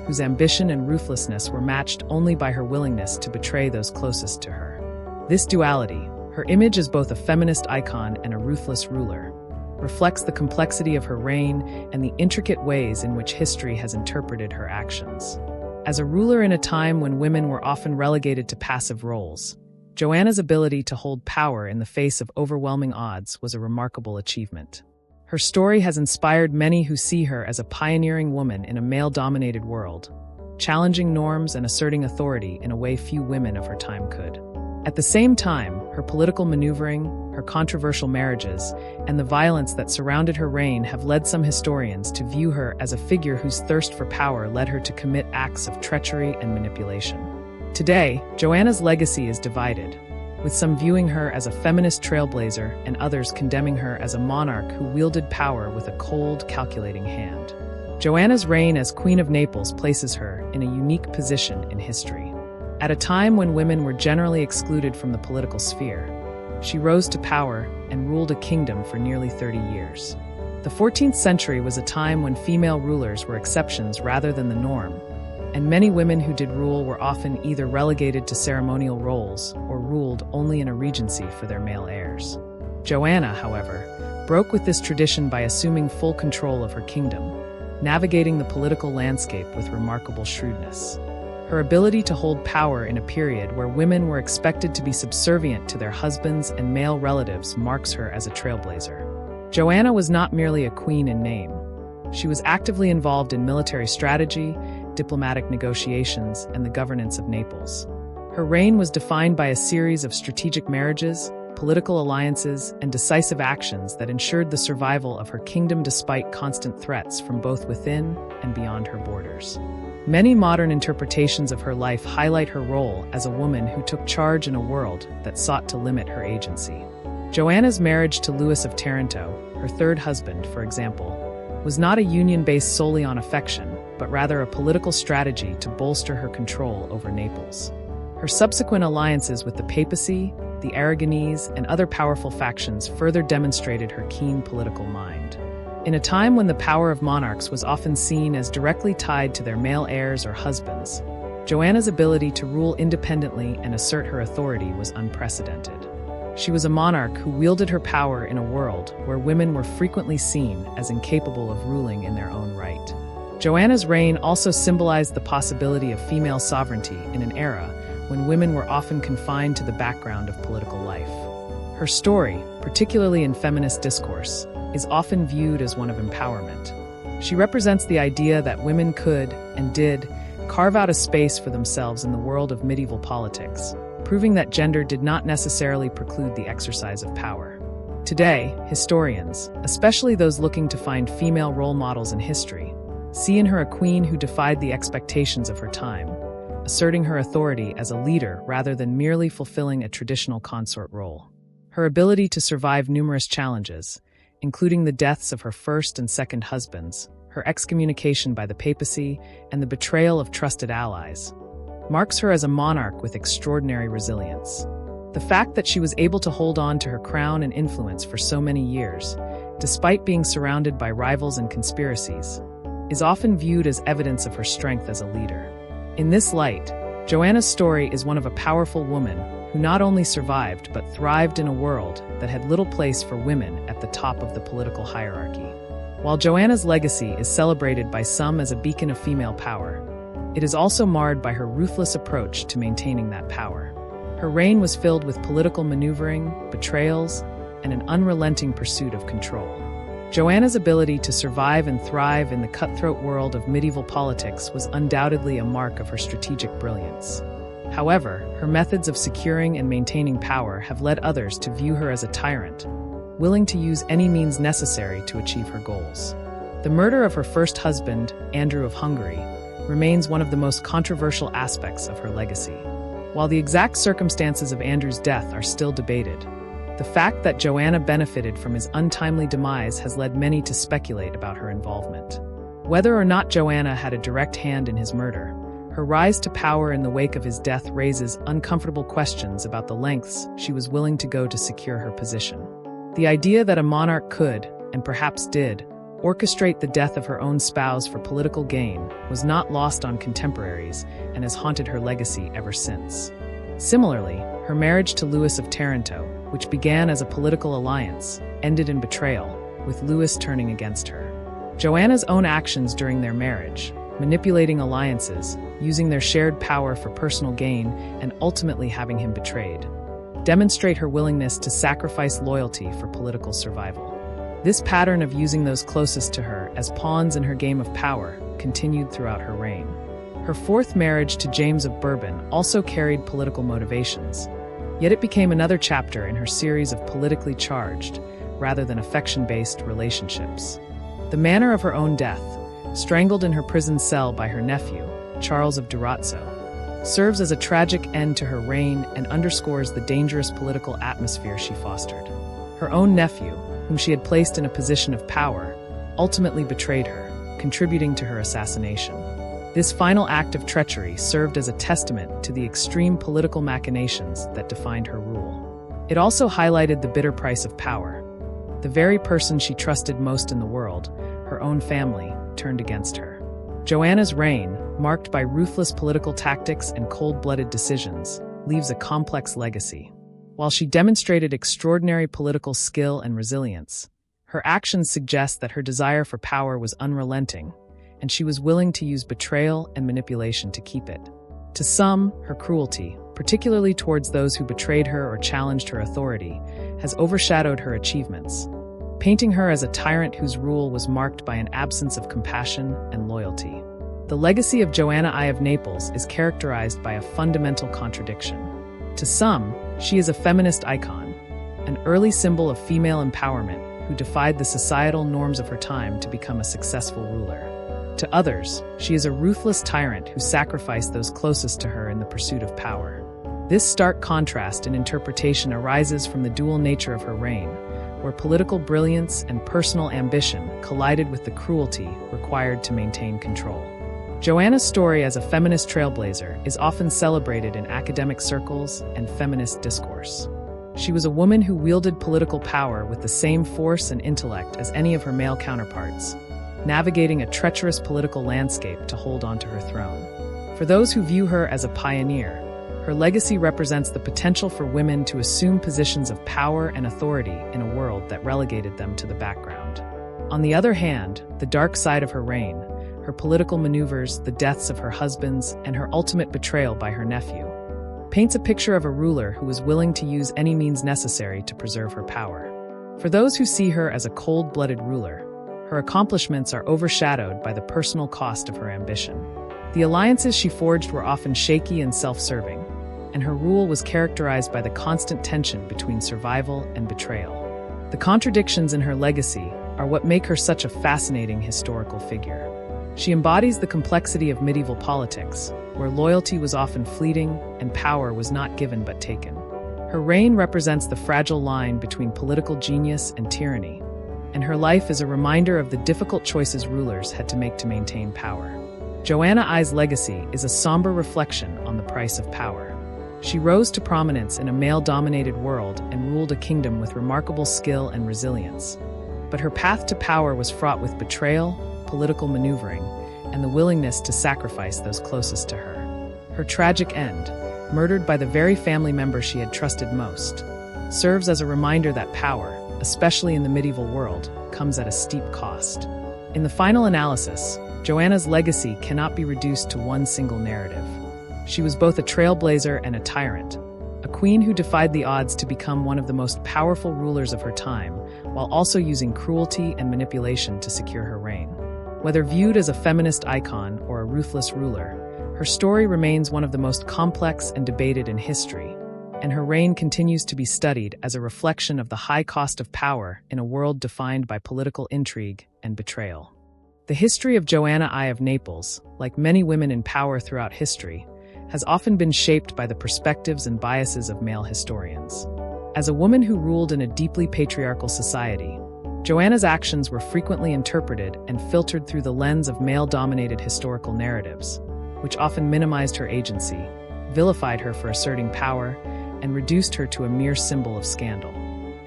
whose ambition and ruthlessness were matched only by her willingness to betray those closest to her. This duality, her image as both a feminist icon and a ruthless ruler, reflects the complexity of her reign and the intricate ways in which history has interpreted her actions. As a ruler in a time when women were often relegated to passive roles, Joanna's ability to hold power in the face of overwhelming odds was a remarkable achievement. Her story has inspired many who see her as a pioneering woman in a male-dominated world, challenging norms and asserting authority in a way few women of her time could. At the same time, her political maneuvering, her controversial marriages, and the violence that surrounded her reign have led some historians to view her as a figure whose thirst for power led her to commit acts of treachery and manipulation. Today, Joanna's legacy is divided, with some viewing her as a feminist trailblazer and others condemning her as a monarch who wielded power with a cold, calculating hand. Joanna's reign as Queen of Naples places her in a unique position in history. At a time when women were generally excluded from the political sphere, she rose to power and ruled a kingdom for nearly 30 years. The 14th century was a time when female rulers were exceptions rather than the norm, and many women who did rule were often either relegated to ceremonial roles or ruled only in a regency for their male heirs. Joanna, however, broke with this tradition by assuming full control of her kingdom, navigating the political landscape with remarkable shrewdness. Her ability to hold power in a period where women were expected to be subservient to their husbands and male relatives marks her as a trailblazer. Joanna was not merely a queen in name. She was actively involved in military strategy, diplomatic negotiations, and the governance of Naples. Her reign was defined by a series of strategic marriages, political alliances, and decisive actions that ensured the survival of her kingdom despite constant threats from both within and beyond her borders. Many modern interpretations of her life highlight her role as a woman who took charge in a world that sought to limit her agency. Joanna's marriage to Louis of Taranto, her third husband, for example, was not a union based solely on affection, but rather a political strategy to bolster her control over Naples. Her subsequent alliances with the papacy, the Aragonese, and other powerful factions further demonstrated her keen political mind. In a time when the power of monarchs was often seen as directly tied to their male heirs or husbands, Joanna's ability to rule independently and assert her authority was unprecedented. She was a monarch who wielded her power in a world where women were frequently seen as incapable of ruling in their own right. Joanna's reign also symbolized the possibility of female sovereignty in an era when women were often confined to the background of political life. Her story, particularly in feminist discourse, is often viewed as one of empowerment. She represents the idea that women could, and did, carve out a space for themselves in the world of medieval politics, proving that gender did not necessarily preclude the exercise of power. Today, historians, especially those looking to find female role models in history, see in her a queen who defied the expectations of her time, asserting her authority as a leader rather than merely fulfilling a traditional consort role. Her ability to survive numerous challenges, including the deaths of her first and second husbands, her excommunication by the papacy, and the betrayal of trusted allies, marks her as a monarch with extraordinary resilience. The fact that she was able to hold on to her crown and influence for so many years, despite being surrounded by rivals and conspiracies, is often viewed as evidence of her strength as a leader. In this light, Joanna's story is one of a powerful woman who not only survived but thrived in a world that had little place for women at the top of the political hierarchy. While Joanna's legacy is celebrated by some as a beacon of female power, it is also marred by her ruthless approach to maintaining that power. Her reign was filled with political maneuvering, betrayals, and an unrelenting pursuit of control. Joanna's ability to survive and thrive in the cutthroat world of medieval politics was undoubtedly a mark of her strategic brilliance. However, her methods of securing and maintaining power have led others to view her as a tyrant, willing to use any means necessary to achieve her goals. The murder of her first husband, Andrew of Hungary, remains one of the most controversial aspects of her legacy. While the exact circumstances of Andrew's death are still debated, the fact that Joanna benefited from his untimely demise has led many to speculate about her involvement. Whether or not Joanna had a direct hand in his murder, her rise to power in the wake of his death raises uncomfortable questions about the lengths she was willing to go to secure her position. The idea that a monarch could, and perhaps did, orchestrate the death of her own spouse for political gain was not lost on contemporaries and has haunted her legacy ever since. Similarly, her marriage to Louis of Taranto, which began as a political alliance, ended in betrayal, with Louis turning against her. Joanna's own actions during their marriage, manipulating alliances, using their shared power for personal gain, and ultimately having him betrayed, demonstrate her willingness to sacrifice loyalty for political survival. This pattern of using those closest to her as pawns in her game of power continued throughout her reign. Her fourth marriage to James of Bourbon also carried political motivations, yet it became another chapter in her series of politically charged, rather than affection-based relationships. The manner of her own death, strangled in her prison cell by her nephew, Charles of Durazzo, serves as a tragic end to her reign and underscores the dangerous political atmosphere she fostered. Her own nephew, whom she had placed in a position of power, ultimately betrayed her, contributing to her assassination. This final act of treachery served as a testament to the extreme political machinations that defined her rule. It also highlighted the bitter price of power. The very person she trusted most in the world, her own family, turned against her. Joanna's reign, marked by ruthless political tactics and cold-blooded decisions, leaves a complex legacy. While she demonstrated extraordinary political skill and resilience, her actions suggest that her desire for power was unrelenting, and she was willing to use betrayal and manipulation to keep it. To some, her cruelty, particularly towards those who betrayed her or challenged her authority, has overshadowed her achievements, painting her as a tyrant whose rule was marked by an absence of compassion and loyalty. The legacy of Joanna I of Naples is characterized by a fundamental contradiction. To some, she is a feminist icon, an early symbol of female empowerment who defied the societal norms of her time to become a successful ruler. To others, she is a ruthless tyrant who sacrificed those closest to her in the pursuit of power. This stark contrast in interpretation arises from the dual nature of her reign, where political brilliance and personal ambition collided with the cruelty required to maintain control. Joanna's story as a feminist trailblazer is often celebrated in academic circles and feminist discourse. She was a woman who wielded political power with the same force and intellect as any of her male counterparts, navigating a treacherous political landscape to hold onto her throne. For those who view her as a pioneer, her legacy represents the potential for women to assume positions of power and authority in a world that relegated them to the background. On the other hand, the dark side of her reign, her political maneuvers, the deaths of her husbands, and her ultimate betrayal by her nephew, paints a picture of a ruler who was willing to use any means necessary to preserve her power. For those who see her as a cold-blooded ruler, her accomplishments are overshadowed by the personal cost of her ambition. The alliances she forged were often shaky and self-serving, and her rule was characterized by the constant tension between survival and betrayal. The contradictions in her legacy are what make her such a fascinating historical figure. She embodies the complexity of medieval politics, where loyalty was often fleeting and power was not given but taken. Her reign represents the fragile line between political genius and tyranny, and her life is a reminder of the difficult choices rulers had to make to maintain power. Joanna I's legacy is a somber reflection on the price of power. She rose to prominence in a male-dominated world and ruled a kingdom with remarkable skill and resilience. But her path to power was fraught with betrayal, political maneuvering, and the willingness to sacrifice those closest to her. Her tragic end, murdered by the very family member she had trusted most, serves as a reminder that power, especially in the medieval world, comes at a steep cost. In the final analysis, Joanna's legacy cannot be reduced to one single narrative. She was both a trailblazer and a tyrant, a queen who defied the odds to become one of the most powerful rulers of her time, while also using cruelty and manipulation to secure her reign. Whether viewed as a feminist icon or a ruthless ruler, her story remains one of the most complex and debated in history, and her reign continues to be studied as a reflection of the high cost of power in a world defined by political intrigue and betrayal. The history of Joanna I of Naples, like many women in power throughout history, has often been shaped by the perspectives and biases of male historians. As a woman who ruled in a deeply patriarchal society, Joanna's actions were frequently interpreted and filtered through the lens of male-dominated historical narratives, which often minimized her agency, vilified her for asserting power, and reduced her to a mere symbol of scandal.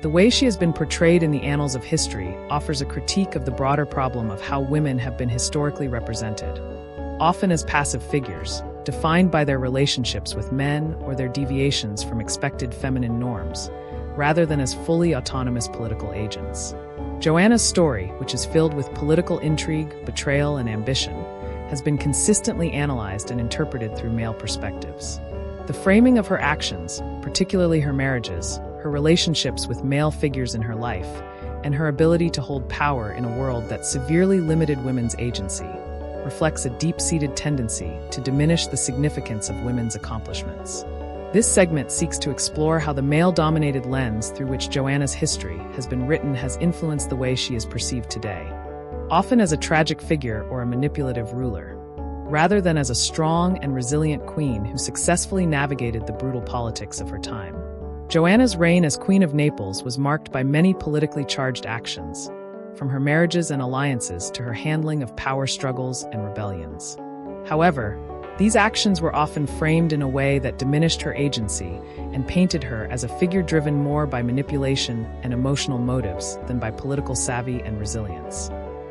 The way she has been portrayed in the annals of history offers a critique of the broader problem of how women have been historically represented, often as passive figures, defined by their relationships with men or their deviations from expected feminine norms, rather than as fully autonomous political agents. Joanna's story, which is filled with political intrigue, betrayal, and ambition, has been consistently analyzed and interpreted through male perspectives. The framing of her actions, particularly her marriages, her relationships with male figures in her life, and her ability to hold power in a world that severely limited women's agency, reflects a deep-seated tendency to diminish the significance of women's accomplishments. This segment seeks to explore how the male-dominated lens through which Joanna's history has been written has influenced the way she is perceived today, often as a tragic figure or a manipulative ruler, rather than as a strong and resilient queen who successfully navigated the brutal politics of her time. Joanna's reign as Queen of Naples was marked by many politically charged actions, from her marriages and alliances to her handling of power struggles and rebellions. However, these actions were often framed in a way that diminished her agency and painted her as a figure driven more by manipulation and emotional motives than by political savvy and resilience.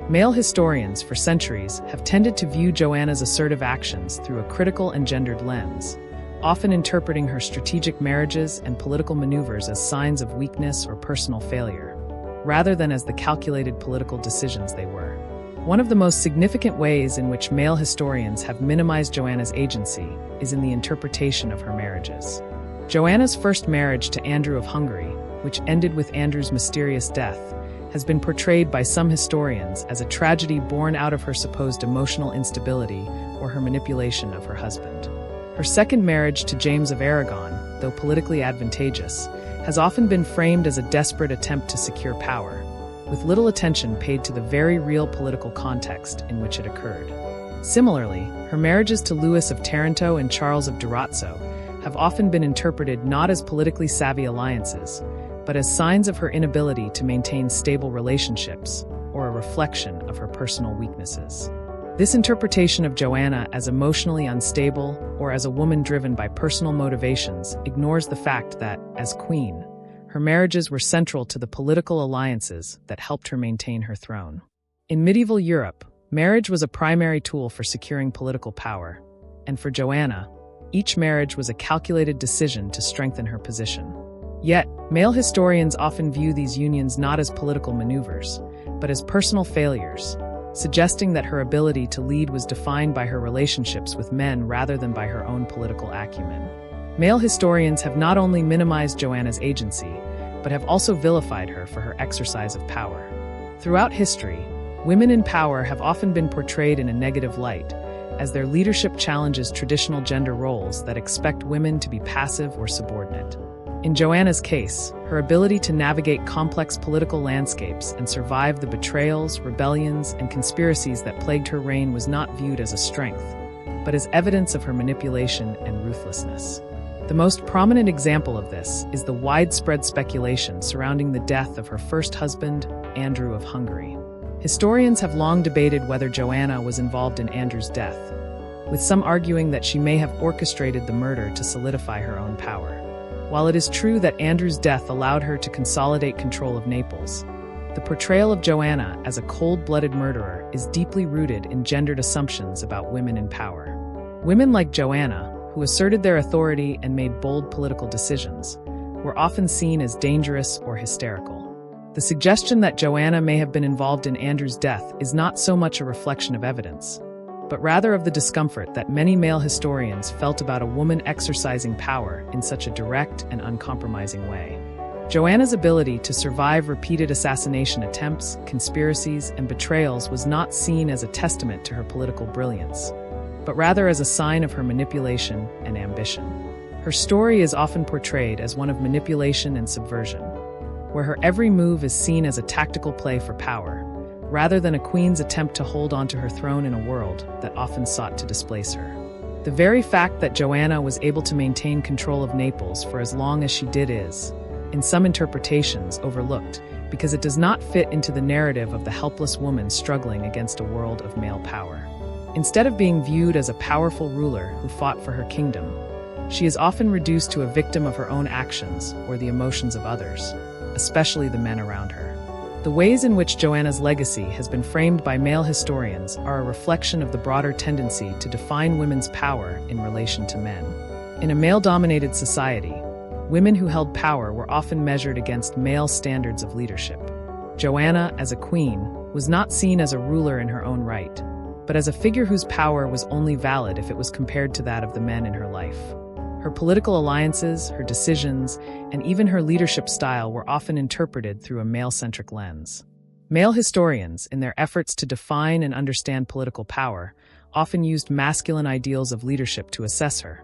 Male historians, for centuries, have tended to view Joanna's assertive actions through a critical and gendered lens, often interpreting her strategic marriages and political maneuvers as signs of weakness or personal failure, rather than as the calculated political decisions they were. One of the most significant ways in which male historians have minimized Joanna's agency is in the interpretation of her marriages. Joanna's first marriage to Andrew of Hungary, which ended with Andrew's mysterious death, has been portrayed by some historians as a tragedy born out of her supposed emotional instability or her manipulation of her husband. Her second marriage to James of Aragon, though politically advantageous, has often been framed as a desperate attempt to secure power, with little attention paid to the very real political context in which it occurred. Similarly, her marriages to Louis of Taranto and Charles of Durazzo have often been interpreted not as politically savvy alliances, but as signs of her inability to maintain stable relationships or a reflection of her personal weaknesses. This interpretation of Joanna as emotionally unstable or as a woman driven by personal motivations ignores the fact that, as queen, her marriages were central to the political alliances that helped her maintain her throne. In medieval Europe, marriage was a primary tool for securing political power, and for Joanna, each marriage was a calculated decision to strengthen her position. Yet, male historians often view these unions not as political maneuvers, but as personal failures, suggesting that her ability to lead was defined by her relationships with men rather than by her own political acumen. Male historians have not only minimized Joanna's agency, but have also vilified her for her exercise of power. Throughout history, women in power have often been portrayed in a negative light, as their leadership challenges traditional gender roles that expect women to be passive or subordinate. In Joanna's case, her ability to navigate complex political landscapes and survive the betrayals, rebellions, and conspiracies that plagued her reign was not viewed as a strength, but as evidence of her manipulation and ruthlessness. The most prominent example of this is the widespread speculation surrounding the death of her first husband, Andrew of Hungary. Historians have long debated whether Joanna was involved in Andrew's death, with some arguing that she may have orchestrated the murder to solidify her own power. While it is true that Andrew's death allowed her to consolidate control of Naples, the portrayal of Joanna as a cold-blooded murderer is deeply rooted in gendered assumptions about women in power. Women like Joanna, who asserted their authority and made bold political decisions, were often seen as dangerous or hysterical. The suggestion that Joanna may have been involved in Andrew's death is not so much a reflection of evidence, but rather of the discomfort that many male historians felt about a woman exercising power in such a direct and uncompromising way. Joanna's ability to survive repeated assassination attempts, conspiracies, and betrayals was not seen as a testament to her political brilliance, but rather as a sign of her manipulation and ambition. Her story is often portrayed as one of manipulation and subversion, where her every move is seen as a tactical play for power, rather than a queen's attempt to hold onto her throne in a world that often sought to displace her. The very fact that Joanna was able to maintain control of Naples for as long as she did is, in some interpretations, overlooked, because it does not fit into the narrative of the helpless woman struggling against a world of male power. Instead of being viewed as a powerful ruler who fought for her kingdom, she is often reduced to a victim of her own actions or the emotions of others, especially the men around her. The ways in which Joanna's legacy has been framed by male historians are a reflection of the broader tendency to define women's power in relation to men. In a male-dominated society, women who held power were often measured against male standards of leadership. Joanna, as a queen, was not seen as a ruler in her own right, but as a figure whose power was only valid if it was compared to that of the men in her life. Her political alliances, her decisions, and even her leadership style were often interpreted through a male-centric lens. Male historians, in their efforts to define and understand political power, often used masculine ideals of leadership to assess her,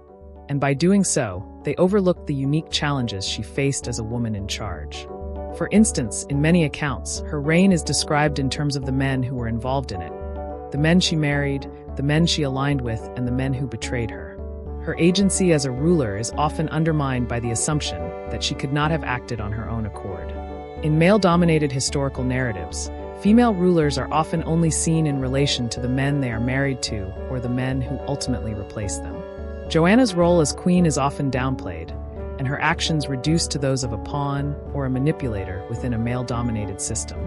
and by doing so, they overlooked the unique challenges she faced as a woman in charge. For instance, in many accounts, her reign is described in terms of the men who were involved in it: the men she married, the men she aligned with, and the men who betrayed her. Her agency as a ruler is often undermined by the assumption that she could not have acted on her own accord. In male-dominated historical narratives, female rulers are often only seen in relation to the men they are married to or the men who ultimately replace them. Joanna's role as queen is often downplayed, and her actions reduced to those of a pawn or a manipulator within a male-dominated system.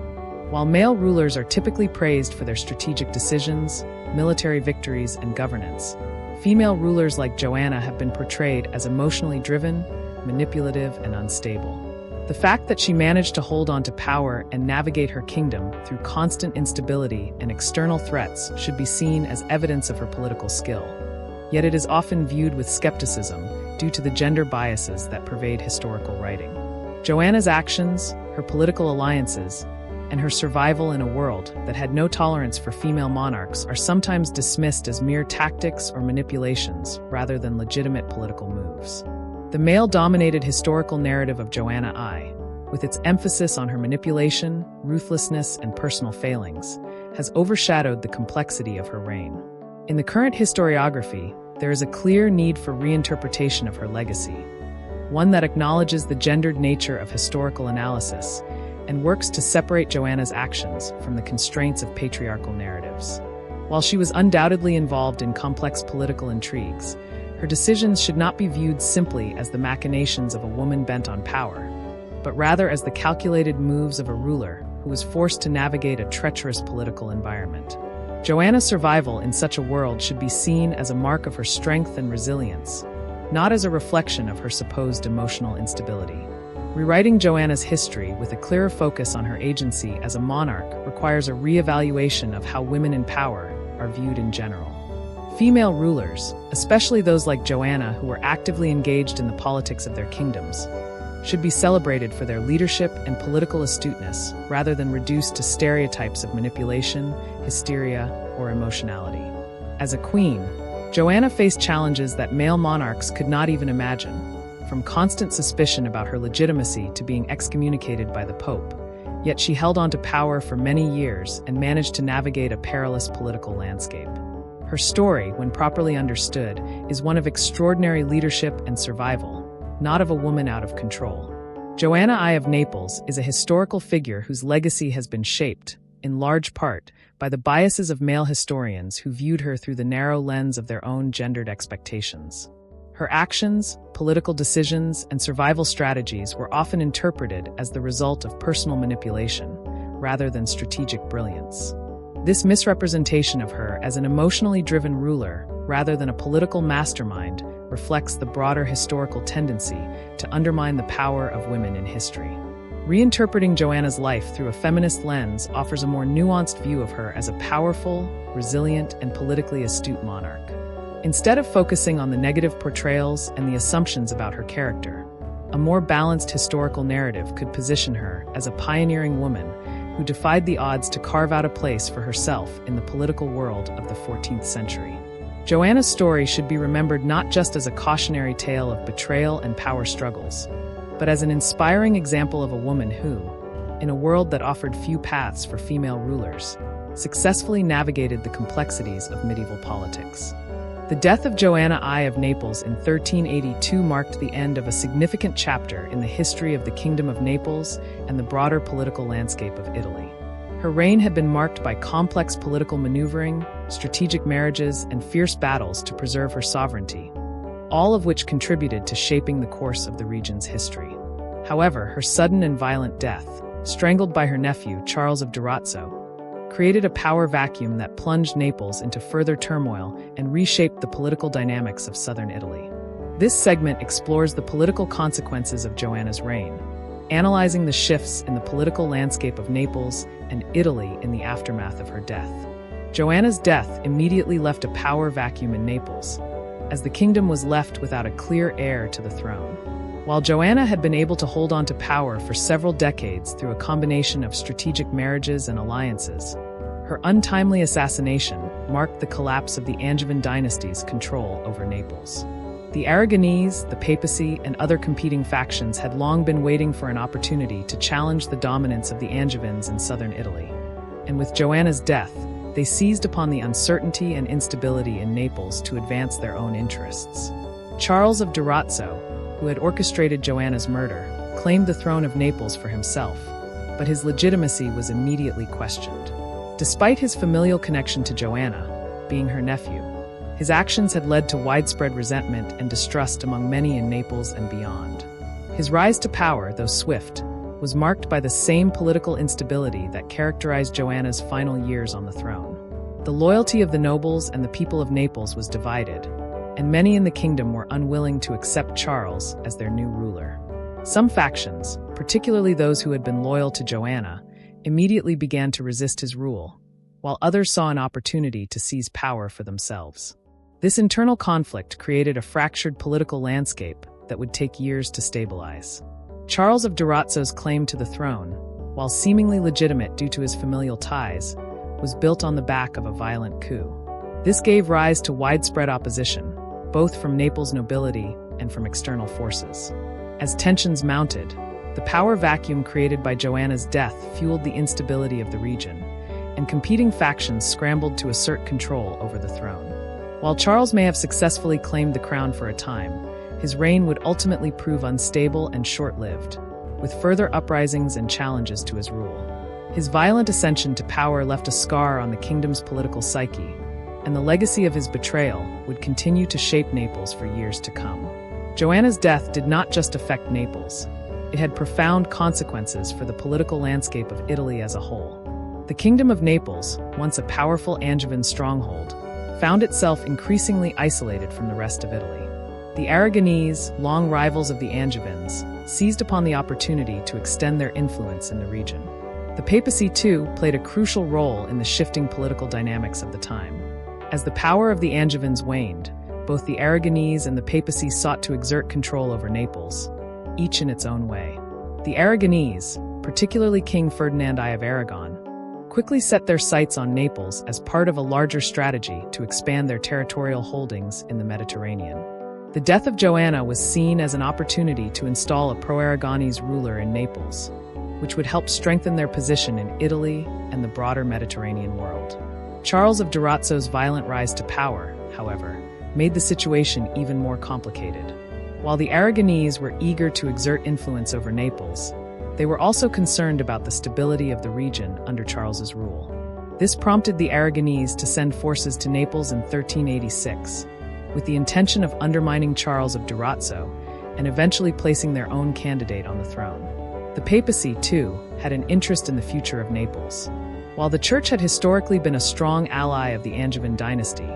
While male rulers are typically praised for their strategic decisions, military victories, and governance, female rulers like Joanna have been portrayed as emotionally driven, manipulative, and unstable. The fact that she managed to hold on to power and navigate her kingdom through constant instability and external threats should be seen as evidence of her political skill. Yet it is often viewed with skepticism due to the gender biases that pervade historical writing. Joanna's actions, her political alliances, and her survival in a world that had no tolerance for female monarchs are sometimes dismissed as mere tactics or manipulations rather than legitimate political moves. The male-dominated historical narrative of Joanna I, with its emphasis on her manipulation, ruthlessness, and personal failings, has overshadowed the complexity of her reign. In the current historiography, there is a clear need for reinterpretation of her legacy, one that acknowledges the gendered nature of historical analysis and works to separate Joanna's actions from the constraints of patriarchal narratives. While she was undoubtedly involved in complex political intrigues, her decisions should not be viewed simply as the machinations of a woman bent on power, but rather as the calculated moves of a ruler who was forced to navigate a treacherous political environment. Joanna's survival in such a world should be seen as a mark of her strength and resilience, not as a reflection of her supposed emotional instability. Rewriting Joanna's history with a clearer focus on her agency as a monarch requires a re-evaluation of how women in power are viewed in general. Female rulers, especially those like Joanna who were actively engaged in the politics of their kingdoms, should be celebrated for their leadership and political astuteness rather than reduced to stereotypes of manipulation, hysteria, or emotionality. As a queen, Joanna faced challenges that male monarchs could not even imagine, from constant suspicion about her legitimacy to being excommunicated by the Pope, yet she held on to power for many years and managed to navigate a perilous political landscape. Her story, when properly understood, is one of extraordinary leadership and survival, not of a woman out of control. Joanna I of Naples is a historical figure whose legacy has been shaped, in large part, by the biases of male historians who viewed her through the narrow lens of their own gendered expectations. Her actions, political decisions, and survival strategies were often interpreted as the result of personal manipulation, rather than strategic brilliance. This misrepresentation of her as an emotionally driven ruler, rather than a political mastermind, reflects the broader historical tendency to undermine the power of women in history. Reinterpreting Joanna's life through a feminist lens offers a more nuanced view of her as a powerful, resilient, and politically astute monarch. Instead of focusing on the negative portrayals and the assumptions about her character, a more balanced historical narrative could position her as a pioneering woman who defied the odds to carve out a place for herself in the political world of the 14th century. Joanna's story should be remembered not just as a cautionary tale of betrayal and power struggles, but as an inspiring example of a woman who, in a world that offered few paths for female rulers, successfully navigated the complexities of medieval politics. The death of Joanna I of Naples in 1382 marked the end of a significant chapter in the history of the Kingdom of Naples and the broader political landscape of Italy. Her reign had been marked by complex political maneuvering, strategic marriages, and fierce battles to preserve her sovereignty, all of which contributed to shaping the course of the region's history. However, her sudden and violent death, strangled by her nephew, Charles of Durazzo, created a power vacuum that plunged Naples into further turmoil and reshaped the political dynamics of southern Italy. This segment explores the political consequences of Joanna's reign, analyzing the shifts in the political landscape of Naples and Italy in the aftermath of her death. Joanna's death immediately left a power vacuum in Naples, as the kingdom was left without a clear heir to the throne. While Joanna had been able to hold on to power for several decades through a combination of strategic marriages and alliances, her untimely assassination marked the collapse of the Angevin dynasty's control over Naples. The Aragonese, the papacy, and other competing factions had long been waiting for an opportunity to challenge the dominance of the Angevins in southern Italy. And with Joanna's death, they seized upon the uncertainty and instability in Naples to advance their own interests. Charles of Durazzo, who had orchestrated Joanna's murder, claimed the throne of Naples for himself, but his legitimacy was immediately questioned. Despite his familial connection to Joanna, being her nephew, his actions had led to widespread resentment and distrust among many in Naples and beyond. His rise to power, though swift, was marked by the same political instability that characterized Joanna's final years on the throne. The loyalty of the nobles and the people of Naples was divided, and many in the kingdom were unwilling to accept Charles as their new ruler. Some factions, particularly those who had been loyal to Joanna, immediately began to resist his rule, while others saw an opportunity to seize power for themselves. This internal conflict created a fractured political landscape that would take years to stabilize. Charles of Durazzo's claim to the throne, while seemingly legitimate due to his familial ties, was built on the back of a violent coup. This gave rise to widespread opposition, both from Naples' nobility and from external forces. As tensions mounted, the power vacuum created by Joanna's death fueled the instability of the region, and competing factions scrambled to assert control over the throne. While Charles may have successfully claimed the crown for a time, his reign would ultimately prove unstable and short-lived, with further uprisings and challenges to his rule. His violent ascension to power left a scar on the kingdom's political psyche, and the legacy of his betrayal would continue to shape Naples for years to come. Joanna's death did not just affect Naples. It had profound consequences for the political landscape of Italy as a whole. The Kingdom of Naples, once a powerful Angevin stronghold, found itself increasingly isolated from the rest of Italy. The Aragonese, long rivals of the Angevins, seized upon the opportunity to extend their influence in the region. The papacy, too, played a crucial role in the shifting political dynamics of the time. As the power of the Angevins waned, both the Aragonese and the papacy sought to exert control over Naples, each in its own way. The Aragonese, particularly King Ferdinand I of Aragon, quickly set their sights on Naples as part of a larger strategy to expand their territorial holdings in the Mediterranean. The death of Joanna was seen as an opportunity to install a pro-Aragonese ruler in Naples, which would help strengthen their position in Italy and the broader Mediterranean world. Charles of Durazzo's violent rise to power, however, made the situation even more complicated. While the Aragonese were eager to exert influence over Naples, they were also concerned about the stability of the region under Charles's rule. This prompted the Aragonese to send forces to Naples in 1386, with the intention of undermining Charles of Durazzo and eventually placing their own candidate on the throne. The papacy, too, had an interest in the future of Naples. While the Church had historically been a strong ally of the Angevin dynasty,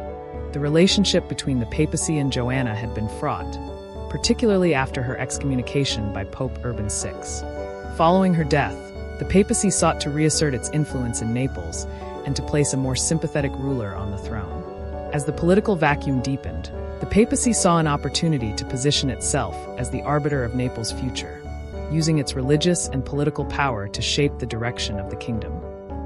the relationship between the papacy and Joanna had been fraught, particularly after her excommunication by Pope Urban VI. Following her death, the papacy sought to reassert its influence in Naples and to place a more sympathetic ruler on the throne. As the political vacuum deepened, the papacy saw an opportunity to position itself as the arbiter of Naples' future, using its religious and political power to shape the direction of the kingdom.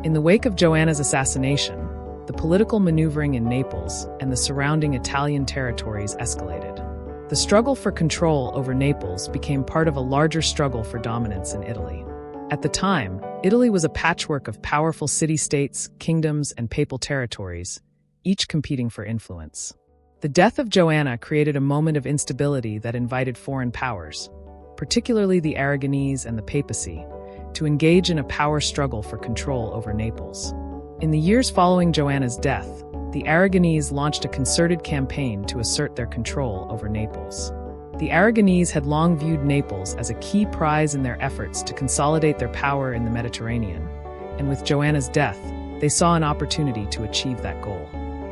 In the wake of Joanna's assassination, the political maneuvering in Naples and the surrounding Italian territories escalated. The struggle for control over Naples became part of a larger struggle for dominance in Italy. At the time, Italy was a patchwork of powerful city-states, kingdoms, and papal territories, each competing for influence. The death of Joanna created a moment of instability that invited foreign powers, particularly the Aragonese and the papacy, to engage in a power struggle for control over Naples. In the years following Joanna's death, the Aragonese launched a concerted campaign to assert their control over Naples. The Aragonese had long viewed Naples as a key prize in their efforts to consolidate their power in the Mediterranean, and with Joanna's death, they saw an opportunity to achieve that goal.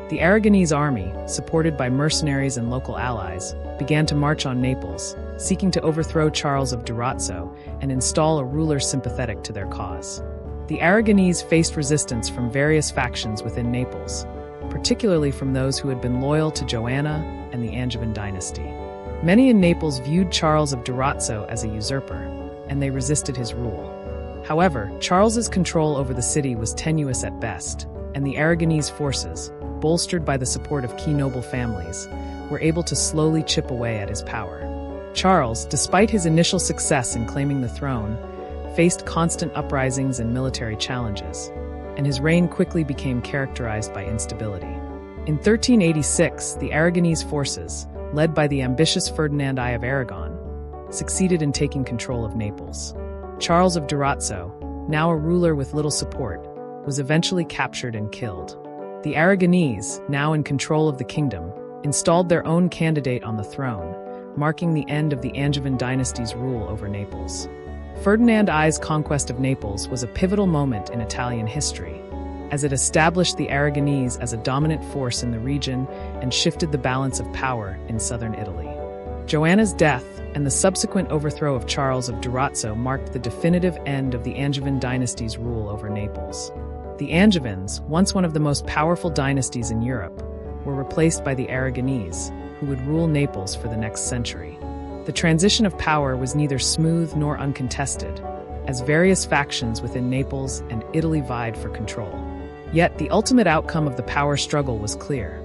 The Aragonese army, supported by mercenaries and local allies, began to march on Naples, seeking to overthrow Charles of Durazzo and install a ruler sympathetic to their cause. The Aragonese faced resistance from various factions within Naples, particularly from those who had been loyal to Joanna and the Angevin dynasty. Many in Naples viewed Charles of Durazzo as a usurper, and they resisted his rule. However, Charles's control over the city was tenuous at best, and the Aragonese forces, bolstered by the support of key noble families, were able to slowly chip away at his power. Charles, despite his initial success in claiming the throne, faced constant uprisings and military challenges, and his reign quickly became characterized by instability. In 1386, the Aragonese forces, led by the ambitious Ferdinand I of Aragon, succeeded in taking control of Naples. Charles of Durazzo, now a ruler with little support, was eventually captured and killed. The Aragonese, now in control of the kingdom, installed their own candidate on the throne, marking the end of the Angevin dynasty's rule over Naples. Ferdinand I's conquest of Naples was a pivotal moment in Italian history, as it established the Aragonese as a dominant force in the region and shifted the balance of power in southern Italy. Joanna's death and the subsequent overthrow of Charles of Durazzo marked the definitive end of the Angevin dynasty's rule over Naples. The Angevins, once one of the most powerful dynasties in Europe, were replaced by the Aragonese, who would rule Naples for the next century. The transition of power was neither smooth nor uncontested, as various factions within Naples and Italy vied for control. Yet the ultimate outcome of the power struggle was clear.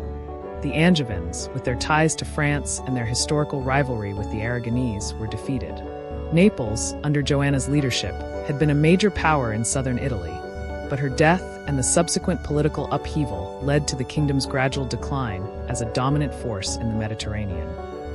The Angevins, with their ties to France and their historical rivalry with the Aragonese, were defeated. Naples, under Joanna's leadership, had been a major power in southern Italy, but her death and the subsequent political upheaval led to the kingdom's gradual decline as a dominant force in the Mediterranean.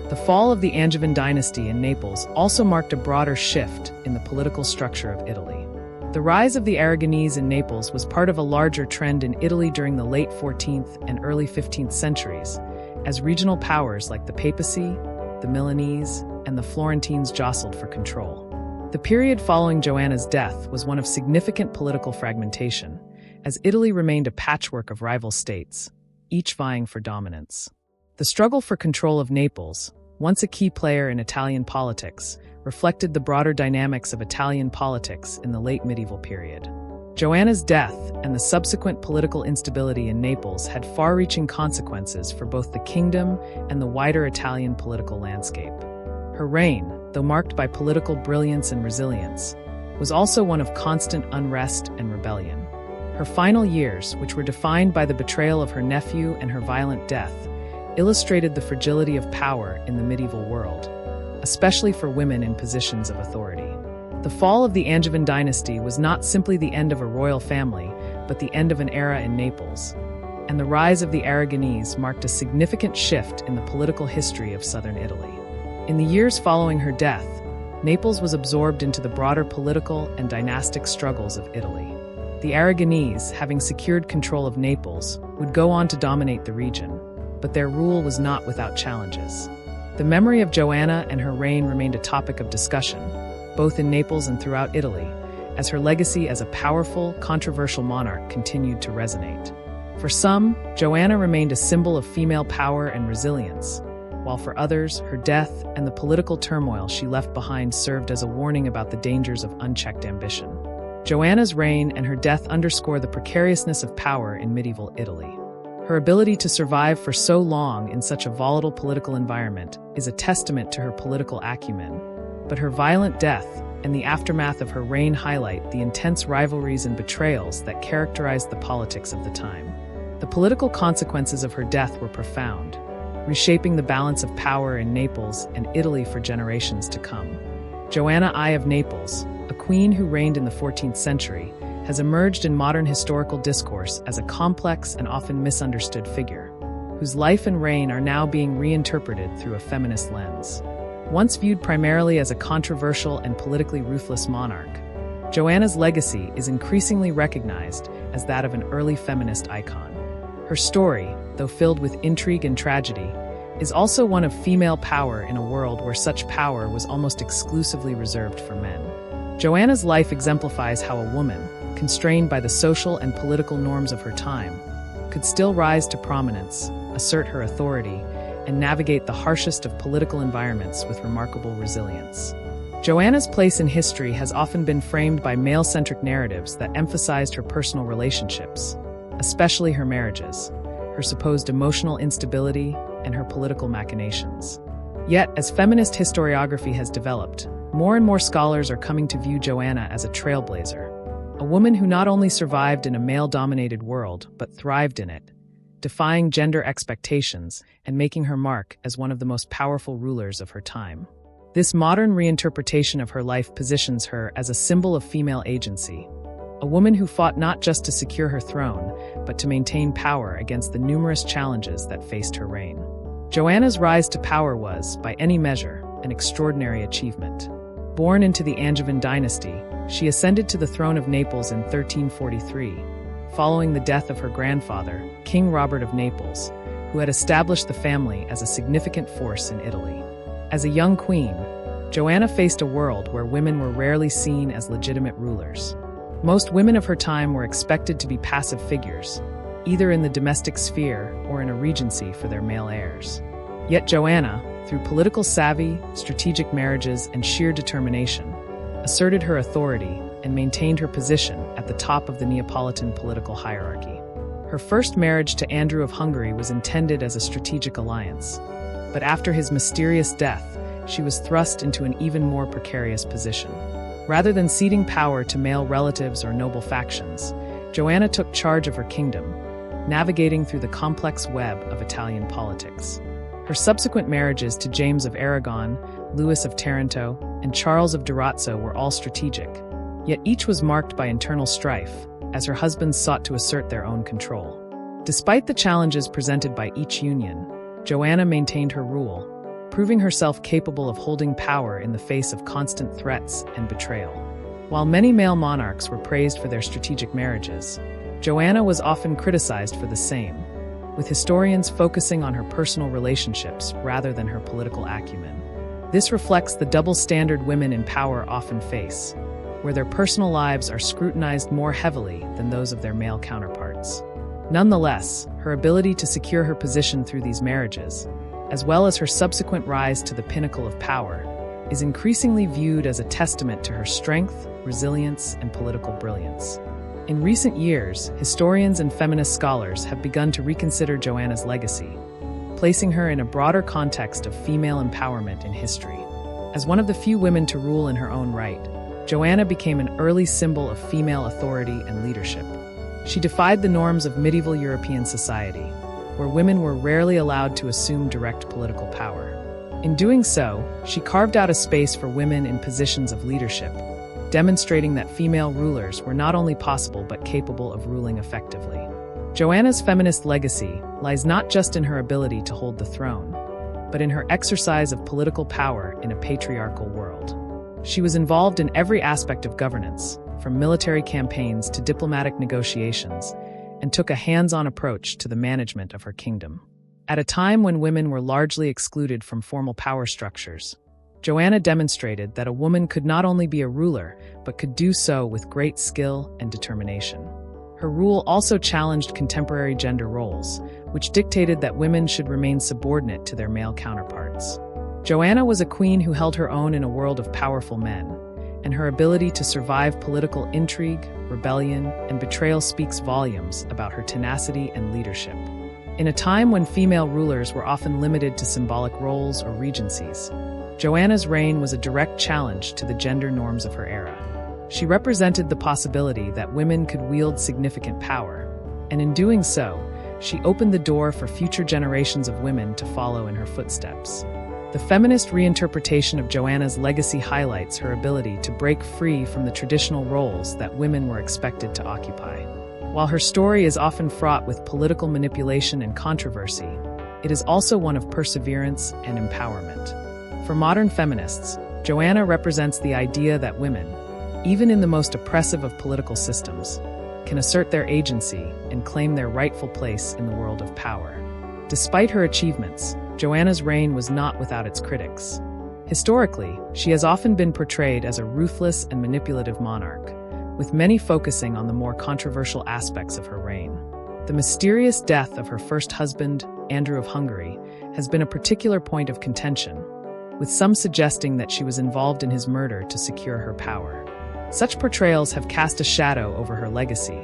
The fall of the Angevin dynasty in Naples also marked a broader shift in the political structure of Italy. The rise of the Aragonese in Naples was part of a larger trend in Italy during the late 14th and early 15th centuries, as regional powers like the papacy, the Milanese, and the Florentines jostled for control. The period following Joanna's death was one of significant political fragmentation, as Italy remained a patchwork of rival states, each vying for dominance. The struggle for control of Naples, once a key player in Italian politics, reflected the broader dynamics of Italian politics in the late medieval period. Joanna's death and the subsequent political instability in Naples had far-reaching consequences for both the kingdom and the wider Italian political landscape. Her reign, though marked by political brilliance and resilience, was also one of constant unrest and rebellion. Her final years, which were defined by the betrayal of her nephew and her violent death, illustrated the fragility of power in the medieval world, especially for women in positions of authority. The fall of the Angevin dynasty was not simply the end of a royal family, but the end of an era in Naples, and the rise of the Aragonese marked a significant shift in the political history of southern Italy. In the years following her death, Naples was absorbed into the broader political and dynastic struggles of Italy. The Aragonese, having secured control of Naples, would go on to dominate the region, but their rule was not without challenges. The memory of Joanna and her reign remained a topic of discussion, both in Naples and throughout Italy, as her legacy as a powerful, controversial monarch continued to resonate. For some, Joanna remained a symbol of female power and resilience, while for others, her death and the political turmoil she left behind served as a warning about the dangers of unchecked ambition. Joanna's reign and her death underscore the precariousness of power in medieval Italy. Her ability to survive for so long in such a volatile political environment is a testament to her political acumen, but her violent death and the aftermath of her reign highlight the intense rivalries and betrayals that characterized the politics of the time. The political consequences of her death were profound, reshaping the balance of power in Naples and Italy for generations to come. Joanna I of Naples, a queen who reigned in the 14th century, has emerged in modern historical discourse as a complex and often misunderstood figure, whose life and reign are now being reinterpreted through a feminist lens. Once viewed primarily as a controversial and politically ruthless monarch, Joanna's legacy is increasingly recognized as that of an early feminist icon. Her story, though filled with intrigue and tragedy, is also one of female power in a world where such power was almost exclusively reserved for men. Joanna's life exemplifies how a woman, constrained by the social and political norms of her time, could still rise to prominence, assert her authority, and navigate the harshest of political environments with remarkable resilience. Joanna's place in history has often been framed by male-centric narratives that emphasized her personal relationships, especially her marriages, her supposed emotional instability, and her political machinations. Yet, as feminist historiography has developed, more and more scholars are coming to view Joanna as a trailblazer, a woman who not only survived in a male-dominated world, but thrived in it, defying gender expectations and making her mark as one of the most powerful rulers of her time. This modern reinterpretation of her life positions her as a symbol of female agency, a woman who fought not just to secure her throne, but to maintain power against the numerous challenges that faced her reign. Joanna's rise to power was, by any measure, an extraordinary achievement. Born into the Angevin dynasty, she ascended to the throne of Naples in 1343, following the death of her grandfather, King Robert of Naples, who had established the family as a significant force in Italy. As a young queen, Joanna faced a world where women were rarely seen as legitimate rulers. Most women of her time were expected to be passive figures, either in the domestic sphere or in a regency for their male heirs. Yet Joanna, through political savvy, strategic marriages, and sheer determination, asserted her authority and maintained her position at the top of the Neapolitan political hierarchy. Her first marriage to Andrew of Hungary was intended as a strategic alliance, but after his mysterious death, she was thrust into an even more precarious position. Rather than ceding power to male relatives or noble factions, Joanna took charge of her kingdom, navigating through the complex web of Italian politics. Her subsequent marriages to James of Aragon, Louis of Taranto, and Charles of Durazzo were all strategic, yet each was marked by internal strife, as her husbands sought to assert their own control. Despite the challenges presented by each union, Joanna maintained her rule, proving herself capable of holding power in the face of constant threats and betrayal. While many male monarchs were praised for their strategic marriages, Joanna was often criticized for the same, with historians focusing on her personal relationships rather than her political acumen. This reflects the double standard women in power often face, where their personal lives are scrutinized more heavily than those of their male counterparts. Nonetheless, her ability to secure her position through these marriages, as well as her subsequent rise to the pinnacle of power, is increasingly viewed as a testament to her strength, resilience, and political brilliance. In recent years, historians and feminist scholars have begun to reconsider Joanna's legacy, placing her in a broader context of female empowerment in history. As one of the few women to rule in her own right, Joanna became an early symbol of female authority and leadership. She defied the norms of medieval European society, where women were rarely allowed to assume direct political power. In doing so, she carved out a space for women in positions of leadership, demonstrating that female rulers were not only possible but capable of ruling effectively. Joanna's feminist legacy lies not just in her ability to hold the throne, but in her exercise of political power in a patriarchal world. She was involved in every aspect of governance, from military campaigns to diplomatic negotiations, and took a hands-on approach to the management of her kingdom. At a time when women were largely excluded from formal power structures, Joanna demonstrated that a woman could not only be a ruler, but could do so with great skill and determination. Her rule also challenged contemporary gender roles, which dictated that women should remain subordinate to their male counterparts. Joanna was a queen who held her own in a world of powerful men, and her ability to survive political intrigue, rebellion, and betrayal speaks volumes about her tenacity and leadership. In a time when female rulers were often limited to symbolic roles or regencies, Joanna's reign was a direct challenge to the gender norms of her era. She represented the possibility that women could wield significant power, and in doing so, she opened the door for future generations of women to follow in her footsteps. The feminist reinterpretation of Joanna's legacy highlights her ability to break free from the traditional roles that women were expected to occupy. While her story is often fraught with political manipulation and controversy, it is also one of perseverance and empowerment. For modern feminists, Joanna represents the idea that women, even in the most oppressive of political systems, can assert their agency and claim their rightful place in the world of power. Despite her achievements, Joanna's reign was not without its critics. Historically, she has often been portrayed as a ruthless and manipulative monarch, with many focusing on the more controversial aspects of her reign. The mysterious death of her first husband, Andrew of Hungary, has been a particular point of contention, with some suggesting that she was involved in his murder to secure her power. Such portrayals have cast a shadow over her legacy,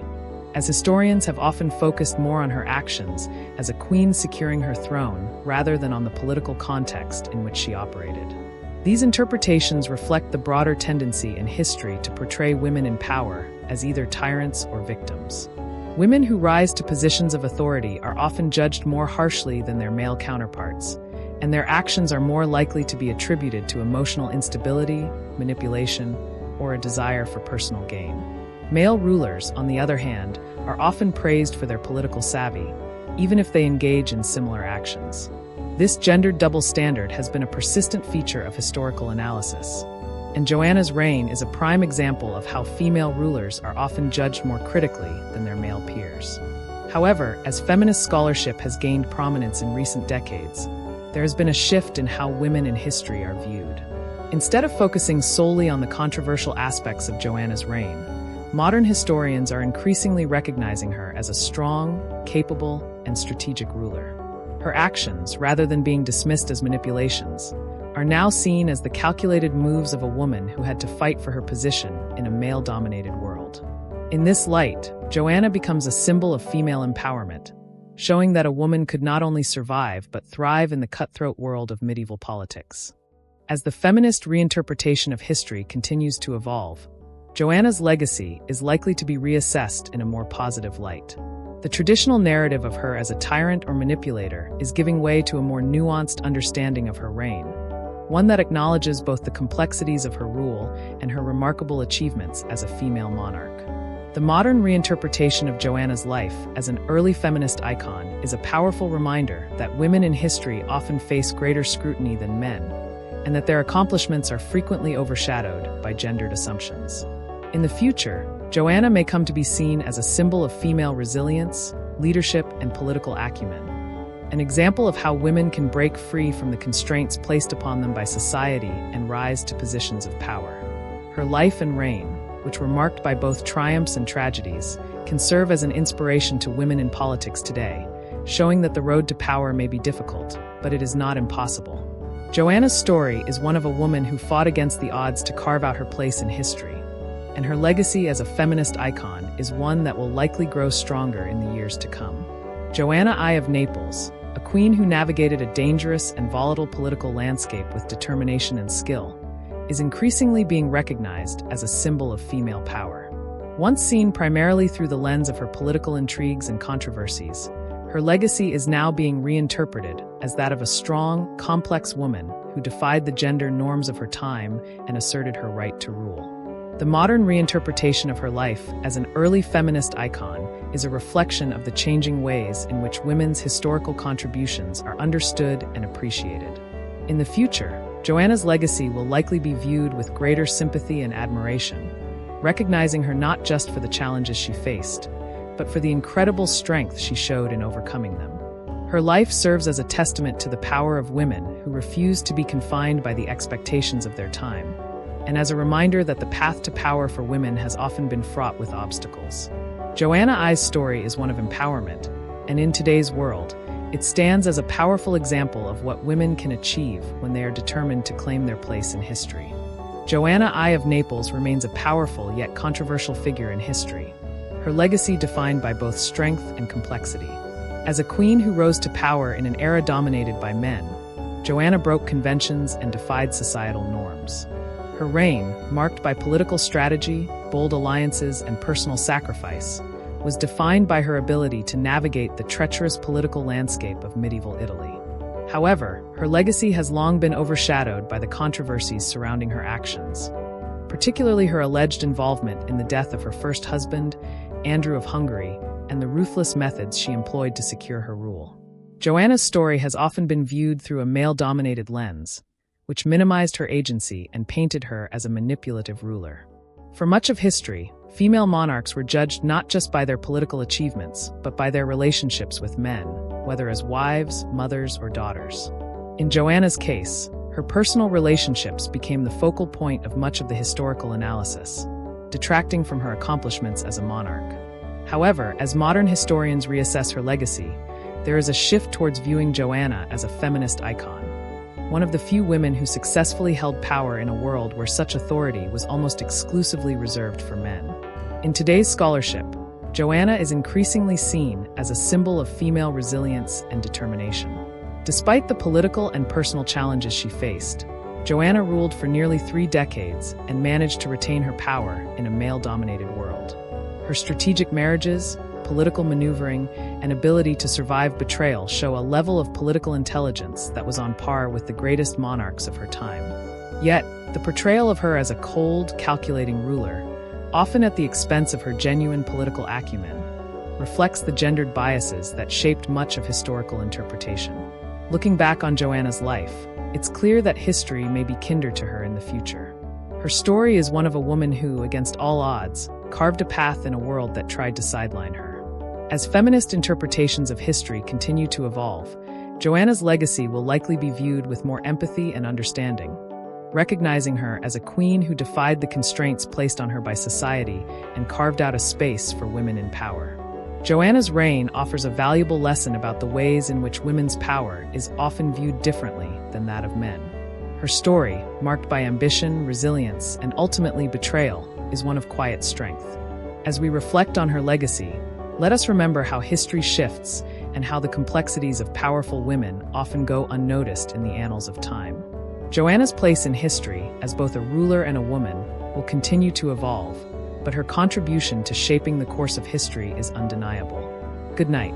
as historians have often focused more on her actions as a queen securing her throne rather than on the political context in which she operated. These interpretations reflect the broader tendency in history to portray women in power as either tyrants or victims. Women who rise to positions of authority are often judged more harshly than their male counterparts, and their actions are more likely to be attributed to emotional instability, manipulation, or a desire for personal gain. Male rulers, on the other hand, are often praised for their political savvy, even if they engage in similar actions. This gendered double standard has been a persistent feature of historical analysis, and Joanna's reign is a prime example of how female rulers are often judged more critically than their male peers. However, as feminist scholarship has gained prominence in recent decades, there has been a shift in how women in history are viewed. Instead of focusing solely on the controversial aspects of Joanna's reign, modern historians are increasingly recognizing her as a strong, capable, and strategic ruler. Her actions, rather than being dismissed as manipulations, are now seen as the calculated moves of a woman who had to fight for her position in a male-dominated world. In this light, Joanna becomes a symbol of female empowerment, showing that a woman could not only survive but thrive in the cutthroat world of medieval politics. As the feminist reinterpretation of history continues to evolve, Joanna's legacy is likely to be reassessed in a more positive light. The traditional narrative of her as a tyrant or manipulator is giving way to a more nuanced understanding of her reign, one that acknowledges both the complexities of her rule and her remarkable achievements as a female monarch. The modern reinterpretation of Joanna's life as an early feminist icon is a powerful reminder that women in history often face greater scrutiny than men, and that their accomplishments are frequently overshadowed by gendered assumptions. In the future, Joanna may come to be seen as a symbol of female resilience, leadership, and political acumen, an example of how women can break free from the constraints placed upon them by society and rise to positions of power. Her life and reign, which were marked by both triumphs and tragedies, can serve as an inspiration to women in politics today, showing that the road to power may be difficult, but it is not impossible. Joanna's story is one of a woman who fought against the odds to carve out her place in history, and her legacy as a feminist icon is one that will likely grow stronger in the years to come. Joanna I of Naples, a queen who navigated a dangerous and volatile political landscape with determination and skill, is increasingly being recognized as a symbol of female power. Once seen primarily through the lens of her political intrigues and controversies, her legacy is now being reinterpreted as that of a strong, complex woman who defied the gender norms of her time and asserted her right to rule. The modern reinterpretation of her life as an early feminist icon is a reflection of the changing ways in which women's historical contributions are understood and appreciated. In the future, Joanna's legacy will likely be viewed with greater sympathy and admiration, recognizing her not just for the challenges she faced, but for the incredible strength she showed in overcoming them. Her life serves as a testament to the power of women who refused to be confined by the expectations of their time, and as a reminder that the path to power for women has often been fraught with obstacles. Joanna I's story is one of empowerment, and in today's world, it stands as a powerful example of what women can achieve when they are determined to claim their place in history. Joanna I of Naples remains a powerful yet controversial figure in history, her legacy defined by both strength and complexity. As a queen who rose to power in an era dominated by men, Joanna broke conventions and defied societal norms. Her reign, marked by political strategy, bold alliances, and personal sacrifice, was defined by her ability to navigate the treacherous political landscape of medieval Italy. However, her legacy has long been overshadowed by the controversies surrounding her actions, particularly her alleged involvement in the death of her first husband, Andrew of Hungary, and the ruthless methods she employed to secure her rule. Joanna's story has often been viewed through a male-dominated lens, which minimized her agency and painted her as a manipulative ruler. For much of history, female monarchs were judged not just by their political achievements, but by their relationships with men, whether as wives, mothers, or daughters. In Joanna's case, her personal relationships became the focal point of much of the historical analysis, detracting from her accomplishments as a monarch. However, as modern historians reassess her legacy, there is a shift towards viewing Joanna as a feminist icon, one of the few women who successfully held power in a world where such authority was almost exclusively reserved for men. In today's scholarship, Joanna is increasingly seen as a symbol of female resilience and determination. Despite the political and personal challenges she faced, Joanna ruled for nearly 3 decades and managed to retain her power in a male-dominated world. Her strategic marriages, political maneuvering, and ability to survive betrayal show a level of political intelligence that was on par with the greatest monarchs of her time. Yet, the portrayal of her as a cold, calculating ruler, often at the expense of her genuine political acumen, reflects the gendered biases that shaped much of historical interpretation. Looking back on Joanna's life, it's clear that history may be kinder to her in the future. Her story is one of a woman who, against all odds, carved a path in a world that tried to sideline her. As feminist interpretations of history continue to evolve, Joanna's legacy will likely be viewed with more empathy and understanding, recognizing her as a queen who defied the constraints placed on her by society and carved out a space for women in power. Joanna's reign offers a valuable lesson about the ways in which women's power is often viewed differently than that of men. Her story, marked by ambition, resilience, and ultimately betrayal, is one of quiet strength. As we reflect on her legacy, let us remember how history shifts and how the complexities of powerful women often go unnoticed in the annals of time. Joanna's place in history, as both a ruler and a woman, will continue to evolve, but her contribution to shaping the course of history is undeniable. Good night.